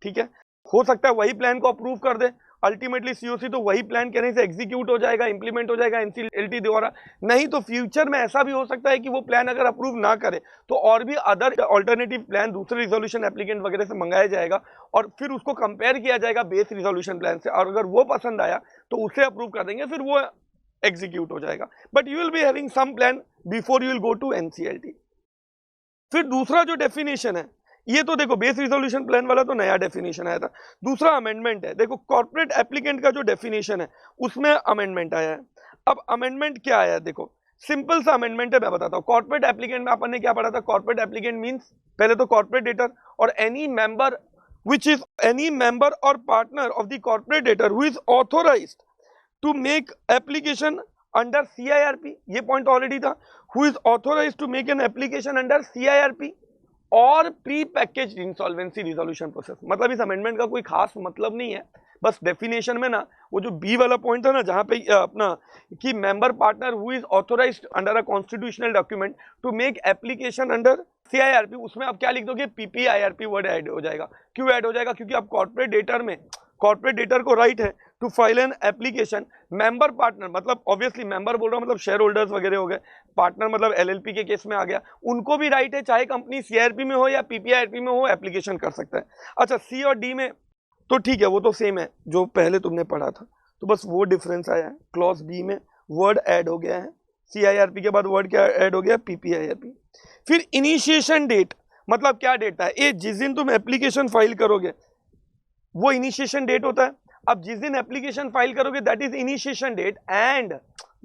ठीक है। हो सकता है वही प्लान को अप्रूव कर दे, अल्टीमेटली सीओसी तो वही प्लान कहने से एग्जीक्यूट हो जाएगा, इंप्लीमेंट हो जाएगा एनसीएलटी द्वारा। नहीं तो फ्यूचर में ऐसा भी हो सकता है कि वो प्लान अगर अप्रूव ना करे तो और भी अदर ऑल्टरनेटिव प्लान दूसरे रिजोल्यूशन एप्लीकेंट वगैरह से मंगाया जाएगा, और फिर उसको कंपेयर किया जाएगा बेस रिजोल्यूशन प्लान से, और अगर वो पसंद आया तो उसे अप्रूव कर देंगे, फिर वो एग्जीक्यूट हो जाएगा। But you will be having some plan before you will go to NCLT. फिर दूसरा जो डेफिनेशन है, ये तो देखो बेस रिजोल्यूशन प्लान वाला तो नया डेफिनेशन आया था, दूसरा अमेंडमेंट है। देखो कॉर्पोरेट एप्लीकेंट का जो डेफिनेशन है उसमें अमेंडमेंट आया है। अब अमेंडमेंट क्या आया है, देखो सिंपल सा अमेंडमेंट है, मैं बताता हूँ। कॉर्पोरेट एप्लीकेंट में अपन ने क्या पढ़ा था, कॉर्पोरेट एप्लीकेंट मींस पहले तो कॉर्पोरेट डेटर और any member which is any member or partner of the corporate debtor who is authorized to make application under CIRP, ये पॉइंट ऑलरेडी था, who is authorized to make an application under CIRP, और pre package insolvency resolution process. मतलब इस amendment का कोई खास मतलब नहीं है, बस डेफिनेशन में ना वो जो बी वाला पॉइंट था ना, जहां पे अपना कि member partner who is authorised under a constitutional document to make application under CIRP, उसमें आप क्या लिख दोगे, पीपीआईआरपी वर्ड ऐड हो जाएगा। क्यों ऐड हो जाएगा? क्योंकि अब कॉर्पोरेट डेटर को राइट है to file an application. Member partner मतलब ऑब्वियसली मेंबर बोल रहा हूं मतलब शेयर होल्डर्स वगैरह हो गए, पार्टनर मतलब एलएलपी के केस में आ गया, उनको भी राइट है, चाहे कंपनी सीआरपी में हो या पीपीआईआरपी में हो, एप्लीकेशन कर सकता है। अच्छा, सी और डी में तो ठीक है, वो तो सेम है जो पहले तुमने पढ़ा था, तो बस वो डिफरेंस आया है। क्लॉज बी में वर्ड ऐड हो गया है, सीआईआरपी के बाद वर्ड क्या ऐड हो गया, पीपीआईआरपी। फिर इनिशिएशन डेट, मतलब क्या डेट है ये, जिस दिन तुम एप्लीकेशन फाइल करोगे वो इनिशिएशन डेट होता है। अब जिस दिन एप्लीकेशन फाइल करोगे that is initiation date and,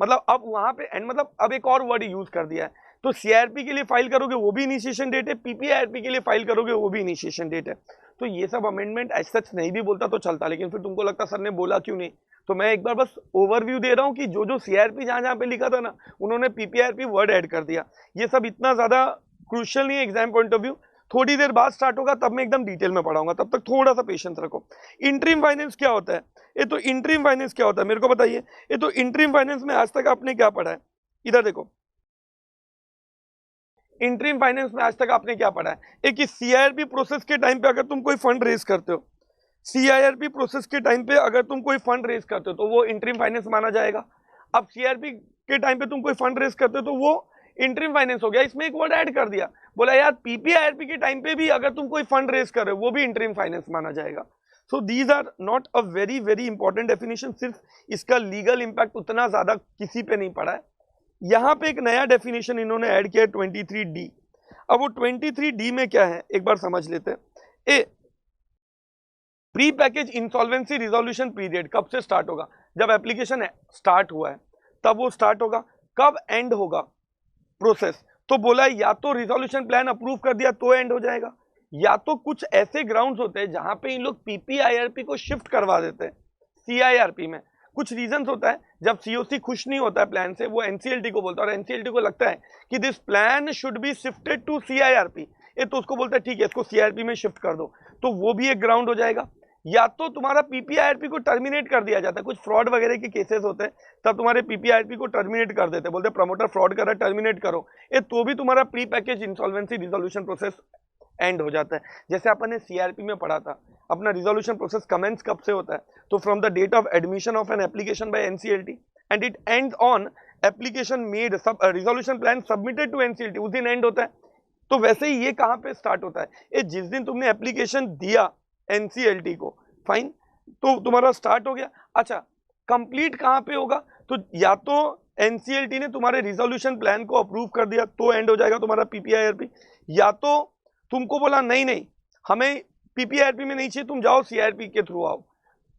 मतलब अब वहां पे एंड मतलब अब एक और वर्ड यूज कर दिया है, तो सीआरपी के लिए फाइल करोगे वो भी इनिशिएशन डेट है, पीपीआईआरपी के लिए फाइल करोगे वो भी इनिशिएशन डेट है। तो ये सब अमेंडमेंट एज सच नहीं भी बोलता तो चलता, लेकिन फिर तुमको लगता सर ने बोला क्यों नहीं, तो मैं एक बार बस ओवरव्यू दे रहा हूं कि जो जो सीआरपी जहां जहां पे लिखा था ना, उन्होंने पीपीआईआरपी वर्ड ऐड कर दिया। ये सब इतना ज्यादा क्रूशियल नहीं है एग्जाम पॉइंट ऑफ व्यू, थोड़ी देर बाद स्टार्ट होगा तब मैं एकदम डिटेल में पढ़ाऊंगा, तब तक थोड़ा सा पेशेंस रखो। इंटरिम फाइनेंस क्या होता है, ये तो इंटरिम फाइनेंस क्या होता है मेरे को बताइए। ये तो इंटरिम फाइनेंस में आज तक आपने क्या पढ़ा है, इधर देखो, इंटरिम फाइनेंस में आज तक आपने क्या पढ़ा है, एक सीआईआरपी प्रोसेस के टाइम पे अगर तुम कोई फंड रेज करते हो, सीआईआरपी प्रोसेस के टाइम पे अगर तुम कोई फंड रेज करते हो तो वो इंटरिम फाइनेंस माना जाएगा। अब सीआरपी के टाइम पे तुम कोई फंड रेज करते हो तो वो इंटरिम फाइनेंस हो गया। इसमें एक वर्ड ऐड कर दिया, बोला यार पीपीआईआरपी के टाइम पे भी अगर तुम कोई फंड रेज कर रहे हो वो भी इंटरिम फाइनेंस माना जाएगा। So these are not a very very important definition, सिर्फ इसका लीगल इंपैक्ट उतना ज्यादा किसी पे नहीं पड़ा है। यहां पे एक नया डेफिनेशन इन्होंने ऐड किया है 23D। अब वो 23D में क्या है एक बार समझ लेते हैं। A pre package insolvency resolution period कब से स्टार्ट होगा, जब एप्लीकेशन स्टार्ट हुआ है तब वो स्टार्ट होगा। कब एंड होगा प्रोसेस, तो बोला या तो रिजोल्यूशन प्लान अप्रूव कर दिया तो एंड हो जाएगा, या तो कुछ ऐसे ग्राउंड्स होते हैं जहां पे इन लोग पीपीआईआरपी को शिफ्ट करवा देते हैं सीआईआरपी में। कुछ रीजंस होता है, जब सीओसी खुश नहीं होता है प्लान से, वो एनसीएलटी को बोलता है और एनसीएलटी को लगता है कि this plan should be shifted to CIRP, ये तो उसको बोलता है ठीक है इसको सीआईआरपी में शिफ्ट कर दो, तो वो भी एक ग्राउंड हो जाएगा। या तो तुम्हारा पीपीआईआरपी को टर्मिनेट कर दिया जाता है, कुछ फ्रॉड वगैरह के केसेस होते हैं तब तुम्हारे पीपीआईआरपी को टर्मिनेट कर देते हैं, बोलते हैं प्रमोटर फ्रॉड कर रहा है टर्मिनेट करो, ये तो भी तुम्हारा pre package insolvency resolution process and हो जाता है। जैसे अपन ने सीआरपी में पढ़ा था, अपना रिजोल्यूशन प्रोसेस कमेंस कब से होता है, तो from the date of admission of an application by NCLT and it ends on application made resolution plan submitted to NCLT, उस दिन एंड होता है। तो वैसे ही ये कहां पे स्टार्ट होता है, ये जिस दिन तुमने एप्लीकेशन दिया एनसीएलटी को, फाइन, तो तुम्हारा स्टार्ट हो गया। अच्छा, कंप्लीट कहां पे होगा, तो या तो एनसीएलटी ने तुम्हारे रिजोल्यूशन प्लान को अप्रूव कर दिया तो एंड हो जाएगा तुम्हारा पीपीआईआरपी, या तो तुमको बोला नहीं नहीं हमें पीपीआईआरपी में नहीं चाहिए, तुम जाओ सीआईआरपी के थ्रू आओ,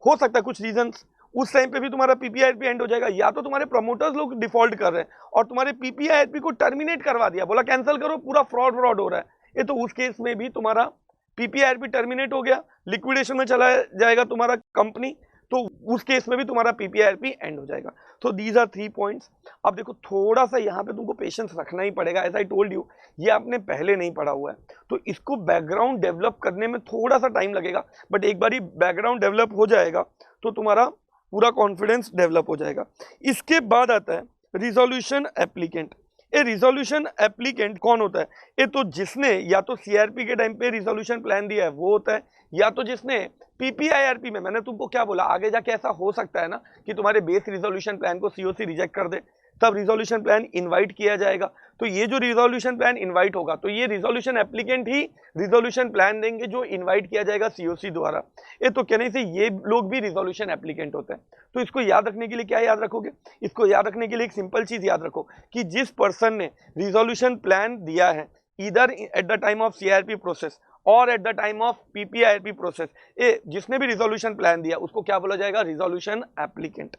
हो सकता है कुछ रीजंस, उस टाइम पे भी तुम्हारा पीपीआईआरपी एंड हो जाएगा। या तो तुम्हारे प्रमोटर्स लोग डिफॉल्ट कर रहे हैं और तुम्हारे पीपीआईआरपी को टर्मिनेट करवा दिया, बोला कैंसिल करो, पूरा फ्रॉड हो रहा है, ये तो उस केस में भी तुम्हारा पीपीआईआरपी टर्मिनेट हो गया, लिक्विडेशन में चला जाएगा तुम्हारा कंपनी, तो उस केस में भी तुम्हारा पीपीआईआरपी एंड हो जाएगा। तो दीज आर 3 पॉइंट्स। अब देखो थोड़ा सा यहाँ पे तुमको पेशेंस रखना ही पड़ेगा, एज आई टोल्ड यू ये आपने पहले नहीं पढ़ा हुआ है, तो इसको बैकग्राउंड डेवलप करने में थोड़ा सा टाइम लगेगा, बट एक बार ही बैकग्राउंड डेवलप हो जाएगा तो तुम्हारा पूरा कॉन्फिडेंस डेवलप हो जाएगा। इसके बाद आता है रिजोल्यूशन एप्लीकेंट। ए रिजोल्यूशन एप्लीकेंट कौन होता है, ये तो जिसने या तो सीआरपी के टाइम पे रिजोल्यूशन प्लान दिया है वो होता है, या तो जिसने पीपीआईआरपी में, मैंने तुमको क्या बोला आगे जाके ऐसा हो सकता है ना कि तुम्हारे बेस रिजोल्यूशन प्लान को सीओसी रिजेक्ट कर दे, तब रिजोल्यूशन प्लान इनवाइट किया जाएगा, तो ये जो रिजोल्यूशन प्लान इनवाइट होगा तो ये रिजोल्यूशन एप्लीकेंट ही रिजोल्यूशन प्लान देंगे जो इनवाइट किया जाएगा सीओसी द्वारा। ये तो कहने से ये लोग भी रिजोल्यूशन एप्लीकेंट होते हैं। तो इसको याद रखने के लिए क्या याद रखोगे, इसको याद रखने के लिए एक सिंपल चीज याद रखो कि जिस पर्सन ने रिजोल्यूशन प्लान दिया है either at the time of CRP process और at the time of PPIRP process, ये जिसने भी रिजोल्यूशन प्लान दिया उसको क्या बोला जाएगा, रिजोल्यूशन एप्लीकेंट।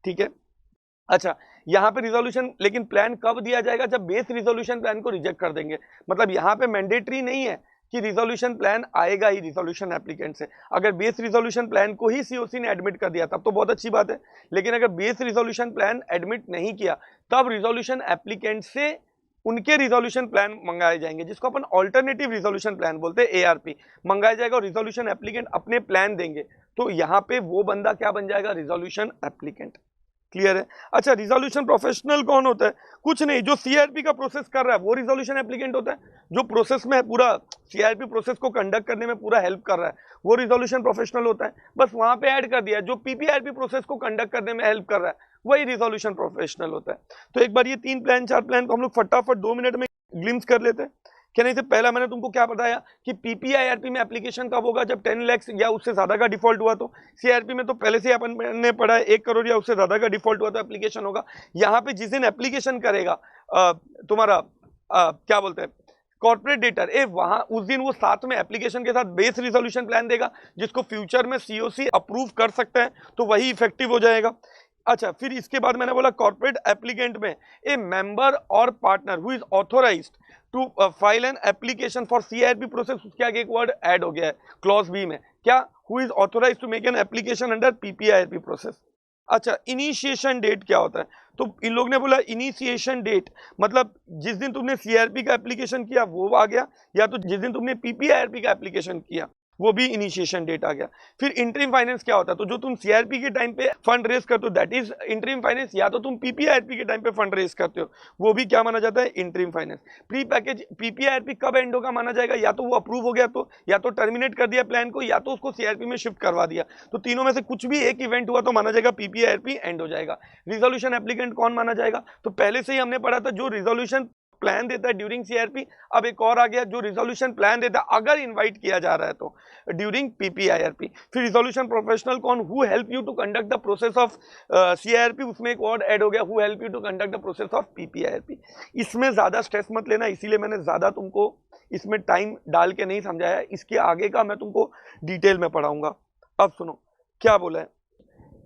ठीक है, अच्छा यहाँ पे रिजोल्यूशन लेकिन प्लान कब दिया जाएगा, जब बेस रिजोल्यूशन प्लान को रिजेक्ट कर देंगे। मतलब यहाँ पे मैंडेटरी नहीं है कि रिजोल्यूशन प्लान आएगा ही रिजोल्यूशन एप्लीकेंट से, अगर बेस रिजोल्यूशन प्लान को ही सीओसी ने एडमिट कर दिया तब तो बहुत अच्छी बात है, लेकिन अगर बेस रिजोल्यूशन प्लान एडमिट नहीं किया तब रिजोल्यूशन एप्लीकेंट से उनके रिजोल्यूशन प्लान मंगाए जाएंगे, जिसको अपन ऑल्टरनेटिव रिजोल्यूशन प्लान बोलते हैं, एआरपी मंगाया जाएगा और रिजोल्यूशन एप्लीकेंट अपने प्लान देंगे। तो यहाँ पे वो बंदा क्या बन जाएगा, रिजोल्यूशन एप्लीकेंट। क्लियर है? अच्छा, रिजोल्यूशन प्रोफेशनल कौन होता है? कुछ नहीं, जो सीआरपी का प्रोसेस कर रहा है वो रिजोल्यूशन एप्लीकेंट होता है। जो प्रोसेस में पूरा सीआरपी प्रोसेस को कंडक्ट करने में पूरा हेल्प कर रहा है वो रिजोल्यूशन प्रोफेशनल होता है। बस वहां पे ऐड कर दिया, जो पीपीआरपी प्रोसेस को कंडक्ट करने में हेल्प कर रहा है वही रिजोल्यूशन प्रोफेशनल होता है। तो एक बार ये 3 प्लान 4 प्लान को हम लोग फटाफट 2 मिनट में ग्लिम्स कर लेते हैं। क्या नहीं से पहला मैंने तुमको क्या बताया कि पीपीआईआरपी में एप्लीकेशन कब होगा, जब 10 लाख या उससे ज्यादा का डिफॉल्ट हुआ। तो सीआरपी में तो पहले से अपन ने पढ़ा है 1 करोड़ या उससे ज्यादा का डिफॉल्ट हुआ तो एप्लीकेशन होगा। यहाँ पे जिस दिन एप्लीकेशन करेगा तुम्हारा क्या बोलते हैं कॉर्पोरेट डेटर, वहां उस दिन वो साथ में एप्लीकेशन के साथ बेस रिजोल्यूशन प्लान देगा, जिसको फ्यूचर में सीओसी अप्रूव कर सकता है, तो वही इफेक्टिव हो जाएगा। अच्छा, फिर इसके बाद मैंने बोला कॉर्पोरेट एप्लीकेंट में ए मेंबर और partner who is authorised to file an application for CRP process, उसके आगे एक वर्ड ऐड हो गया है क्लॉज बी में, क्या, who is authorised to make an application under PPIRP process. अच्छा, इनिशिएशन डेट क्या होता है? तो इन लोग ने बोला इनिशिएशन डेट मतलब जिस दिन तुमने सीआरपी का एप्लीकेशन किया वो आ गया, या तो जिस दिन तुमने पीपीआईआरपी का एप्लीकेशन किया वो भी इनिशिएशन डेट आ गया। फिर इंटरिम फाइनेंस क्या होता है? तो जो तुम सीआरपी के टाइम पे फंड रेज करते हो दैट इज इंटरिम फाइनेंस, या तो तुम पीपीआईआरपी के टाइम पे फंड रेज करते हो वो भी क्या माना जाता है, इंटरिम फाइनेंस। प्री पैकेज पीपीआईआरपी कब एंड होगा माना जाएगा, या तो वो अप्रूव हो गया तो, या तो टर्मिनेट कर दिया प्लान को, या तो उसको सीआरपी में शिफ्ट करवा दिया। तो तीनों में से कुछ भी एक इवेंट हुआ तो माना जाएगा पीपीआईआरपी एंड हो जाएगा। रिजोल्यूशन एप्लीकेंट कौन माना जाएगा? तो पहले से ही हमने पढ़ा था जो रिजोल्यूशन प्लान देता है ड्यूरिंग सीआरपी। अब एक और आ गया जो रिजोल्यूशन प्लान देता है अगर इनवाइट किया जा रहा है तो ड्यूरिंग पीपीआईआरपी। फिर रिजोल्यूशन प्रोफेशनल कौन, who help you to conduct the process of CRP, उसमें एक वर्ड ऐड हो गया who help you to conduct the process of PPIRP. इसमें ज्यादा स्ट्रेस मत लेना, इसीलिए मैंने ज्यादा तुमको इसमें टाइम डाल के नहीं समझाया, इसके आगे का मैं तुमको डिटेल में पढ़ाऊंगा। अब सुनो क्या बोला है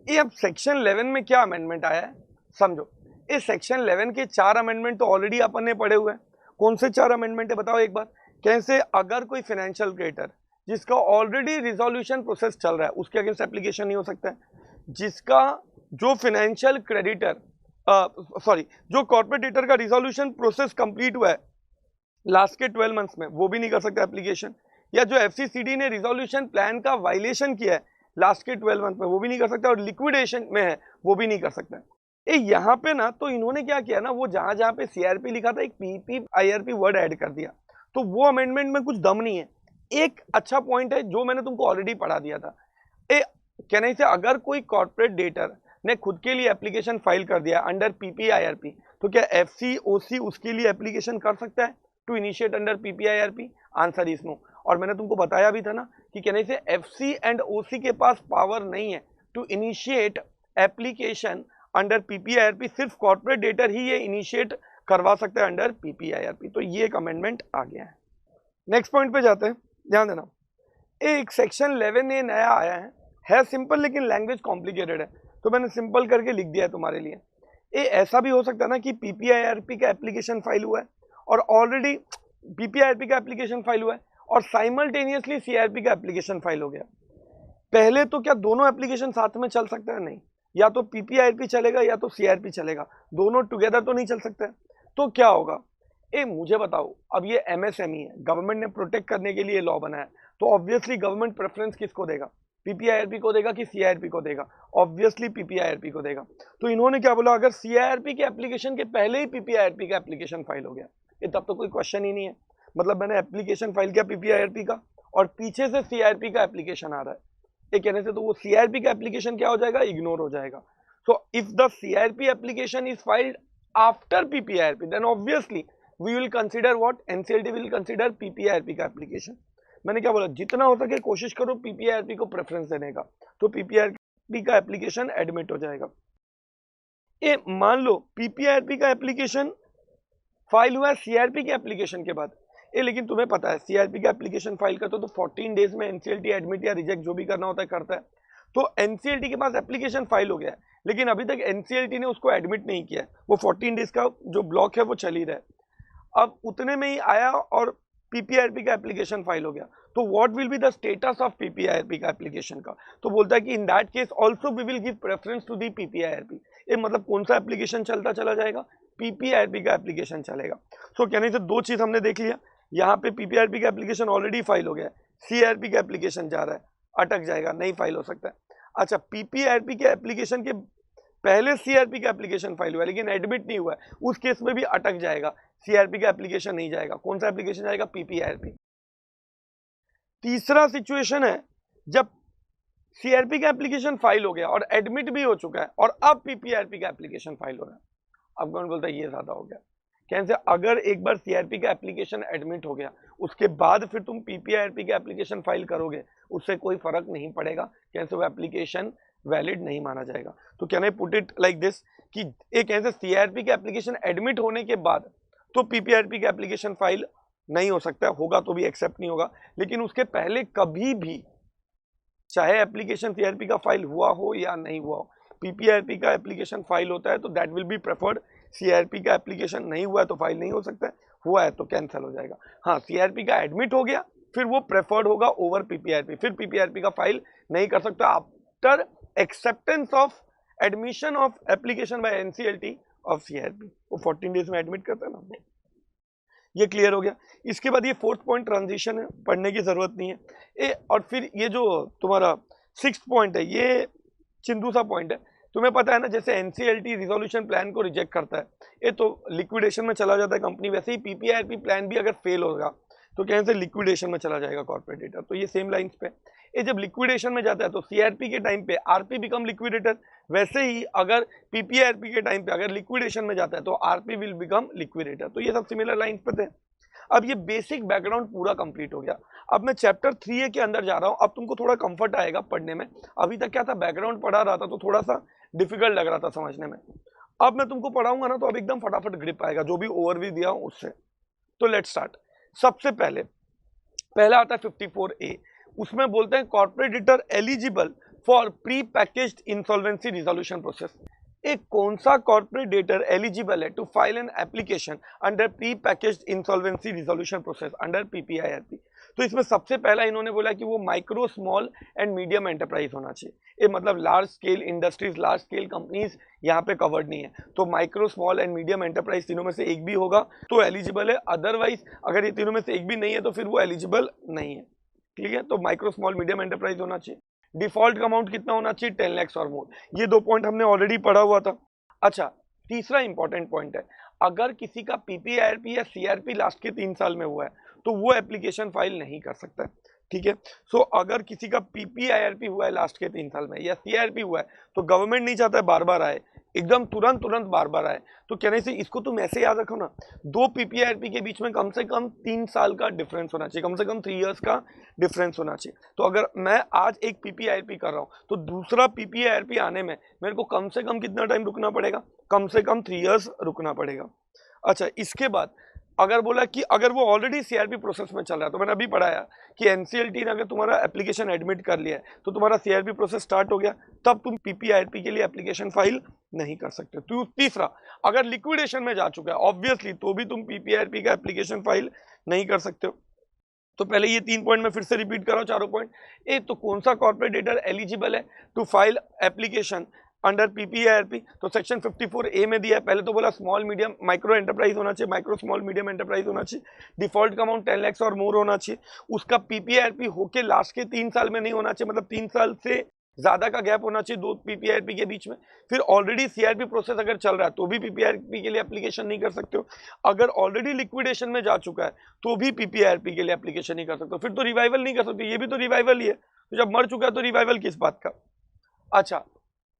ये। अब सेक्शन 11 में क्या अमेंडमेंट आया है समझो। इस सेक्शन 11 के 4 अमेंडमेंट तो ऑलरेडी अपन ने पढ़े हुए हैं। कौन से 4 अमेंडमेंट है बताओ एक बार। कैसे, अगर कोई फाइनेंशियल क्रेडिटर जिसका ऑलरेडी रिजोल्यूशन प्रोसेस चल रहा है उसके अगेंस्ट एप्लीकेशन नहीं हो सकता है। जिसका जो फाइनेंशियल क्रेडिटर जो कॉर्पोरेट डेटर का रिजोल्यूशन प्रोसेस कंप्लीट हुआ है लास्ट के 12 मंथ्स में वो भी नहीं कर सकता एप्लीकेशन। या जो एफसीसीडी ने रिजोल्यूशन प्लान का वायलेशन किया है लास्ट के 12 मंथ में वो भी नहीं कर सकता, और लिक्विडेशन में है वो भी नहीं कर सकता। यहाँ पे ना तो इन्होंने क्या किया ना, वो जहां जहां पे सीआरपी लिखा था एक पीपीआईआरपी वर्ड ऐड कर दिया, तो वो अमेंडमेंट में कुछ दम नहीं है। एक अच्छा पॉइंट है जो मैंने तुमको ऑलरेडी पढ़ा दिया था, कहने से अगर कोई कॉर्पोरेट डेटर ने खुद के लिए एप्लीकेशन फाइल कर दिया अंडर पीपीआईआरपी तो क्या एफसीओसी उसके लिए एप्लीकेशन कर सकता है to initiate under PPIRP? Answer is no. और मैंने तुमको बताया भी था ना कि कहने से एफसी एंड ओसी के पास पावर नहीं है टू इनिशिएट एप्लीकेशन अंडर पीपीआईआरपी, सिर्फ कॉर्पोरेट डेटर ही ये इनिशिएट करवा सकता है अंडर पीपीआईआरपी। तो ये एक अमेंडमेंट आ गया है। नेक्स्ट पॉइंट पे जाते हैं, ध्यान देना। एक सेक्शन 11 ये नया आया है सिंपल लेकिन लैंग्वेज कॉम्प्लिकेटेड है, तो मैंने सिंपल करके लिख दिया है तुम्हारे लिए। ये ऐसा भी हो सकता है ना कि पीपीआईआरपी का एप्लीकेशन फाइल हुआ है और ऑलरेडी पीपीआईआरपी का एप्लीकेशन फाइल हुआ है और साइमल्टेनियसली सीआरपी का एप्लीकेशन फाइल हो गया। पहले तो क्या दोनों एप्लीकेशन साथ में चल सकता है? नहीं, या तो पीपीआईआरपी चलेगा या तो सीआरपी चलेगा, दोनों टुगेदर तो नहीं चल सकते। तो क्या होगा मुझे बताओ। अब ये एमएसएमई है, गवर्नमेंट ने प्रोटेक्ट करने के लिए लॉ बनाया, तो ऑब्वियसली गवर्नमेंट प्रेफरेंस किसको देगा, पीपीआईआरपी को देगा कि सीआरपी को देगा? ऑब्वियसली पीपीआईआरपी को देगा। तो इन्होंने क्या बोला, अगर सीआरपी के एप्लीकेशन के पहले ही पीपीआईआरपी का एप्लीकेशन फाइल हो गया, ये तब तो कोई क्वेश्चन ही नहीं है। मतलब मैंने एप्लीकेशन फाइल किया पीपीआईआरपी का और पीछे से सीआरपी का एप्लीकेशन आ रहा है, ये कहने से तो वो सीआरपी का एप्लीकेशन क्या हो जाएगा, इग्नोर हो जाएगा। So if the CRP application is filed after PPIRP then obviously we will consider what, NCLT will consider PPIRP का एप्लीकेशन। मैंने क्या बोला, जितना हो सके कोशिश करो पीपीआईआरपी को प्रेफरेंस देने का, तो पीपीआईआरपी का एप्लीकेशन एडमिट हो जाएगा। ये मान लो पीपीआईआरपी का एप्लीकेशन फाइल हुआ है सीआरपी के एप्लीकेशन के बाद, लेकिन तुम्हें पता है सीआरपी का एप्लीकेशन फाइल करते हो तो 14 डेज में एनसीएलटी एडमिट या रिजेक्ट जो भी करना होता है करता है। तो एनसीएलटी के पास एप्लीकेशन फाइल हो गया है लेकिन अभी तक एनसीएलटी ने उसको एडमिट नहीं किया है, वो 14 डेज का जो ब्लॉक है वो चल ही रहा है। अब उतने में ही आया और पीपीआईआरपी का एप्लीकेशन फाइल हो गया, तो what will be the status of PPIRP का एप्लीकेशन का? तो बोलता है कि in that case also we will give preference to the PPIRP. एक मतलब कौन सा एप्लीकेशन चलता चला जाएगा, पीपीआईआरपी का एप्लीकेशन चलेगा। सो कहने से दो चीज हमने देख लिया, यहाँ पे पीपीआईआरपी का एप्लीकेशन ऑलरेडी फाइल हो गया है, सीआरपी का एप्लीकेशन जा रहा है, अटक जाएगा, नहीं फाइल हो सकता है। अच्छा, पीपीआईआरपी के एप्लीकेशन के पहले सीआरपी का एप्लीकेशन फाइल हुआ है लेकिन एडमिट नहीं हुआ है, उस केस में भी अटक जाएगा, सीआरपी का एप्लीकेशन नहीं जाएगा। कौन सा एप्लीकेशन जाएगा, पीपीआईआरपी। तीसरा सिचुएशन है जब सीआरपी का एप्लीकेशन फाइल हो गया और एडमिट भी हो चुका है और अब पीपीआईआरपी का एप्लीकेशन फाइल हो रहा है। अब कौन बोलता है ये ज्यादा हो गया, कैसे, अगर एक बार सीआरपी का एप्लीकेशन एडमिट हो गया उसके बाद फिर तुम पीपीआईआरपी का एप्लीकेशन फाइल करोगे, उससे कोई फर्क नहीं पड़ेगा, कैसे वो एप्लीकेशन वैलिड नहीं माना जाएगा। तो can I put it like this कि एक ऐसे सीआरपी का एप्लीकेशन एडमिट होने के बाद तो पीपीआईआरपी का एप्लीकेशन फाइल नहीं हो सकता, होगा तो भी एक्सेप्ट नहीं होगा, लेकिन उसके पहले कभी भी चाहे एप्लीकेशन सीआरपी का फाइल हुआ हो या नहीं हुआ हो, पीपीआईआरपी का एप्लीकेशन फाइल होता है तो that will be preferred. CRP का एप्लीकेशन नहीं हुआ है तो फाइल नहीं हो सकता है, हुआ है तो कैंसिल हो जाएगा। हाँ, सीआरपी का एडमिट हो गया फिर वो प्रेफर्ड होगा ओवर पीपीआईआरपी, फिर पीपीआईआरपी का फाइल नहीं कर सकता after acceptance of admission of application by NCLT of CRP. वो 14 डेज में एडमिट करता है ना। ये क्लियर हो गया। इसके बाद ये फोर्थ पॉइंट ट्रांजिशन है, पढ़ने की जरूरत नहीं है। और फिर ये जो तुम्हारा सिक्स्थ पॉइंट है ये चिंदू सा पॉइंट है। तुम्हें पता है ना, जैसे एनसीएलटी रिजोल्यूशन प्लान को रिजेक्ट करता है ये तो लिक्विडेशन में चला जाता है कंपनी, वैसे ही पीपीआईआरपी प्लान भी अगर फेल होगा तो कहीं से लिक्विडेशन में चला जाएगा कॉर्पोरेट डेटा। तो ये सेम लाइंस पे ये जब लिक्विडेशन में जाता है तो सीआरपी के टाइम पे आरपी बिकम लिक्विडेटर, वैसे ही अगर पीपीआईआरपी के टाइम पे अगर लिक्विडेशन में जाता है तो आरपी विल बिकम लिक्विडेटर। तो ये सब सिमिलर लाइंस पे थे। अब ये बेसिक बैकग्राउंड पूरा कंप्लीट हो गया। अब मैं चैप्टर 3A के अंदर जा रहा हूँ। अब तुमको थोड़ा कंफर्ट आएगा पढ़ने में। अभी तक क्या था, बैकग्राउंड पढ़ा रहा था तो थोड़ा सा डिफिकल्ट लग रहा था समझने में। अब मैं तुमको पढ़ाऊंगा ना तो अब एकदम फटाफट ग्रिप आएगा, जो भी ओवरव्यू दिया हूं उससे। तो लेट्स स्टार्ट। सबसे पहला आता है 54A। उसमें बोलते हैं corporate debtor eligible for pre packaged insolvency resolution process. एक कौन सा कॉर्पोरेट डेटर एलिजिबल है to file an application under pre packaged insolvency resolution process under PPIRP. तो इसमें सबसे पहला इन्होंने बोला कि वो micro small and medium enterprise होना चाहिए। ये मतलब large scale industries, large scale companies यहाँ पे कवर्ड नहीं है। तो micro small and medium enterprise तीनों में से एक भी होगा तो एलिजिबल है, अदरवाइज अगर ये तीनों में से एक भी नहीं है तो फिर वो एलिजिबल नहीं है। ठीक है, तो माइक्रो स्मॉल मीडियम एंटरप्राइज होना चाहिए। डिफॉल्ट अमाउंट कितना होना चाहिए, 10 लाख और मोर। ये 2 पॉइंट हमने ऑलरेडी पढ़ा हुआ था। अच्छा, तीसरा इंपॉर्टेंट पॉइंट है, अगर किसी का पीपीआईआरपी या सीआरपी लास्ट के 3 साल में हुआ है तो वो एप्लीकेशन फाइल नहीं कर सकता है। ठीक है, सो अगर किसी का पीपीआईआरपी हुआ है लास्ट के 3 साल में या सीआरपी हुआ है तो गवर्नमेंट नहीं चाहता है बार बार आए, एकदम तुरंत बार बार आए। तो कहने से इसको तुम ऐसे याद रखो ना, 2 पीपीआईआरपी के बीच में कम से कम 3 साल का डिफरेंस होना चाहिए, कम से कम 3 इयर्स का डिफरेंस होना चाहिए। तो अगर मैं आज एक पीपीआईआरपी कर रहा हूँ तो दूसरा पीपीआईआरपी आने में मेरे को कम से कम कितना टाइम रुकना पड़ेगा, कम से कम 3 इयर्स रुकना पड़ेगा। अच्छा, इसके बाद अगर बोला कि अगर वो ऑलरेडी सीआरपी प्रोसेस में चल रहा है, तो मैंने अभी पढ़ाया कि एनसीएलटी ने अगर तुम्हारा एप्लीकेशन एडमिट कर लिया है तो तुम्हारा सीआरपी प्रोसेस स्टार्ट हो गया, तब तुम पीपीआईआरपी के लिए एप्लीकेशन फाइल नहीं कर सकते। तो तीसरा, अगर लिक्विडेशन में जा चुका है ऑब्वियसली तो भी तुम पीपीआईआरपी का एप्लीकेशन फाइल नहीं कर सकते हो। तो पहले ये 3 पॉइंट मैं फिर से रिपीट कर रहा हूँ, चारों पॉइंट। एक तो कौन सा कॉर्पोरेट डेटर एलिजिबल है to file application under PPIRP, तो सेक्शन 54A में दिया है। पहले तो बोला स्मॉल मीडियम माइक्रो एंटरप्राइज होना चाहिए, माइक्रो स्मॉल मीडियम एंटरप्राइज होना चाहिए, डिफॉल्ट का अमाउंट 10 लाख और मोर होना चाहिए, उसका पीपीआईआरपी होके लास्ट के 3 साल में नहीं होना चाहिए, मतलब 3 साल से ज्यादा का गैप होना चाहिए 2 पीपीआईआरपी के बीच में। फिर ऑलरेडी सीआरपी प्रोसेस अगर चल रहा है तो भी पीपीआईआरपी के लिए एप्लीकेशन नहीं कर सकते हो। अगर ऑलरेडी लिक्विडेशन में जा चुका है तो भी पीपीआईआरपी के लिए एप्लीकेशन नहीं कर सकते हो। फिर तो रिवाइवल नहीं कर सकते, ये भी तो रिवाइवल ही है। तो जब मर चुका है तो रिवाइवल किस बात का। अच्छा,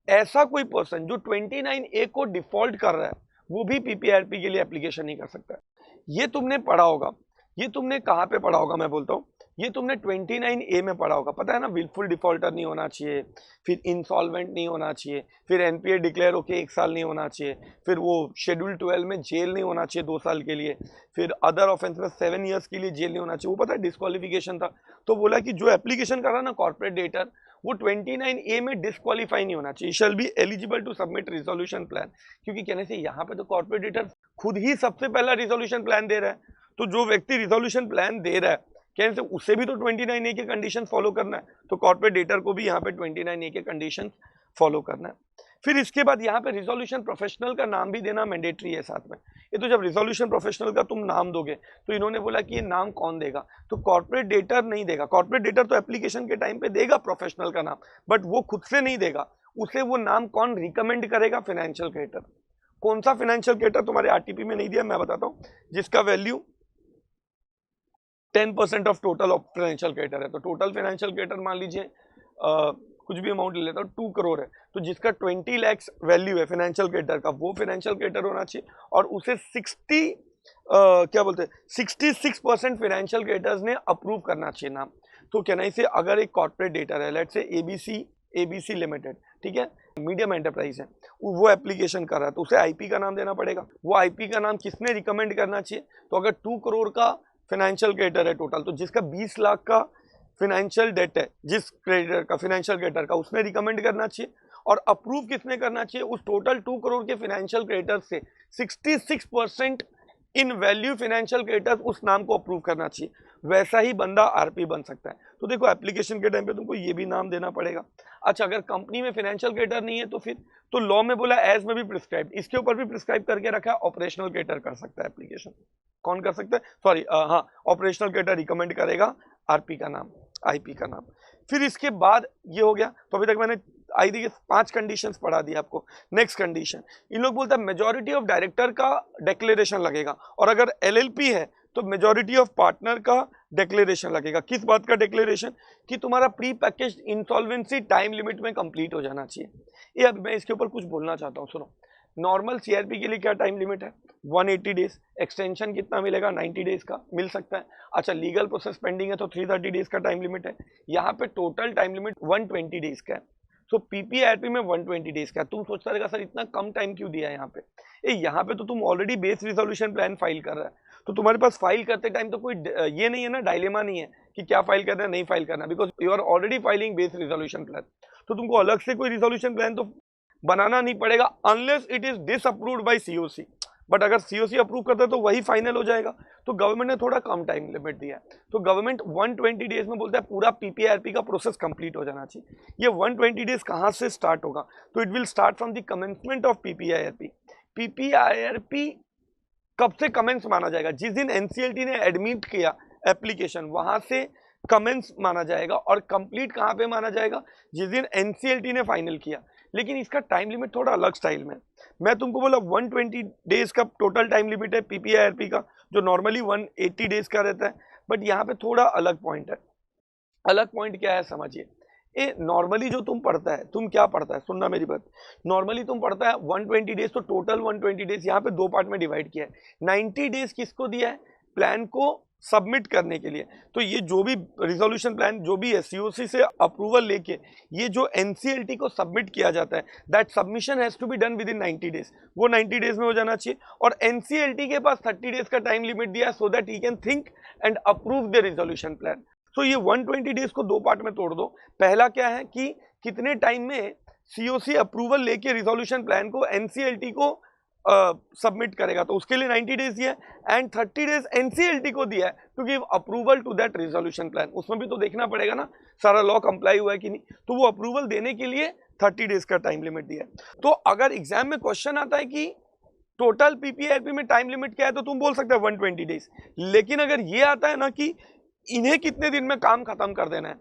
ऐसा कोई पर्सन जो 29A को डिफॉल्ट कर रहा है वो भी पीपीआईआरपी के लिए एप्लीकेशन नहीं कर सकता। ये तुमने पढ़ा होगा, ये तुमने कहाँ पे पढ़ा होगा, मैं बोलता हूँ ये तुमने 29A में पढ़ा होगा। पता है ना, विलफुल डिफॉल्टर नहीं होना चाहिए, फिर इंसॉल्वेंट नहीं होना चाहिए, फिर एनपीए डिक्लेयर होके 1 साल नहीं होना चाहिए, फिर वो शेड्यूल 12 में जेल नहीं होना चाहिए 2 साल के लिए, फिर अदर ऑफेंस में 7 ईयर्स के लिए जेल नहीं होना चाहिए। वो पता है डिस्क्वालिफिकेशन था। तो बोला कि जो एप्लीकेशन कर रहा है ना कॉर्पोरेट डेटर, वो 29A में डिस्क्वालीफाई नहीं होना चाहिए, shall be eligible to submit resolution plan. क्योंकि कहने से यहाँ पे तो कॉर्पोरेट डेटर खुद ही सबसे पहला रिजोल्यूशन प्लान दे रहा है। तो जो व्यक्ति रिजोल्यूशन प्लान दे रहा है कहने से उसे भी तो 29A के कंडीशन फॉलो करना है, तो कॉर्पोरेट डेटर को भी यहाँ पे 29A के कंडीशन फॉलो करना है। फिर इसके बाद यहाँ पे रिजोल्यूशन प्रोफेशनल का नाम भी देना मैंडेटरी है साथ में। ये तो जब रिजोल्यूशन प्रोफेशनल का तुम नाम दोगे तो इन्होंने बोला कि ये नाम कौन देगा, तो कॉर्पोरेट डेटर नहीं देगा। कॉर्पोरेट डेटर तो एप्लीकेशन के टाइम पे देगा प्रोफेशनल का नाम, बट वो खुद से नहीं देगा, उसे वो नाम कौन रिकमेंड करेगा, फाइनेंशियल क्रिएटर। कौन सा फाइनेंशियल क्रिएटर तुम्हारे आरटीपी में नहीं दिया, मैं बताता हूँ, जिसका value 10% of total of financial creator है। तो टोटल फाइनेंशियल क्रिएटर मान लीजिए कुछ भी अमाउंट ले लेता हूँ 2 करोड़ है, तो जिसका 20 लाख वैल्यू है फाइनेंशियल क्रिएटर का, वो फाइनेंशियल क्रिएटर होना चाहिए। और उसे 66% फाइनेंशियल क्रिएटर्स ने अप्रूव करना चाहिए नाम। तो कहना इसे, अगर एक कॉर्पोरेट डेटर है, लेट्स से एबीसी लिमिटेड, ठीक है, मीडियम एंटरप्राइज है, वो एप्लीकेशन कर रहा है, तो उसे आईपी का नाम देना पड़ेगा। वो आईपी का नाम किसने रिकमेंड करना चाहिए, तो अगर 2 करोड़ का फाइनेंशियल क्रिएटर है टोटल, तो जिसका 20 लाख का फाइनेंशियल डेट है, जिस क्रेडिटर का, फाइनेंशियल क्रिएटर का, उसने रिकमेंड करना चाहिए। और अप्रूव किसने करना चाहिए, उस टोटल 2 करोड़ के फाइनेंशियल क्रिएटर से 66% इन वैल्यू फाइनेंशियल क्रिएटर उस नाम को अप्रूव करना चाहिए, वैसा ही बंदा आरपी बन सकता है। तो देखो एप्लीकेशन के टाइम पे तुमको ये भी नाम देना पड़ेगा। अच्छा, अगर कंपनी में फाइनेंशियल क्रिएटर नहीं है तो फिर तो लॉ में बोला एज में भी प्रिस्क्राइब, इसके ऊपर भी प्रिस्क्राइब करके रखा है, ऑपरेशनल क्रिएटर कर सकता है एप्लीकेशन। कौन कर सकता है, सॉरी हाँ, ऑपरेशनल क्रिएटर रिकमेंड करेगा आरपी का नाम, आईपी का नाम। फिर इसके बाद ये हो गया, तो अभी तक मैंने आई थिंक 5 कंडीशंस पढ़ा दी आपको। नेक्स्ट कंडीशन, इन लोग बोलता है मेजॉरिटी ऑफ डायरेक्टर का डिक्लेरेशन लगेगा, और अगर एलएलपी है तो मेजॉरिटी ऑफ पार्टनर का डिक्लेरेशन लगेगा। किस बात का डिक्लेरेशन, कि तुम्हारा pre package insolvency time limit में कंप्लीट हो जाना चाहिए। ये अब मैं इसके ऊपर कुछ बोलना चाहता हूँ, सुनो। नॉर्मल सीआरपी के लिए क्या टाइम लिमिट है, 180 डेज। एक्सटेंशन कितना मिलेगा, 90 डेज का मिल सकता है। अच्छा, लीगल प्रोसेस पेंडिंग है तो 330 डेज का टाइम लिमिट है। यहाँ पे टोटल टाइम लिमिट 120 डेज का है। सो पीपीआरपी में 120 डेज का। तुम सोचता रहेगा सर इतना कम टाइम क्यों दिया है यहाँ पे, यहाँ पे तो तुम already base resolution plan file कर रहा है, तो तुम्हारे पास फाइल करते टाइम तो कोई ये नहीं है ना, डायलेमा नहीं है कि क्या फाइल करना है नहीं फाइल करना, because you are already filing base resolution plan. तो तुमको अलग से कोई रिजोल्यूशन प्लान तो बनाना नहीं पड़ेगा, unless it is disapproved by COC. But अगर सीओसी अप्रूव करता है तो वही फाइनल हो जाएगा। तो गवर्नमेंट ने थोड़ा कम टाइम लिमिट दिया है, तो गवर्नमेंट 120 डेज में बोलता है पूरा पीपीआरपी का प्रोसेस कंप्लीट हो जाना चाहिए। ये 120 डेज कहाँ से स्टार्ट होगा, तो it will start from the commencement of PPRP. PPRP कब से कमेंस माना जाएगा, जिस दिन एनसीएलटी ने एडमिट किया एप्लीकेशन, वहां से कमेंस माना जाएगा। और कंप्लीट कहाँ पे माना जाएगा, जिस दिन एनसीएलटी ने फाइनल किया। लेकिन इसका टाइम लिमिट थोड़ा अलग स्टाइल में। मैं तुमको बोला 120 डेज का टोटल टाइम लिमिट है पीपीआरपी का, जो नॉर्मली 180 डेज का रहता है, बट यहाँ पे थोड़ा अलग पॉइंट है। अलग पॉइंट क्या है समझिए, ये नॉर्मली जो तुम पढ़ता है, तुम क्या पढ़ता है, सुनना मेरी बात। नॉर्मली तुम पढ़ता है 120 डेज, तो टोटल 120 डेज यहाँ पे 2 पार्ट में डिवाइड किया है। 90 डेज किसको दिया है, प्लान को सबमिट करने के लिए। तो ये जो भी रिजोल्यूशन प्लान जो भी है सीओसी से अप्रूवल लेके ये जो एनसीएलटी को सबमिट किया जाता है, that submission has to be done within 90 days. वो 90 डेज में हो जाना चाहिए। और एनसीएलटी के पास 30 डेज का टाइम लिमिट दिया है, so that he can think and approve the resolution plan. तो ये 120 डेज को 2 पार्ट में तोड़ दो। पहला क्या है कि कितने टाइम में सीओसी अप्रूवल लेके रिजोल्यूशन प्लान को एनसीएलटी को सबमिट करेगा, तो उसके लिए 90 डेज दिया है। एंड 30 डेज एनसीएलटी को दिया है to give approval to that resolution plan. उसमें भी तो देखना पड़ेगा ना सारा लॉ कंप्लाई हुआ है कि नहीं, तो वो अप्रूवल देने के लिए 30 डेज का टाइम लिमिट दिया है। तो अगर एग्जाम में क्वेश्चन आता है कि टोटल पीपीआरपी में टाइम लिमिट क्या है, तो तुम बोल सकते हो 120 डेज। लेकिन अगर ये आता है ना कि इन्हें कितने दिन में काम खत्म कर देना है,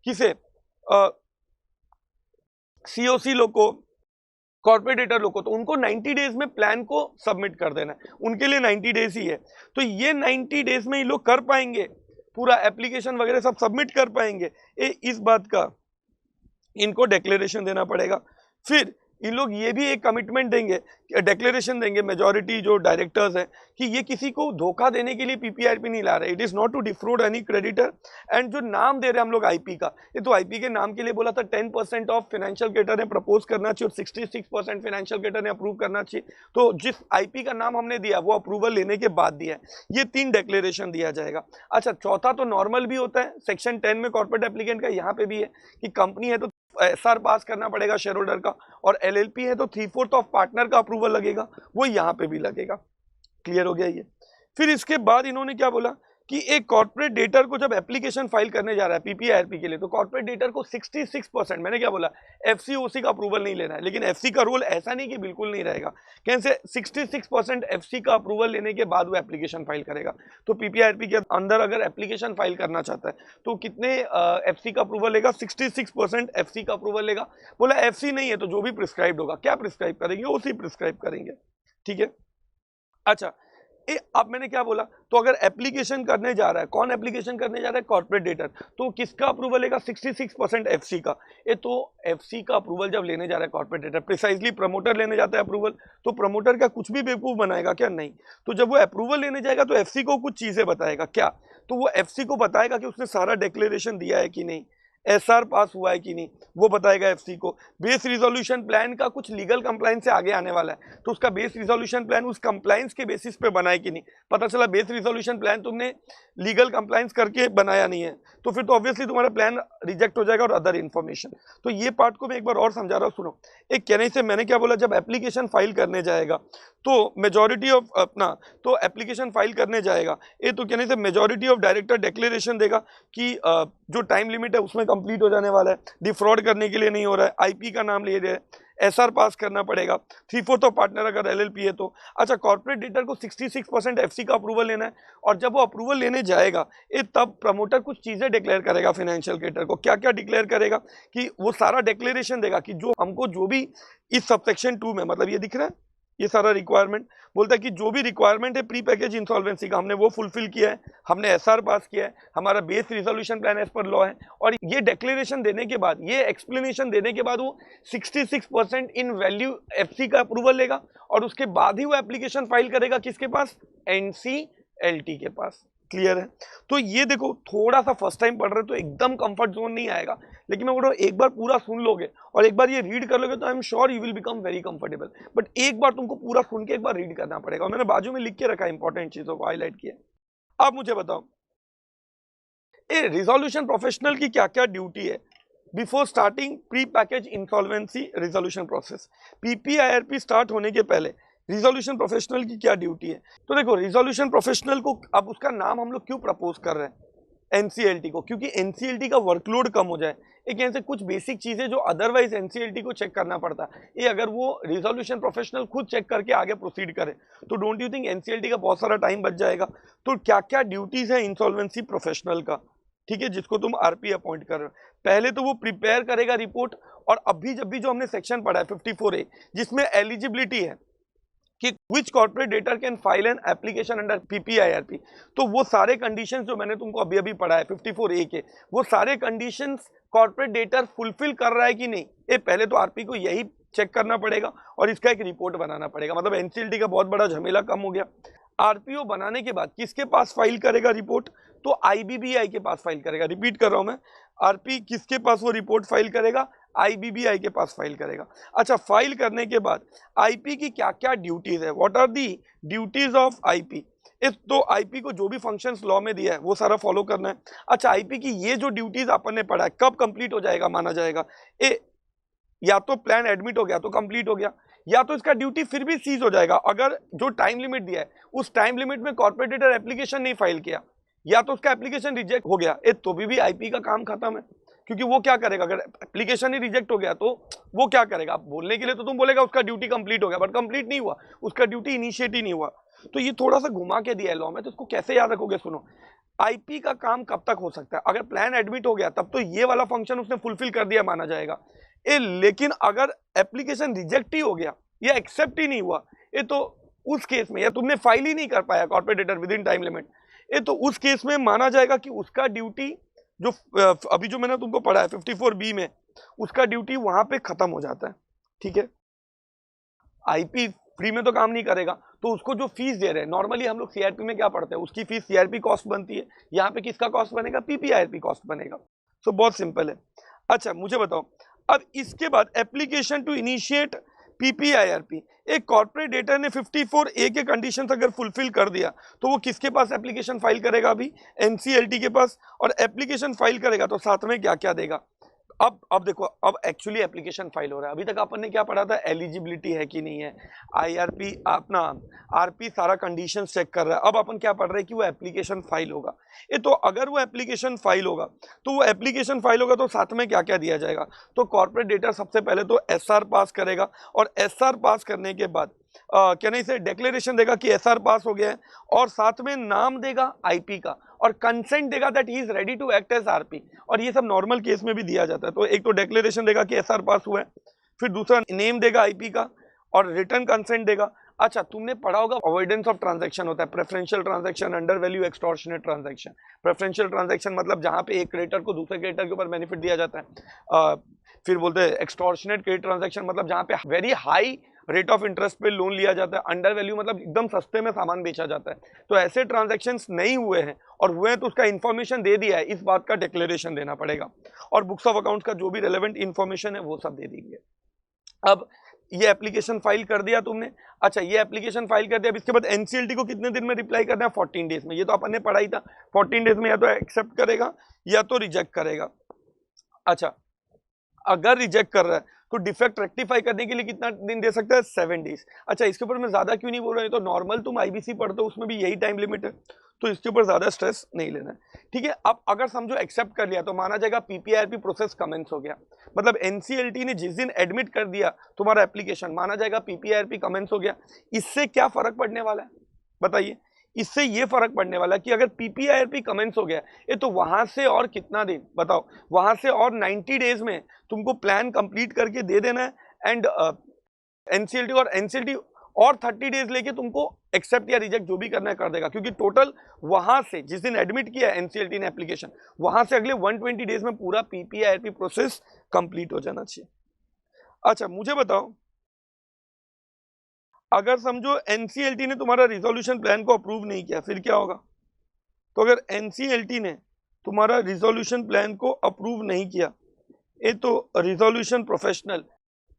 किसे, सीओसी लोग को, कॉर्पोरेटर लोग को, तो उनको 90 डेज में प्लान को सबमिट कर देना है, उनके लिए 90 डेज ही है। तो ये 90 डेज में ये लोग कर पाएंगे, पूरा एप्लीकेशन वगैरह सब सबमिट कर पाएंगे, इस बात का इनको डिक्लेरेशन देना पड़ेगा। फिर इन लोग ये भी एक कमिटमेंट देंगे, डिक्लेरेशन देंगे मेजॉरिटी जो डायरेक्टर्स हैं, कि ये किसी को धोखा देने के लिए पीपीआरपी नहीं ला रहे, it is not to defraud any creditor. And जो नाम दे रहे हैं हम लोग आईपी का, ये तो आईपी के नाम के लिए बोला था 10% ऑफ फाइनेंशियल क्रेडिटर ने प्रपोज करना चाहिए और 66% फाइनेंशियल क्रेडिटर ने अप्रूव करना चाहिए। तो जिस आईपी का नाम हमने दिया वो अप्रूवल लेने के बाद दिया है, ये 3 डिक्लेरेशन दिया जाएगा। अच्छा, चौथा तो नॉर्मल भी होता है, सेक्शन 10 में कॉर्पोरेट एप्लीकेंट का यहाँ पे भी है कि कंपनी है तो एसआर पास करना पड़ेगा शेयर होल्डर का, और एलएलपी है तो 3/4 ऑफ पार्टनर का अप्रूवल लगेगा, वो यहाँ पे भी लगेगा। क्लियर हो गया ये। फिर इसके बाद इन्होंने क्या बोला कि एक कॉर्पोरेट डेटर को जब एप्लीकेशन फाइल करने जा रहा है पीपीआईआरपी के लिए, तो कॉर्पोरेट डेटर को 66%, मैंने क्या बोला, एफसीओसी का अप्रूवल नहीं लेना है। लेकिन एफसी का रोल ऐसा नहीं कि बिल्कुल नहीं रहेगा, कैसे 66% एफसी का अप्रूवल लेने के बाद वो एप्लीकेशन फाइल करेगा। तो पीपीआईआरपी के अंदर अगर एप्लीकेशन फाइल करना चाहता है तो कितने एफसी का अप्रूवल लेगा, 66% एफसी का अप्रूवल लेगा। बोला एफसी नहीं है तो जो भी प्रिस्क्राइब्ड होगा, क्या प्रिस्क्राइब करेंगे, उसी प्रिस्क्राइब करेंगे, ठीक है। अच्छा, अब मैंने क्या बोला, तो अगर एप्लीकेशन करने जा रहा है, कौन एप्लीकेशन करने जा रहा है, कॉर्पोरेट डेटर, तो किसका अप्रूवल लेगा, 66% एफसी का। तो एफसी का अप्रूवल जब लेने जा रहा है कॉर्पोरेट डेटर, प्रिसाइजली प्रमोटर लेने जाता है अप्रूवल, तो प्रमोटर का कुछ भी बेवकूफ बनाएगा क्या, नहीं। तो जब वो अप्रूवल लेने जाएगा तो एफसी को कुछ चीजें बताएगा, क्या, तो वो एफसी को बताएगा कि उसने सारा डिक्लेरेशन दिया है कि नहीं, एसआर पास हुआ है कि नहीं, वो बताएगा एफसी को। बेस रिजोल्यूशन प्लान का कुछ लीगल कंप्लायंस से आगे आने वाला है, तो उसका बेस रिजोल्यूशन प्लान उस कंप्लायंस के बेसिस पे बना है कि नहीं। पता चला बेस रिजोल्यूशन प्लान तुमने लीगल कंप्लायंस करके बनाया नहीं है, तो फिर तो ऑब्वियसली तुम्हारा प्लान रिजेक्ट हो जाएगा, और अदर इन्फॉर्मेशन। तो ये पार्ट को मैं एक बार और समझा रहा हूँ, सुनो। एक कहने से मैंने क्या बोला, जब एप्लीकेशन फाइल करने जाएगा तो मेजोरिटी ऑफ अपना, तो एप्लीकेशन फाइल करने जाएगा, ये तो कहने से मेजोरिटी ऑफ डायरेक्टर डिक्लेरेशन देगा कि जो टाइम लिमिट है उसमें कंप्लीट हो जाने वाला है, डिफ्रॉड करने के लिए नहीं हो रहा है, आईपी का नाम ले रहे हैं, एसआर पास करना पड़ेगा, 3/4 ऑफ पार्टनर अगर एलएलपी है तो। अच्छा, कॉर्पोरेट डेटर को 66% एफसी का अप्रूवल लेना है, और जब वो अप्रूवल लेने जाएगा तब प्रमोटर कुछ चीजें डिक्लेयर करेगा फाइनेंशियल क्रेडिटर को। क्या क्या डिक्लेयर करेगा, कि वो सारा डिक्लेरेशन देगा कि जो हमको जो भी इस सबसेक्शन 2 में, मतलब ये दिख रहा है ये सारा रिक्वायरमेंट, बोलता है कि जो भी रिक्वायरमेंट है प्री पैकेज इंसॉल्वेंसी का, हमने वो फुलफिल किया है, हमने एसआर पास किया है, हमारा base resolution plan as per law है। और ये डिक्लेरेशन देने के बाद, ये एक्सप्लेनेशन देने के बाद वो 66% इन वैल्यू एफसी का अप्रूवल लेगा, और उसके बाद ही वो एप्लीकेशन फाइल करेगा किसके पास, एनसीएलटी के पास। क्लियर है। तो ये देखो, थोड़ा सा फर्स्ट टाइम पढ़ रहे तो एकदम कंफर्ट जोन नहीं आएगा, लेकिन मैं बोल रहा हूँ एक बार पूरा सुन लोगे और एक बार ये रीड कर लोगे तो I am sure you will become very comfortable. But एक बार तुमको पूरा सुन के एक बार रीड करना पड़ेगा, और मैंने बाजू में लिख के रखा है इंपॉर्टेंट चीजों को हाईलाइट किया। अब मुझे बताओ, रिजोल्यूशन प्रोफेशनल की क्या क्या ड्यूटी है before starting pre package insolvency resolution process. PPIRP start होने के पहले रिजोल्यूशन प्रोफेशनल की क्या ड्यूटी है। तो देखो, रिजोल्यूशन प्रोफेशनल को अब उसका नाम हम लोग क्यों प्रपोज कर रहे हैं एनसीएलटी को, क्योंकि एनसीएलटी का वर्कलोड कम हो जाए। एक ऐसे कुछ बेसिक चीजें जो अदरवाइज एनसीएलटी को चेक करना पड़ता है, ये अगर वो रिजोल्यूशन प्रोफेशनल खुद चेक करके आगे प्रोसीड करे तो डोंट यू थिंक एनसीएलटी का बहुत सारा टाइम बच जाएगा। तो क्या क्या ड्यूटीज है इंसॉल्वेंसी प्रोफेशनल का, ठीक है, जिसको तुम आरपी अपॉइंट कर रहे हो। पहले तो वो प्रिपेयर करेगा रिपोर्ट, और अभी जब भी जो हमने सेक्शन पढ़ा है 54A, जिसमें एलिजिबिलिटी है कि which corporate debtor can file an application under PPIRP, तो वो सारे कंडीशंस जो मैंने तुमको अभी अभी पढ़ा है 54A के, वो सारे कंडीशंस कॉर्पोरेट डेटर फुलफिल कर रहा है कि नहीं, ये पहले तो आरपी को यही चेक करना पड़ेगा और इसका एक रिपोर्ट बनाना पड़ेगा। मतलब एनसीएलटी का बहुत बड़ा झमेला कम हो गया। आरपीओ बनाने के बाद किसके पास फाइल करेगा रिपोर्ट, तो आईबीबीआई के पास फाइल करेगा। रिपीट कर रहा हूं मैं, आरपी किसके पास वो रिपोर्ट फाइल करेगा, आईबीबीआई के पास फाइल करेगा। अच्छा, फाइल करने के बाद आईपी की क्या क्या ड्यूटीज है, what are the duties of IP. तो आईपी को जो भी फंक्शंस लॉ में दिया है वो सारा फॉलो करना है। अच्छा, आईपी की ये जो ड्यूटीज अपन ने पढ़ा है कब कंप्लीट हो जाएगा माना जाएगा, या तो प्लान एडमिट हो गया तो कंप्लीट हो गया, या तो इसका ड्यूटी फिर भी सीज हो जाएगा अगर जो टाइम लिमिट दिया है उस टाइम लिमिट में कॉर्पोरेट डेटर एप्लीकेशन नहीं फाइल किया, या तो उसका एप्लीकेशन रिजेक्ट हो गया, तो भी आईपी का काम खत्म है। क्योंकि वो क्या करेगा, अगर एप्लीकेशन ही रिजेक्ट हो गया तो वो क्या करेगा, आप बोलने के लिए तो तुम बोलेगा उसका ड्यूटी कंप्लीट हो गया, बट कंप्लीट नहीं हुआ, उसका ड्यूटी इनिशिएट ही नहीं हुआ। तो ये थोड़ा सा घुमा के दिया है लॉ में, तो इसको कैसे याद रखोगे। सुनो, आईपी का काम कब तक हो सकता है, अगर प्लान एडमिट हो गया तब तो ये वाला फंक्शन उसने फुलफिल कर दिया माना जाएगा। लेकिन अगर एप्लीकेशन रिजेक्ट ही हो गया या एक्सेप्ट ही नहीं हुआ, ये तो उस केस में, या तुमने फाइल ही नहीं कर पाया corporate debtor with in time limit, ये तो उस केस में माना जाएगा कि उसका ड्यूटी जो अभी जो मैंने तुमको पढ़ा है 54B में, उसका ड्यूटी वहां पे खत्म हो जाता है। ठीक है, आईपी फ्री में तो काम नहीं करेगा, तो उसको जो फीस दे रहे हैं, नॉर्मली हम लोग सीआरपी में क्या पढ़ते हैं, उसकी फीस सीआरपी कॉस्ट बनती है, यहाँ पे किसका कॉस्ट बनेगा, पीपीआईआरपी कॉस्ट बनेगा। सो बहुत सिंपल है। अच्छा, मुझे बताओ, अब इसके बाद एप्लीकेशन टू इनिशिएट पीपीआईआरपी, एक कॉर्पोरेट डेटर ने 54A के कंडीशंस अगर फुलफिल कर दिया तो वो किसके पास एप्लीकेशन फाइल करेगा, अभी एनसीएलटी के पास। और एप्लीकेशन फाइल करेगा तो साथ में क्या क्या देगा, अब देखो, अब एक्चुअली एप्लीकेशन फाइल हो रहा है। अभी तक अपन ने क्या पढ़ा था, एलिजिबिलिटी है कि नहीं है, आईआरपी अपना आरपी सारा कंडीशन चेक कर रहा है। अब अपन क्या पढ़ रहे हैं कि वो एप्लीकेशन फाइल होगा। ये तो अगर वो एप्लीकेशन फाइल होगा तो वो एप्लीकेशन फाइल होगा तो साथ में क्या क्या दिया जाएगा, तो कॉर्पोरेट डेटा सबसे पहले तो एसआर पास करेगा, और एसआर पास करने के बाद क्या नहीं से डिक्लेरेशन देगा कि एसआर पास हो गया है, और साथ में नाम देगा आईपी का, और कंसेंट देगा that he is ready to act as RP. और ये सब नॉर्मल केस में भी दिया जाता है। तो एक तो डिक्लेरेशन देगा कि एसआर पास हुआ है, फिर दूसरा नेम देगा आईपी का, और रिटर्न कंसेंट देगा। अच्छा, तुमने पढ़ा होगा अवॉइडेंस ऑफ ट्रांजैक्शन होता है, preferential transaction, undervalue extortionate transaction. Preferential transaction मतलब जहां पे एक क्रेडिटर को दूसरे क्रेडिटर के ऊपर बेनिफिट दिया जाता है। फिर बोलते हैं एक्सटॉर्शनेट क्रेडिट ट्रांजैक्शन, मतलब जहां पे very high rate of interest पे लोन लिया जाता है। अंडर वैल्यू मतलब एकदम सस्ते में सामान बेचा जाता है। तो ऐसे ट्रांजैक्शंस नहीं हुए हैं, और हुए हैं तो उसका इन्फॉर्मेशन दे दिया है, इस बात का डिक्लेरेशन देना पड़ेगा। और बुक्स ऑफ अकाउंट्स का जो भी रेलेवेंट इन्फॉर्मेशन है वो सब दे देंगे। अब ये एप्लीकेशन फाइल कर दिया तुमने। अच्छा, ये एप्लीकेशन फाइल कर दिया, अब इसके बाद एनसीएलटी को कितने दिन में रिप्लाई करना है, 14 डेज में। ये तो अपन ने पढ़ा ही था, 14 डेज में या तो एक्सेप्ट करेगा या तो रिजेक्ट करेगा। अच्छा, अगर रिजेक्ट कर रहा है तो डिफेक्ट रेक्टिफाई करने के लिए कितना दिन दे सकता है, 7 डेज। अच्छा, इसके ऊपर मैं ज्यादा क्यों नहीं बोल रहा हूँ, तो नॉर्मल तुम आईबीसी पढ़ते हो उसमें भी यही टाइम लिमिट है, तो इसके ऊपर ज्यादा स्ट्रेस नहीं लेना है। ठीक है, अब अगर समझो एक्सेप्ट कर लिया तो माना जाएगा पीपीआईआरपी प्रोसेस कमेंस हो गया। मतलब एनसीएलटी ने जिस दिन एडमिट कर दिया तुम्हारा एप्लीकेशन, माना जाएगा पीपीआईआरपी कमेंस हो गया। इससे क्या फर्क पड़ने वाला है बताइए। इससे ये फर्क पड़ने वाला कि अगर पीपीआईआरपी कमेंस हो गया ये तो वहां से और कितना दिन बताओ, वहां से और 90 डेज में तुमको प्लान कंप्लीट करके दे देना है। एंड एनसीएलटी और 30 डेज लेके तुमको एक्सेप्ट या रिजेक्ट जो भी करना है कर देगा, क्योंकि टोटल वहां से जिस दिन एडमिट किया एनसीएलटी ने एप्लीकेशन, वहां से अगले 120 डेज में पूरा पीपीआईआरपी प्रोसेस कंप्लीट हो जाना चाहिए। अच्छा, मुझे बताओ, अगर समझो एनसीएलटी ने तुम्हारा रिजोल्यूशन प्लान को अप्रूव नहीं किया, फिर क्या होगा। तो अगर एनसीएलटी ने तुम्हारा रिजोल्यूशन प्लान को अप्रूव नहीं किया, ये तो रिजोल्यूशन प्रोफेशनल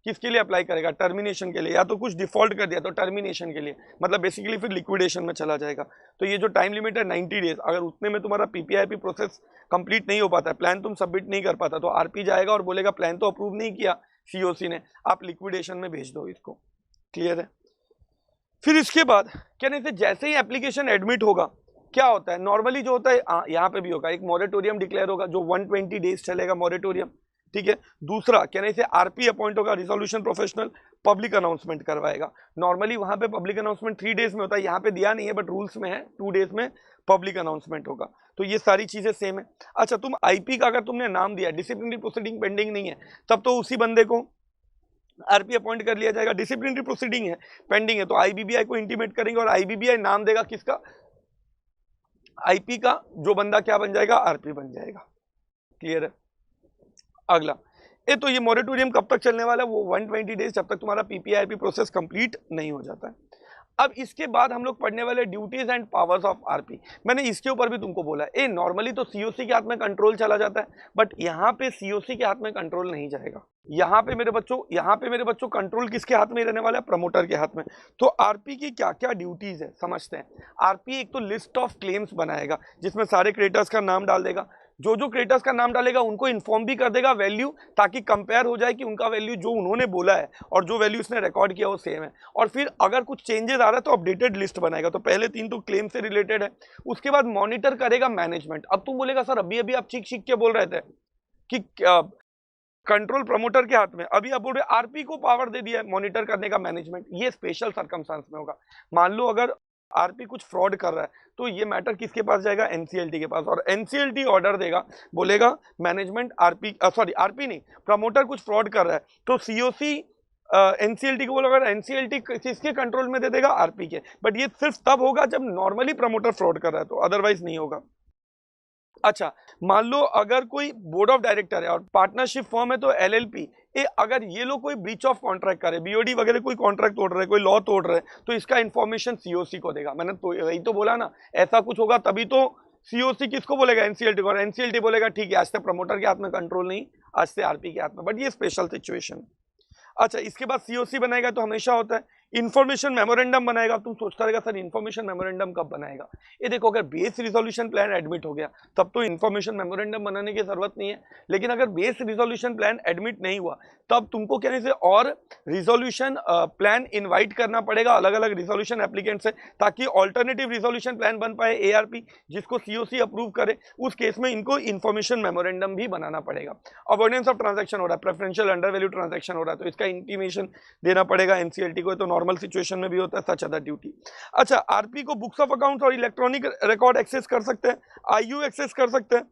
किसके लिए अप्लाई करेगा, टर्मिनेशन के लिए, या तो कुछ डिफॉल्ट कर दिया तो टर्मिनेशन के लिए, मतलब बेसिकली फिर लिक्विडेशन में चला जाएगा। तो ये जो टाइम लिमिट है 90 डेज, अगर उतने में तुम्हारा पीपीआईपी प्रोसेस कंप्लीट नहीं हो पाता है, प्लान तुम सबमिट नहीं कर पाता, तो आरपी जाएगा और बोलेगा प्लान तो अप्रूव नहीं किया सीओसी ने, आप लिक्विडेशन में भेज दो इसको। क्लियर है। फिर इसके बाद क्या नहीं, जैसे ही एप्लीकेशन एडमिट होगा क्या होता है, नॉर्मली जो होता है यहाँ पे भी होगा, एक मॉरेटोरियम डिक्लेयर होगा जो 120 डेज चलेगा मॉरेटोरियम। ठीक है, दूसरा क्या नहीं से आरपी अपॉइंट होगा, रिजोल्यूशन प्रोफेशनल पब्लिक अनाउंसमेंट करवाएगा। नॉर्मली वहां पे पब्लिक अनाउंसमेंट 3 डेज में होता है, यहाँ पे दिया नहीं है बट रूल्स में है 2 डेज में पब्लिक अनाउंसमेंट होगा। तो ये सारी चीजें सेम है। अच्छा, तुम आईपी का अगर तुमने नाम दिया, डिसिप्लिनरी प्रोसीडिंग पेंडिंग नहीं है, तब तो उसी बंदे को आरपी अपॉइंट कर लिया जाएगा। डिसिप्लिनरी प्रोसीडिंग है, पेंडिंग है, तो आईबीबीआई को इंटीमेट करेंगे और आईबीबीआई नाम देगा किसका, आईपी का, जो बंदा क्या बन जाएगा, आरपी बन जाएगा। क्लियर है। अगला तो ये मॉरेटोरियम कब तक चलने वाला है, वो 120 डेज, जब तक तुम्हारा पीपीआईपी प्रोसेस कंप्लीट नहीं हो जाता है। अब इसके बाद हम लोग पढ़ने वाले duties and powers of RP. मैंने इसके ऊपर भी तुमको बोला है, नॉर्मली तो सीओसी के हाथ में कंट्रोल चला जाता है, बट यहाँ पे सीओसी के हाथ में कंट्रोल नहीं जाएगा। यहाँ पे मेरे बच्चों कंट्रोल किसके हाथ में रहने वाला है, प्रमोटर के हाथ में। तो आरपी की क्या क्या ड्यूटीज है समझते हैं। आरपी एक तो लिस्ट ऑफ क्लेम्स बनाएगा जिसमें सारे क्रेडिटर्स का नाम डाल देगा, जो जो क्रेडिटर्स का नाम डालेगा उनको इन्फॉर्म भी कर देगा वैल्यू, ताकि कंपेयर हो जाए कि उनका वैल्यू जो उन्होंने बोला है और जो वैल्यू इसने रिकॉर्ड किया वो सेम है। और फिर अगर कुछ चेंजेस आ रहा है तो अपडेटेड लिस्ट बनाएगा। तो पहले 3 तो क्लेम से रिलेटेड है। उसके बाद मॉनिटर करेगा मैनेजमेंट। अब तुम बोलेगा सर अभी अभी आप चीख के बोल रहे थे कि कंट्रोल प्रमोटर के हाथ में, अभी आप बोल रहे आरपी को पावर दे दिया है मॉनिटर करने का मैनेजमेंट। ये स्पेशल सर्कमस्टांस में होगा। मान लो अगर आरपी कुछ फ्रॉड कर रहा है तो ये मैटर किसके पास जाएगा, एनसीएलटी के पास, और एनसीएलटी ऑर्डर देगा, बोलेगा मैनेजमेंट आरपी नहीं, प्रमोटर कुछ फ्रॉड कर रहा है तो सीओसी एनसीएलटी को बोलेगा, एनसीएलटी किसके कंट्रोल में दे देगा, आरपी के। बट ये सिर्फ तब होगा जब नॉर्मली प्रमोटर फ्रॉड कर रहा है, तो अदरवाइज नहीं होगा। अच्छा, मान लो अगर कोई बोर्ड ऑफ डायरेक्टर है और पार्टनरशिप फॉर्म है तो एलएलपी, अगर ये लोग कोई ब्रीच ऑफ कॉन्ट्रैक्ट करे, बीओडी वगैरह कोई कॉन्ट्रैक्ट तोड़ रहे, कोई लॉ तोड़ रहे, तो इसका इंफॉर्मेशन सीओसी को देगा। मैंने तो यही तो बोला ना, ऐसा कुछ होगा तभी तो सीओसी किसको बोलेगा, एनसीएलटी को, और एनसीएलटी बोलेगा ठीक है आज से प्रमोटर के हाथ में कंट्रोल नहीं, आज से आरपी के हाथ में। बट ये स्पेशल सिचुएशन। अच्छा, इसके बाद सीओसी बनाएगा तो हमेशा होता है इन्फॉर्मेशन मेमोरेंडम बनाएगा। तुम सोचता रहेगा सर इन्फॉर्मेशन मेमोरेंडम कब बनाएगा। ये देखो, अगर बेस रिजोल्यूशन प्लान एडमिट हो गया तब तो इन्फॉर्मेशन मेमोरेंडम बनाने की जरूरत नहीं है, लेकिन अगर बेस रिजोल्यूशन प्लान एडमिट नहीं हुआ तब तुमको कहने से और रिजोल्यूशन प्लान इनवाइट करना पड़ेगा अलग अलग रिजोल्यूशन एप्लीकेंट से, ताकि ऑल्टरनेटिव रिजोल्यूशन प्लान बन पाए एआरपी, जिसको सीओसी अप्रूव करे। उस केस में इनको इन्फॉर्मेशन मेमोरेंडम भी बनाना पड़ेगा। अवॉइडेंस ऑफ ट्रांजैक्शन हो रहा है, प्रेफरेंशियल अंडर वैल्यू ट्रांजैक्शन हो रहा है, तो इसका इंटीमेशन देना पड़ेगा एनसीएलटी को। तो नॉर्मल सिचुएशन में भी होता है सच अदर ड्यूटी। अच्छा, आरपी को बुक्स ऑफ अकाउंट्स और इलेक्ट्रॉनिक रिकॉर्ड एक्सेस कर सकते हैं, आईयू एक्सेस कर सकते हैं।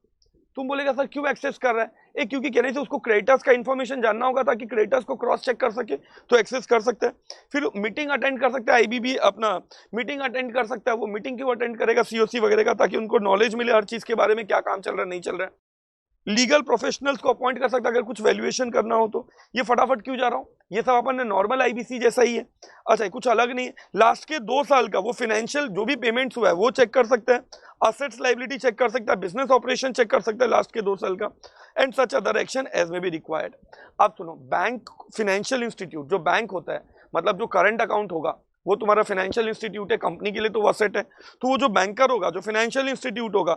तुम बोलेगा सर क्यों एक्सेस कर रहा है, क्योंकि कहने से उसको क्रेडिटर्स का इंफॉर्मेशन जानना होगा ताकि क्रेडिटर्स को क्रॉस चेक कर सके, तो एक्सेस कर सकते हैं। फिर मीटिंग अटेंड कर सकते हैं, आईबीबी अपना मीटिंग अटेंड कर सकता है। वो मीटिंग क्यों अटेंड करेगा, सीओसी वगैरह का, ताकि उनको नॉलेज मिले हर चीज के बारे में, क्या काम चल रहा है नहीं चल रहा है। लीगल प्रोफेशनल्स को अपॉइंट कर सकता है अगर कुछ वैल्यूएशन करना हो तो। ये फटाफट क्यों जा रहा हूं, ये सब अपन ने नॉर्मल आईबीसी जैसा ही है। अच्छा, कुछ अलग नहीं है। लास्ट के 2 साल का वो फाइनेंशियल जो भी पेमेंट्स हुआ है वो चेक कर सकते हैं, असेट्स लायबिलिटी चेक कर सकता है, बिजनेस ऑपरेशन चेक कर सकता है लास्ट के 2 साल का, and such other action as may be required. अब सुनो, बैंक फाइनेंशियल इंस्टीट्यूट जो बैंक होता है, मतलब जो करंट अकाउंट होगा वो तुम्हारा फाइनेंशियल इंस्टीट्यूट है, कंपनी के लिए तो वो असेट है। तो वो जो बैंकर होगा, जो फाइनेंशियल इंस्टीट्यूट होगा,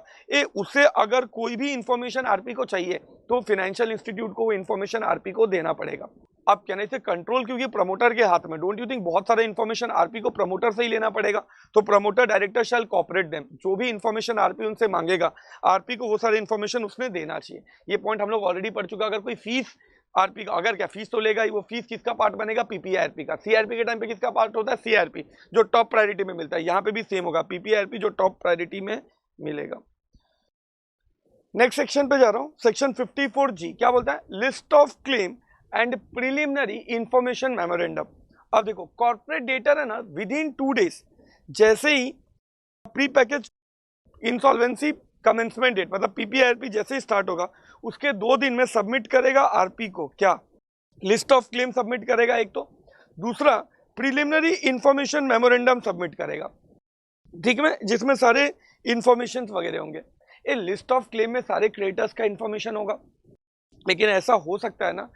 उससे अगर कोई भी इंफॉर्मेशन आरपी को चाहिए तो फाइनेंशियल इंस्टीट्यूट को वो इंफॉर्मेशन आरपी को देना पड़ेगा। अब कहने से कंट्रोल क्योंकि प्रमोटर के हाथ में, डोंट यू थिंक बहुत सारा इंफॉर्मेशन आरपी को प्रमोटर से ही लेना पड़ेगा। तो promoter director shall cooperate them, जो भी इंफॉर्मेशन आरपी उनसे मांगेगा आरपी को वो सारे इंफॉर्मेशन उसने देना चाहिए। ये पॉइंट हम लोग ऑलरेडी पढ़ चुका। अगर कोई फीस आरपी का, अगर क्या फीस तो लेगा ही, वो फीस किसका पार्ट बनेगा, पीपीआईआरपी का। सीआरपी के टाइम पे किसका पार्ट होता है, सीआरपी, जो टॉप प्रायोरिटी में मिलता है। यहाँ पे भी सेम होगा, पीपीआईआरपी जो टॉप प्रायोरिटी में मिलेगा। नेक्स्ट सेक्शन पे जा रहा हूँ, सेक्शन 54G क्या बोलता है, list of claim and preliminary information memorandum. अब देखो, कॉर्पोरेट डेटर है ना, विद इन 2 डेज जैसे ही pre package insolvency commencement date, मतलब पीपीआईआरपी जैसे ही स्टार्ट होगा उसके 2 दिन में सबमिट करेगा आरपी को, क्या, लिस्ट ऑफ क्लेम सबमिट करेगा एक तो, दूसरा प्रिलिमिनरी इंफॉर्मेशन मेमोरेंडम सबमिट करेगा, ठीक है, जिसमें सारे इंफॉर्मेशन वगैरह होंगे। ये लिस्ट ऑफ क्लेम में सारे क्रेडिटर्स का इंफॉर्मेशन होगा, लेकिन ऐसा हो सकता है ना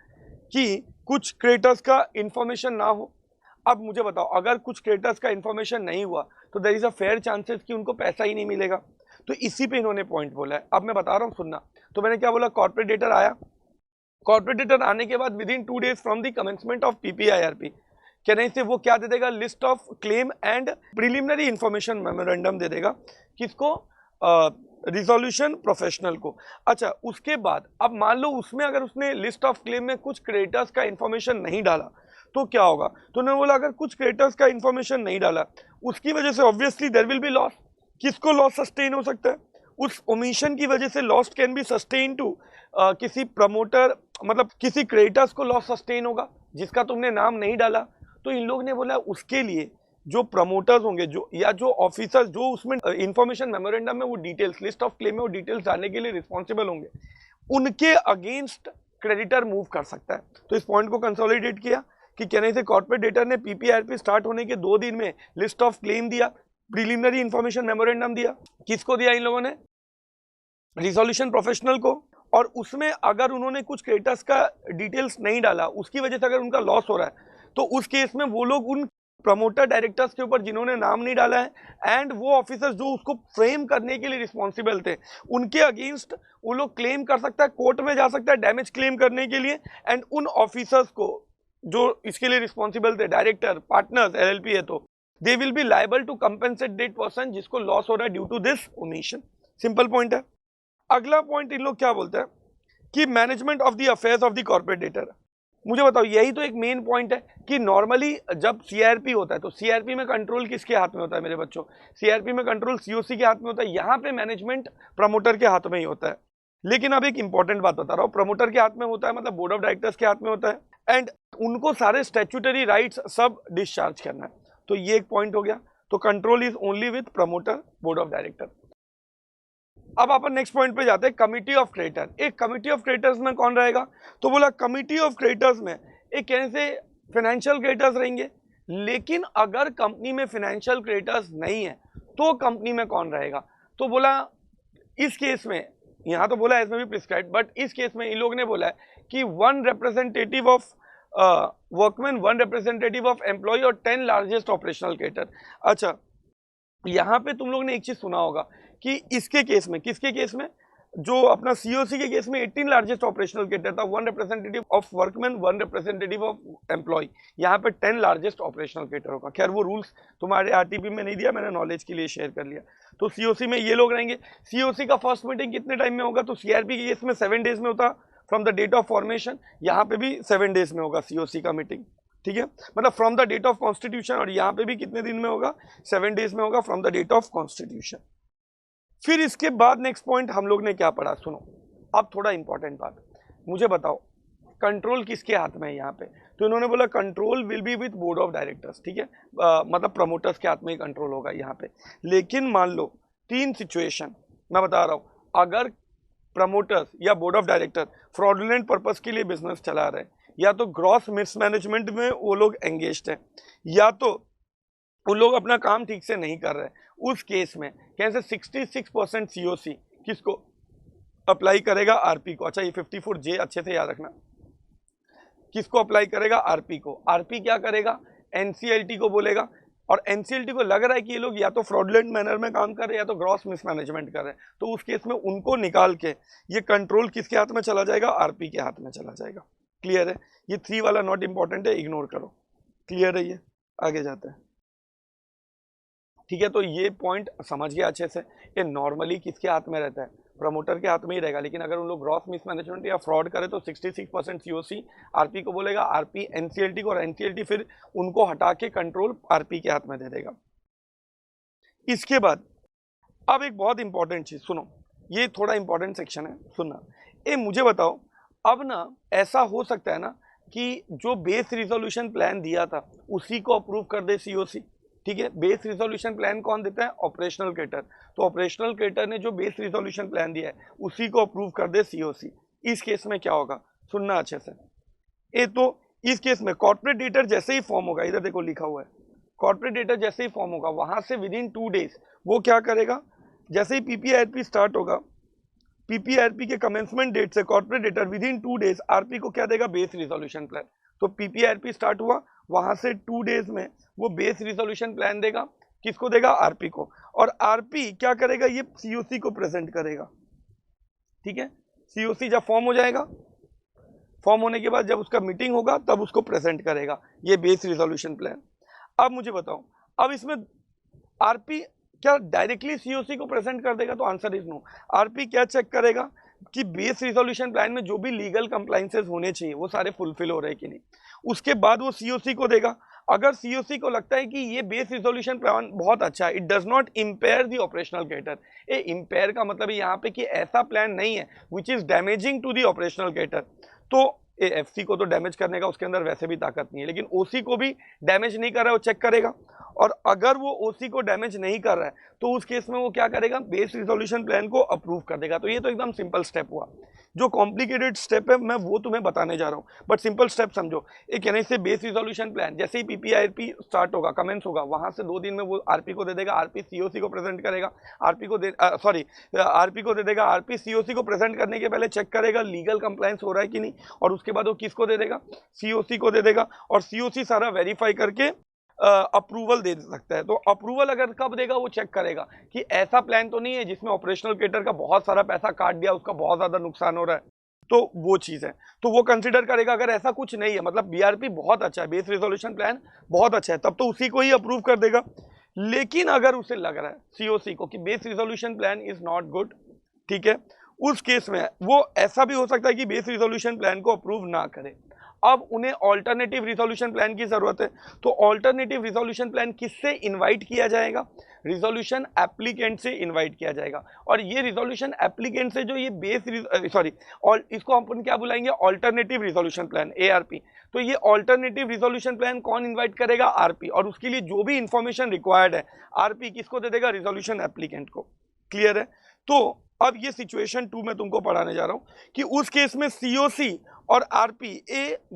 कि कुछ क्रेडिटर्स का इंफॉर्मेशन ना हो। अब मुझे बताओ, अगर कुछ क्रेडिटर्स का इंफॉर्मेशन नहीं हुआ तो there is a fair chances कि उनको पैसा ही नहीं मिलेगा। तो इसी पे इन्होंने पॉइंट बोला है। अब मैं बता रहा हूँ, सुनना। तो मैंने क्या बोला, कॉर्पोरेट डेटर आया, कॉर्पोरेट डेटर आने के बाद within 2 days from the commencement of PPIRP, कहने से वो क्या दे देगा, list of claim and preliminary information memorandum दे देगा, किसको, रिजोल्यूशन प्रोफेशनल को। अच्छा, उसके बाद अब मान लो उसमें अगर उसने लिस्ट ऑफ क्लेम में कुछ क्रेडिटर्स का इंफॉर्मेशन नहीं डाला तो क्या होगा। तो उन्होंने बोला अगर कुछ क्रेडिटर्स का इंफॉर्मेशन नहीं डाला उसकी वजह से obviously there will be loss. किसको लॉस सस्टेन हो सकता है, उस ओमिशन की वजह से loss can be sustain to किसी प्रमोटर, मतलब किसी क्रेडिटर्स को लॉस सस्टेन होगा जिसका तुमने नाम नहीं डाला। तो इन लोग ने बोला उसके लिए जो प्रमोटर्स होंगे, जो या जो ऑफिसर्स जो उसमें इंफॉर्मेशन मेमोरेंडम में वो डिटेल्स, लिस्ट ऑफ क्लेम में वो डिटेल्स डालने के लिए रिस्पॉन्सिबल होंगे, उनके अगेंस्ट क्रेडिटर मूव कर सकता है। तो इस पॉइंट को कंसोलिडेट किया कि कहने से कॉर्पोरेट डेटर ने पीपीआईआरपी स्टार्ट होने के 2 दिन में लिस्ट ऑफ क्लेम दिया, प्रिलिमिनरी इंफॉर्मेशन मेमोरेंडम दिया, किसको दिया इन लोगों ने, रिजोल्यूशन प्रोफेशनल को। और उसमें अगर उन्होंने कुछ क्रेडिटर्स का डिटेल्स नहीं डाला, उसकी वजह से अगर उनका लॉस हो रहा है, तो उस केस में वो लोग उन प्रमोटर डायरेक्टर्स के ऊपर जिन्होंने नाम नहीं डाला है एंड वो ऑफिसर्स जो उसको फ्रेम करने के लिए रिस्पॉन्सिबल थे, उनके अगेंस्ट वो लोग क्लेम कर सकता है, कोर्ट में जा सकता है डैमेज क्लेम करने के लिए। एंड उन ऑफिसर्स को जो इसके लिए रिस्पॉन्सिबल थे, डायरेक्टर, पार्टनर्स, एलएलपी है, तो they will be liable to compensate that person जिसको लॉस हो रहा है due to this omission. Simple point है। अगला पॉइंट इन लोग क्या बोलते हैं कि management of the affairs of the corporate debtor. मुझे बताओ, यही तो एक मेन पॉइंट है कि नॉर्मली जब सीआरपी होता है तो सीआरपी में कंट्रोल किसके हाथ में होता है मेरे बच्चों, सीआरपी में कंट्रोल सीओसी के हाथ में होता है। यहाँ पे मैनेजमेंट प्रमोटर के हाथ में ही होता है। लेकिन अब एक इंपॉर्टेंट बात बता रहा हूँ, प्रमोटर के हाथ में होता है, मतलब बोर्ड ऑफ डायरेक्टर्स के हाथ में होता है, एंड उनको सारे स्टैट्यूटरी राइट्स सब डिस्चार्ज करना है। तो ये एक पॉइंट हो गया। तो control is only with promoter, board of director. अब अपन नेक्स्ट पॉइंट पे जाते हैं, कमिटी ऑफ क्रेडिटर। एक कमिटी ऑफ क्रेडिटर्स में कौन रहेगा, तो बोला कमिटी ऑफ क्रेडिटर्स में एक कैसे फाइनेंशियल क्रेडिटर्स रहेंगे, लेकिन अगर कंपनी में फाइनेंशियल क्रेडिटर्स नहीं है तो कंपनी में कौन रहेगा। तो बोला इस केस में, यहाँ तो बोला इसमें भी प्रिस्क्राइब, बट इस केस में इन लोग ने बोला है कि 1 representative of workman 1 representative of employee और 10 लार्जेस्ट ऑपरेशनल कैटर। अच्छा, यहाँ पे तुम लोग ने एक चीज सुना होगा कि इसके केस में, किसके केस में, जो अपना सीओसी के केस में 18 लार्जेस्ट ऑपरेशनल कैटर था, 1 representative of workman 1 representative of employee, यहाँ पे 10 लार्जेस्ट ऑपरेशनल कैटर होगा। खैर वो रूल्स तुम्हारे आरटीपी में नहीं दिया, मैंने नॉलेज के लिए शेयर कर लिया। तो सीओसी में ये लोग रहेंगे। सीओसी का फर्स्ट मीटिंग कितने टाइम में होगा, तो सीआरपी के केस में 7 डेज में होता from the date of formation, यहाँ पे भी 7 डेज में होगा सीओसी का मीटिंग, ठीक है, मतलब from the date of constitution, और यहाँ पे भी कितने दिन में होगा, 7 डेज में होगा from the date of constitution. फिर इसके बाद नेक्स्ट पॉइंट हम लोग ने क्या पढ़ा, सुनो अब थोड़ा इंपॉर्टेंट बात, मुझे बताओ कंट्रोल किसके हाथ में है यहाँ पे। तो इन्होंने बोला control will be with board of directors, ठीक है, मतलब प्रमोटर्स के हाथ में ही कंट्रोल होगा यहाँ पे। लेकिन मान लो 3 सिचुएशन मैं बता रहा हूँ, अगर प्रमोटर्स या board of director fraudulent purpose के लिए बिजनेस चला रहे हैं, या तो ग्रॉस मिसमैनेजमेंट में वो लोग एंगेज्ड हैं, या तो वो लोग अपना काम ठीक से नहीं कर रहे, उस केस में कैसे 66% सीओसी किसको अप्लाई करेगा, आरपी को। अच्छा ये 54J अच्छे से याद रखना, किसको अप्लाई करेगा, आरपी को। आरपी क्या करेगा, एनसीएलटी को बोलेगा, और एनसीएलटी को लग रहा है कि ये लोग या तो फ्रॉडुलेंट मैनर में काम कर रहे हैं या तो ग्रॉस मिसमैनेजमेंट कर रहे हैं, तो उस केस में उनको निकाल के ये कंट्रोल किसके हाथ में चला जाएगा, आरपी के हाथ में चला जाएगा। क्लियर है, ये 3 वाला नॉट इंपॉर्टेंट है, इग्नोर करो। क्लियर है, ये आगे जाते हैं, ठीक है। तो ये पॉइंट समझ गया अच्छे से, ये नॉर्मली किसके हाथ में रहता है, प्रमोटर के हाथ में ही रहेगा। लेकिन अगर उन लोग ग्रॉस मिसमैनेजमेंट या फ्रॉड करे तो 66% सीओसी आरपी को बोलेगा, आरपी एनसीएलटी को, और एनसीएलटी फिर उनको हटा के कंट्रोल आरपी के हाथ में दे देगा। इसके बाद अब एक बहुत इंपॉर्टेंट चीज सुनो, ये थोड़ा इंपॉर्टेंट सेक्शन है, सुनना। ए मुझे बताओ, अब ना ऐसा हो सकता है ना कि जो बेस रिजोल्यूशन प्लान दिया था उसी को अप्रूव कर दे सीओसी, ठीक है। बेस रिजोल्यूशन प्लान कौन देता है, ऑपरेशनल कैटर। तो ऑपरेशनल कैटर ने जो बेस रिजोल्यूशन प्लान दिया है उसी को अप्रूव कर दे सीओसी। इस केस में क्या होगा, सुनना अच्छे से। ए तो इस केस में कॉर्पोरेट डेटर जैसे ही फॉर्म होगा, इधर देखो लिखा हुआ है, कॉर्पोरेट डेटर जैसे ही फॉर्म होगा वहां से विदिन 2 डेज वो क्या करेगा, जैसे ही पीपीआरपी स्टार्ट होगा, पीपीआरपी के कमेंसमेंट डेट से corporate debtor within 2 days RP को क्या देगा, बेस रिजोल्यूशन प्लान। तो पीपीआरपी स्टार्ट हुआ, वहां से 2 डेज में वो बेस रिजोल्यूशन प्लान देगा, किसको देगा, आरपी को। और आरपी क्या करेगा, ये सीओसी को प्रेजेंट करेगा, ठीक है। सीओसी जब फॉर्म हो जाएगा, फॉर्म होने के बाद जब उसका मीटिंग होगा तब उसको प्रेजेंट करेगा ये बेस रिजोल्यूशन प्लान। अब मुझे बताओ, अब इसमें आरपी क्या डायरेक्टली सीओसी को प्रेजेंट कर देगा, तो आंसर इज नो। आरपी क्या चेक करेगा कि बेस रिजोल्यूशन प्लान में जो भी लीगल कंप्लाइंसेस होने चाहिए वो सारे फुलफिल हो रहे हैं कि नहीं, उसके बाद वो सीओसी को देगा। अगर सीओसी को लगता है कि ये बेस रिजोल्यूशन प्लान बहुत अच्छा है, it does not impair the operational creditor, a impair का मतलब यहाँ पे कि ऐसा प्लान नहीं है which is damaging to the operational creditor, तो एफसी को तो डैमेज करने का उसके अंदर वैसे भी ताकत नहीं है, लेकिन ओसी को भी डैमेज नहीं कर रहा है वो चेक करेगा। और अगर वो ओसी को डैमेज नहीं कर रहा है तो उस केस में वो क्या करेगा, बेस रिजोल्यूशन प्लान को अप्रूव कर देगा। तो ये तो एकदम सिंपल स्टेप हुआ। जो कॉम्प्लिकेटेड स्टेप है मैं वो तुम्हें बताने जा रहा हूँ, बट सिंपल स्टेप समझो। एक कहने से बेस रिजोल्यूशन प्लान जैसे ही पीपीआरपी स्टार्ट होगा, कमेंस होगा, वहां से 2 दिन में वो आरपी को दे देगा, आरपी सीओसी को प्रेजेंट करेगा, आरपी को दे देगा, आरपी सीओसी को प्रेजेंट करने के पहले चेक करेगा लीगल कंप्लायंस हो रहा है कि नहीं, और उसके बाद वो किसको दे देगा, सीओसी को दे देगा, और सीओसी सारा वेरीफाई करके अप्रूवल दे सकता है। तो अप्रूवल अगर कब देगा, वो चेक करेगा कि ऐसा प्लान तो नहीं है जिसमें ऑपरेशनल कैटर का बहुत सारा पैसा काट दिया, उसका बहुत ज्यादा नुकसान हो रहा है, तो वो चीज है, तो वो कंसीडर करेगा। अगर ऐसा कुछ नहीं है, मतलब बीआरपी बहुत अच्छा है, बेस रिजोल्यूशन प्लान बहुत अच्छा है, तब तो उसी को ही अप्रूव कर देगा। लेकिन अगर उसे लग रहा है सीओसी को कि base resolution plan is not good, ठीक है, उस केस में वो ऐसा भी हो सकता है कि बेस रिजोल्यूशन प्लान को अप्रूव ना करे। अब उन्हें ऑल्टरनेटिव रिजोल्यूशन प्लान की जरूरत है, तो ऑल्टरनेटिव रिजोल्यूशन प्लान किससे इनवाइट किया जाएगा, रिजोल्यूशन एप्लीकेंट से इनवाइट किया जाएगा। और ये रिजोल्यूशन एप्लीकेंट से जो ये और इसको अपन क्या बुलाएंगे, ऑल्टरनेटिव रिजोल्यूशन प्लान, एआरपी। तो ये ऑल्टरनेटिव रिजोल्यूशन प्लान कौन इनवाइट करेगा, आरपी, और उसके लिए जो भी इंफॉर्मेशन रिक्वायर्ड है आरपी किसको दे देगा, रिजोल्यूशन एप्लीकेंट को। क्लियर है। तो अब ये सिचुएशन 2 में तुमको पढ़ाने जा रहा हूं कि उस केस में सीओसी और आरपी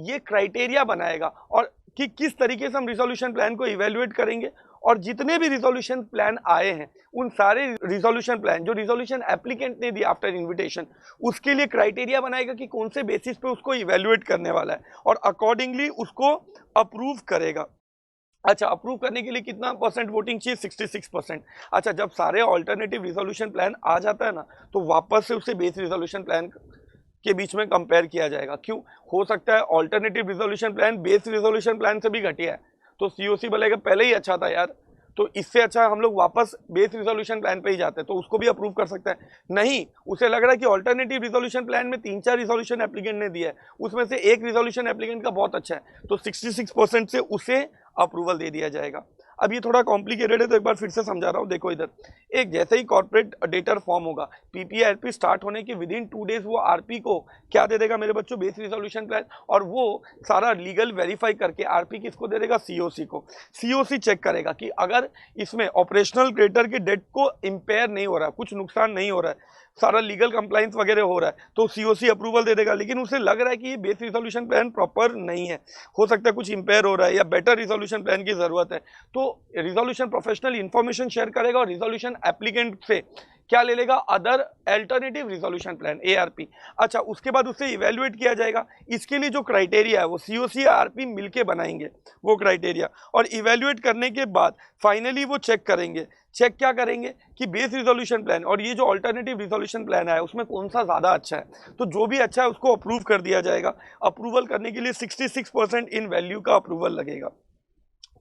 ये क्राइटेरिया बनाएगा और कि किस तरीके से हम रिजोल्यूशन प्लान को इवेल्युएट करेंगे और जितने भी रिजोल्यूशन प्लान आए हैं उन सारे रिजोल्यूशन प्लान जो रिजोल्यूशन एप्लीकेंट ने दिया आफ्टर इनविटेशन, उसके लिए क्राइटेरिया बनाएगा कि कौन से बेसिस पे उसको इवेल्युएट करने वाला है और अकॉर्डिंगली उसको अप्रूव करेगा। अच्छा, अप्रूव करने के लिए कितना परसेंट वोटिंग चाहिए? 66%। अच्छा, जब सारे ऑल्टरनेटिव रिजोल्यूशन प्लान आ जाता है ना, तो वापस से उसे बेस रिजोल्यूशन प्लान के बीच में कंपेयर किया जाएगा। क्यों? हो सकता है alternative resolution plan base resolution plan से भी घटिया है, तो सीओसी बोलेगा पहले ही अच्छा था यार, तो इससे अच्छा हम लोग वापस बेस रिजोल्यूशन प्लान पे ही जाते हैं, तो उसको भी अप्रूव कर सकता है। नहीं, उसे लग रहा है कि ऑल्टरनेटिव रिजोल्यूशन प्लान में 3-4 रिजोल्यूशन एप्लीकेंट ने दिया है, उसमें से एक रिजोल्यूशन एप्लीकेंट का बहुत अच्छा है, तो 66% से उसे अप्रूवल दे दिया जाएगा। अब ये थोड़ा कॉम्प्लिकेटेड है, तो एक बार फिर से समझा रहा हूँ। देखो इधर, एक जैसे ही कॉर्पोरेट डेटर फॉर्म होगा, पीपीआरपी स्टार्ट होने के विद इन 2 डेज वो आरपी को क्या दे देगा मेरे बच्चों? बेस रिजोल्यूशन प्लान, और वो सारा लीगल वेरीफाई करके आरपी किसको दे देगा? सीओसी को। सीओसी चेक करेगा कि अगर इसमें ऑपरेशनल क्रेडिटर के डेट को इम्पेयर नहीं हो रहा है, कुछ नुकसान नहीं हो रहा है, सारा लीगल कंप्लाइंस वगैरह हो रहा है, तो सीओसी अप्रूवल दे देगा। लेकिन उसे लग रहा है कि ये बेस रिजोल्यूशन प्लान प्रॉपर नहीं है, हो सकता है कुछ इंपेयर हो रहा है या बेटर रिजोल्यूशन प्लान की जरूरत है, तो रिजोल्यूशन प्रोफेशनल इंफॉर्मेशन शेयर करेगा और रिजोल्यूशन एप्लीकेंट से क्या ले लेगा? Other alternative resolution plan, ARP. अच्छा, उसके बाद उसे इवेल्युएट किया जाएगा। इसके लिए जो क्राइटेरिया है वो सीओसी या आरपी मिलके बनाएंगे वो क्राइटेरिया, और इवेल्युएट करने के बाद फाइनली वो चेक करेंगे। चेक क्या करेंगे कि बेस रिजोल्यूशन प्लान और ये जो अल्टरनेटिव रिजोल्यूशन प्लान है उसमें कौन सा ज़्यादा अच्छा है, तो जो भी अच्छा है उसको अप्रूव कर दिया जाएगा। अप्रूवल करने के लिए 66% इन वैल्यू का अप्रूवल लगेगा,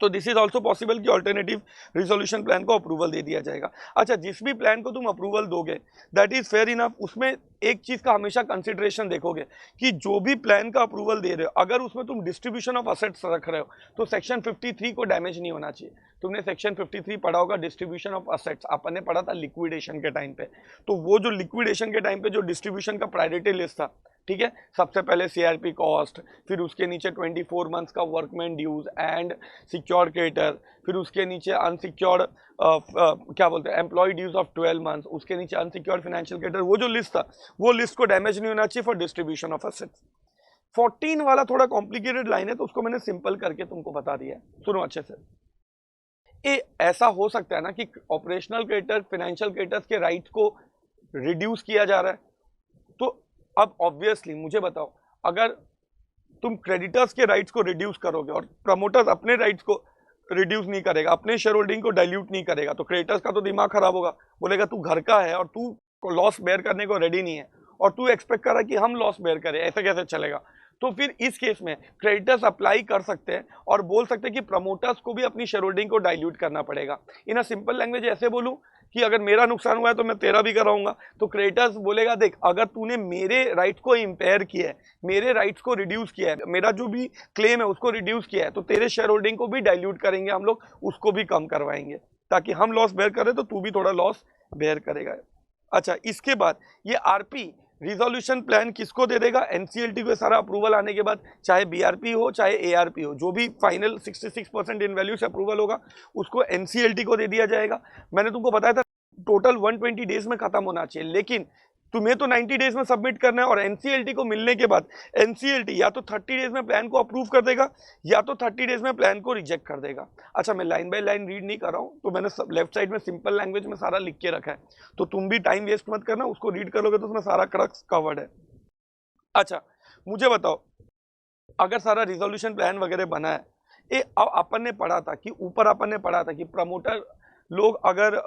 तो दिस इज ऑल्सो पॉसिबल कि ऑल्टरनेटिव रिजोल्यूशन प्लान को अप्रूवल दे दिया जाएगा। अच्छा, जिस भी प्लान को तुम अप्रूवल दोगे दैट इज फेयर इनफ, उसमें एक चीज का हमेशा कंसिडरेशन देखोगे कि जो भी प्लान का अप्रूवल दे रहे हो, अगर उसमें तुम डिस्ट्रीब्यूशन ऑफ असेट्स रख रहे हो तो सेक्शन 53 को डैमेज नहीं होना चाहिए। तुमने सेक्शन 53 पढ़ा होगा, डिस्ट्रीब्यूशन ऑफ असेट्स, अपन ने पढ़ा था लिक्विडेशन के टाइम पे। तो वो जो लिक्विडेशन के टाइम पे जो डिस्ट्रीब्यूशन का प्रायोरिटी लिस्ट था, ठीक है, सबसे पहले सीआरपी कॉस्ट, फिर उसके नीचे 24 मंथ्स का workman dues and secured creditor, फिर उसके नीचे अनसिक्योर्ड क्या बोलते हैं एम्प्लॉय ड्यूज ऑफ 12 मंथ्स, उसके नीचे अनसिक्योर्ड फाइनेंशियल क्रेडिटर, वो जो लिस्ट था वो लिस्ट को डैमेज नहीं होना चाहिए फॉर डिस्ट्रीब्यूशन ऑफ एसेट्स। 14 वाला थोड़ा कॉम्प्लिकेटेड लाइन है, तो उसको मैंने सिंपल करके तुमको बता दिया है, सुनो अच्छे से। ऐसा हो सकता है ना कि ऑपरेशनल क्रेडिटर, फाइनेंशियल क्रेडिटर्स के राइट को रिड्यूस किया जा रहा है, तो अब ऑब्वियसली मुझे बताओ, अगर तुम क्रेडिटर्स के राइट्स को रिड्यूस करोगे और प्रमोटर्स अपने राइट्स को रिड्यूस नहीं करेगा, अपने शेयर होल्डिंग को डाइल्यूट नहीं करेगा, तो क्रेडिटर्स का तो दिमाग खराब होगा, बोलेगा तू घर का है और तू लॉस बेयर करने को रेडी नहीं है और तू एक्सपेक्ट कर रहा है कि हम लॉस बेयर करें, ऐसे कैसे चलेगा। तो फिर इस केस में क्रेडिटर्स अप्लाई कर सकते हैं और बोल सकते हैं कि प्रमोटर्स को भी अपनी शेयर होल्डिंग को डाइल्यूट करना पड़ेगा। इन अ सिंपल लैंग्वेज ऐसे बोलूं कि अगर मेरा नुकसान हुआ है तो मैं तेरा भी कराऊंगा, तो क्रेडिटर्स बोलेगा देख, अगर तूने मेरे राइट्स को इंपेयर किया है, मेरे राइट्स को रिड्यूस किया है, मेरा जो भी क्लेम है उसको रिड्यूस किया है, तो तेरे शेयर होल्डिंग को भी डाइल्यूट करेंगे हम लोग, उसको भी कम करवाएंगे, ताकि हम लॉस बेयर करें तो तू भी थोड़ा लॉस बेयर करेगा। अच्छा, इसके बाद ये आरपी रिजोल्यूशन प्लान किसको दे देगा? एनसीएलटी को सारा अप्रूवल आने के बाद, चाहे बीआरपी हो चाहे एआरपी हो, जो भी फाइनल 66% इन वैल्यू से अप्रूवल होगा उसको एनसीएलटी को दे दिया जाएगा। मैंने तुमको बताया था टोटल 120 डेज में खत्म होना चाहिए, लेकिन तुम्हें तो 90 डेज में सबमिट करना है, और एनसीएलटी को मिलने के बाद एनसीएलटी या तो 30 डेज में प्लान को अप्रूव कर देगा या तो 30 डेज में प्लान को रिजेक्ट कर देगा। अच्छा, मैं लाइन बाय लाइन रीड नहीं कर रहा हूँ, तो मैंने लेफ्ट साइड में सिंपल लैंग्वेज में सारा लिख के रखा है, तो तुम भी टाइम वेस्ट मत करना, उसको रीड करोगे तो उसमें सारा क्रक्स कवर्ड है। अच्छा, मुझे बताओ, अगर सारा रिजोल्यूशन प्लान वगैरह बना है, अब अपन ने पढ़ा था कि ऊपर अपन ने पढ़ा था कि प्रमोटर लोग अगर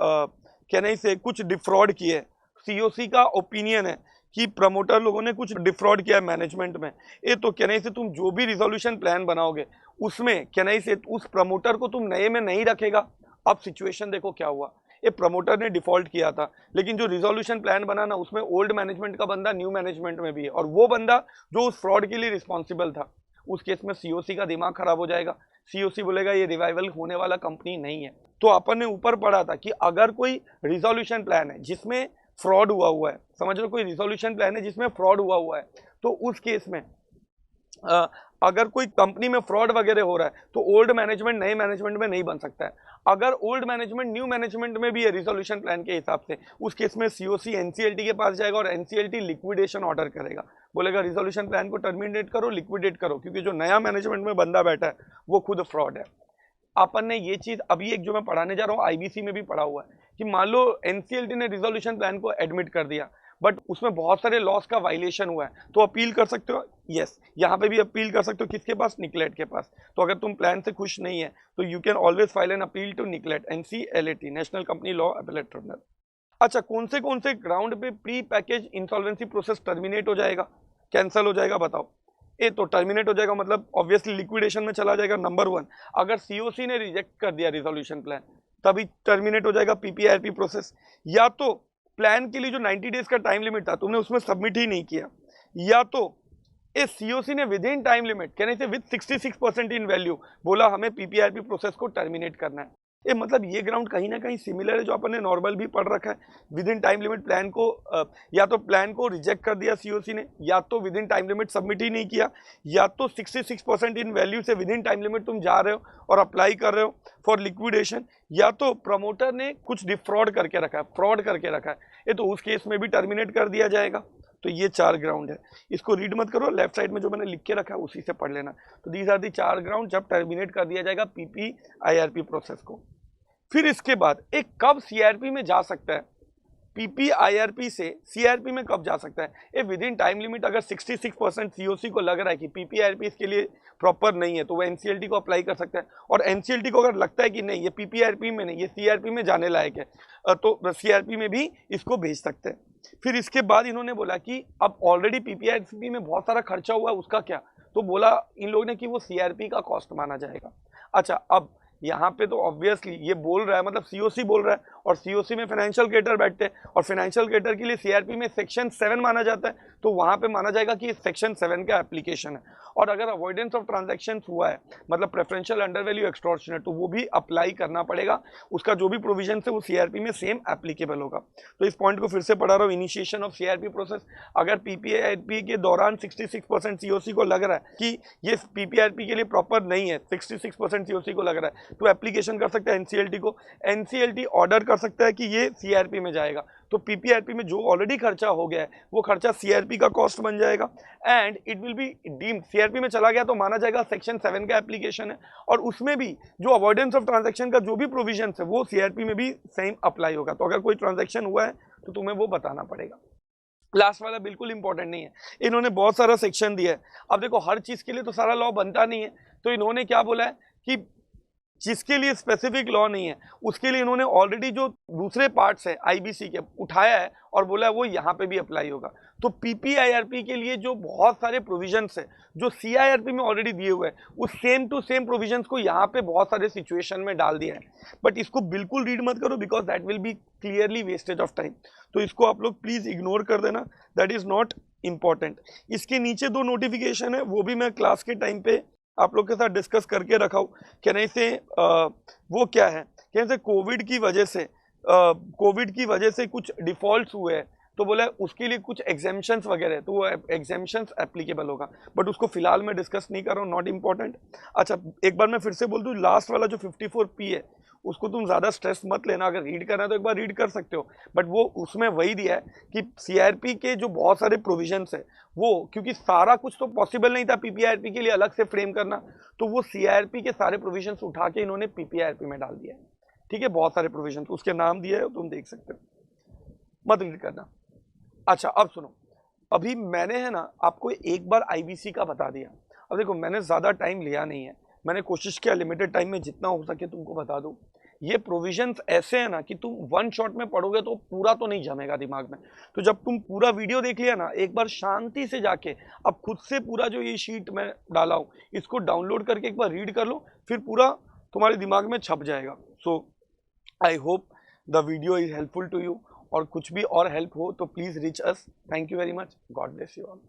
कहने से कुछ डिफ्रॉड किए, सीओसी का ओपिनियन है कि प्रमोटर लोगों ने कुछ डिफ्रॉड किया है मैनेजमेंट में, तो कहने से तुम जो भी रिजोल्यूशन प्लान बनाओगे उसमें कहने से उस प्रमोटर को तुम नए में नहीं रखेगा। अब सिचुएशन देखो क्या हुआ, ये प्रमोटर ने डिफॉल्ट किया था, लेकिन जो रिजोल्यूशन प्लान बना ना उसमें ओल्ड मैनेजमेंट का बंदा न्यू मैनेजमेंट में भी है, और वो बंदा जो उस फ्रॉड के लिए रिस्पॉन्सिबल था, उस केस में सीओसी का दिमाग खराब हो जाएगा। सीओसी बोलेगा ये रिवाइवल होने वाला कंपनी नहीं है। तो अपन ने ऊपर पढ़ा था कि अगर कोई रिजोल्यूशन प्लान है जिसमें फ्रॉड हुआ है, समझ लो कोई रिजोल्यूशन प्लान है जिसमें फ्रॉड हुआ है, तो उस केस में अगर कोई कंपनी में फ्रॉड वगैरह हो रहा है तो ओल्ड मैनेजमेंट नए मैनेजमेंट में नहीं बन सकता है। अगर ओल्ड मैनेजमेंट न्यू मैनेजमेंट में भी है रिजोल्यूशन प्लान के हिसाब से, उस केस में सीओसी एनसीएलटी के पास जाएगा और एनसीएलटी लिक्विडेशन ऑर्डर करेगा, बोलेगा रिजोल्यूशन प्लान को टर्मिनेट करो, लिक्विडेट करो, क्योंकि जो नया मैनेजमेंट में बंदा बैठा है वो खुद फ्रॉड है। अपन ने ये चीज अभी एक जो मैं पढ़ाने जा रहा हूँ आईबीसी में भी पढ़ा हुआ है कि मान लो एनसीएलटी ने रिजोल्यूशन प्लान को एडमिट कर दिया बट उसमें बहुत सारे लॉस का वायलेशन हुआ है तो अपील कर सकते हो। यस, यहाँ पे भी अपील कर सकते हो, किसके पास? निकलेट के पास। तो अगर तुम प्लान से खुश नहीं है तो you can always file an appeal to NCLAT, NCLAT, National Company Law Appellate Tribunal. अच्छा, कौन से ग्राउंड पे pre package insolvency process terminate हो जाएगा, कैंसिल हो जाएगा? बताओ। ए तो टर्मिनेट हो जाएगा मतलब ऑब्वियसली लिक्विडेशन में चला जाएगा। नंबर 1, अगर सीओसी ने रिजेक्ट कर दिया रिजोल्यूशन प्लान तभी टर्मिनेट हो जाएगा पीपीआईआरपी प्रोसेस। या तो प्लान के लिए जो 90 डेज का टाइम लिमिट था तुमने उसमें सबमिट ही नहीं किया, या तो इस सीओसी ने विद इन टाइम लिमिट कहने से विद 66% इन वैल्यू बोला हमें पीपीआईआरपी प्रोसेस को टर्मिनेट करना है। ये मतलब ये ग्राउंड कहीं ना कहीं सिमिलर है जो अपन ने नॉर्मल भी पढ़ रखा है। With in time limit plan को या तो प्लान को रिजेक्ट कर दिया सीओसी ने, या तो within time limit submit ही नहीं किया, या तो 66% इन वैल्यू से विद इन टाइम लिमिट तुम जा रहे हो और अप्लाई कर रहे हो फॉर लिक्विडेशन, या तो प्रमोटर ने कुछ डिफ्रॉड करके रखा है, फ्रॉड करके रखा है, ये तो उस केस में भी टर्मिनेट कर दिया जाएगा। तो ये 4 ग्राउंड है, इसको रीड मत करो, लेफ्ट साइड में जो मैंने लिख के रखा है उसी से पढ़ लेना। तो दीज आर दी 4 ग्राउंड जब टर्मिनेट कर दिया जाएगा पीपीआईआरपी प्रोसेस को। फिर इसके बाद एक कब सीआरपी में जा सकता है, पीपीआईआरपी से सीआरपी में कब जा सकता है? ये विद इन टाइम लिमिट अगर 66% सीओसी को लग रहा है कि पीपीआईआरपी इसके लिए प्रॉपर नहीं है तो वो एनसीएलटी को अप्लाई कर सकता है, और एनसीएलटी को अगर लगता है कि नहीं ये पीपीआईआरपी में नहीं ये सीआरपी में जाने लायक है तो सीआरपी में भी इसको भेज सकते हैं। फिर इसके बाद इन्होंने बोला कि अब ऑलरेडी पीपीआईआरपी में बहुत सारा खर्चा हुआ है उसका क्या, तो बोला इन लोगों ने कि वो सीआरपी का कॉस्ट माना जाएगा। अच्छा, अब यहाँ पे तो ऑब्वियसली ये बोल रहा है मतलब सीओसी बोल रहा है, और सीओसी में फाइनेंशियल क्रेडिटर बैठते हैं, और फाइनेंशियल क्रेडिटर के लिए सीआरपी में सेक्शन 7 माना जाता है, तो वहाँ पे माना जाएगा कि सेक्शन 7 का एप्लीकेशन है। और अगर अवॉइडेंस ऑफ ट्रांजैक्शंस हुआ है मतलब प्रेफरेंशियल अंडर वैल्यू एक्सटॉर्शन है तो वो भी अप्लाई करना पड़ेगा, उसका जो भी प्रोविजन है वो सीआरपी में सेम एप्लीकेबल होगा। तो इस पॉइंट को फिर से पढ़ा रहा हूँ, इनिशिएशन ऑफ सीआरपी प्रोसेस। अगर पीपीआईआरपी के दौरान 66% सीओसी को लग रहा है कि ये पीपीआईआरपी के लिए प्रॉपर नहीं है, 66% सीओसी को लग रहा है, तो एप्लीकेशन कर सकता है एनसीएलटी को, एनसीएलटी ऑर्डर कर सकता है कि ये सीआरपी में जाएगा, तो पीपीआईआरपी में जो ऑलरेडी खर्चा हो गया है वो खर्चा सीआरपी का कॉस्ट बन जाएगा, and it will be deemed, CRP में चला गया तो माना जाएगा सेक्शन 7 का एप्लीकेशन है, और उसमें भी जो अवॉइडेंस ऑफ ट्रांजैक्शन का जो भी प्रोविजन है वो सीआरपी में भी सेम अप्लाई होगा। तो अगर कोई ट्रांजैक्शन हुआ है तो तुम्हें वो बताना पड़ेगा। लास्ट वाला बिल्कुल इंपॉर्टेंट नहीं है, इन्होंने बहुत सारा सेक्शन दिया है। अब देखो हर चीज के लिए तो सारा लॉ बनता नहीं है, तो इन्होंने क्या बोला है कि जिसके लिए स्पेसिफिक लॉ नहीं है उसके लिए इन्होंने ऑलरेडी जो दूसरे पार्ट्स है आईबीसी के उठाया है और बोला है वो यहाँ पे भी अप्लाई होगा। तो पीपीआईआरपी के लिए जो बहुत सारे प्रोविजंस है जो सीआईआरपी में ऑलरेडी दिए हुए हैं उस सेम टू सेम प्रोविजंस को यहाँ पे बहुत सारे सिचुएशन में डाल दिया है, बट इसको बिल्कुल रीड मत करो because that will be clearly wastage of time, तो इसको आप लोग प्लीज इग्नोर कर देना, दैट इज नॉट इंपॉर्टेंट। इसके नीचे 2 नोटिफिकेशन है वो भी मैं क्लास के टाइम पे आप लोग के साथ डिस्कस करके रखा हूँ। कहने से वो क्या है, कहने से कोविड की वजह से कुछ डिफॉल्ट्स हुए हैं तो बोला उसके लिए कुछ एग्जेम्पशंस वगैरह है तो वो एग्जेम्पशंस एप्लीकेबल होगा, बट उसको फिलहाल मैं डिस्कस नहीं कर रहा हूँ, नॉट इंपॉर्टेंट। अच्छा एक बार मैं फिर से बोल दूँ, लास्ट वाला जो 54P है उसको तुम ज़्यादा स्ट्रेस मत लेना, अगर रीड करना है तो एक बार रीड कर सकते हो, बट वो उसमें वही दिया है कि सीआरपी के जो बहुत सारे प्रोविजंस है वो क्योंकि सारा कुछ तो पॉसिबल नहीं था पीपीआईआरपी के लिए अलग से फ्रेम करना, तो वो सीआरपी के सारे प्रोविजंस उठा के इन्होंने पीपीआईआरपी में डाल दिया है। ठीक है, बहुत सारे प्रोविजन उसके नाम दिए है तुम देख सकते हो, मत रीड करना। अच्छा अब सुनो, अभी मैंने है ना आपको एक बार आईबीसी का बता दिया, अब देखो मैंने ज़्यादा टाइम लिया नहीं है, मैंने कोशिश किया लिमिटेड टाइम में जितना हो सके तुमको बता दूं। ये प्रोविजंस ऐसे हैं ना कि तुम वन शॉट में पढ़ोगे तो पूरा तो नहीं जमेगा दिमाग में, तो जब तुम पूरा वीडियो देख लिया ना एक बार शांति से जाके अब खुद से पूरा जो ये शीट मैं डाला हूँ इसको डाउनलोड करके एक बार रीड कर लो, फिर पूरा तुम्हारे दिमाग में छप जाएगा। So I hope the video is helpful to you, और कुछ भी और हेल्प हो तो please reach us. Thank you very much, God bless you all.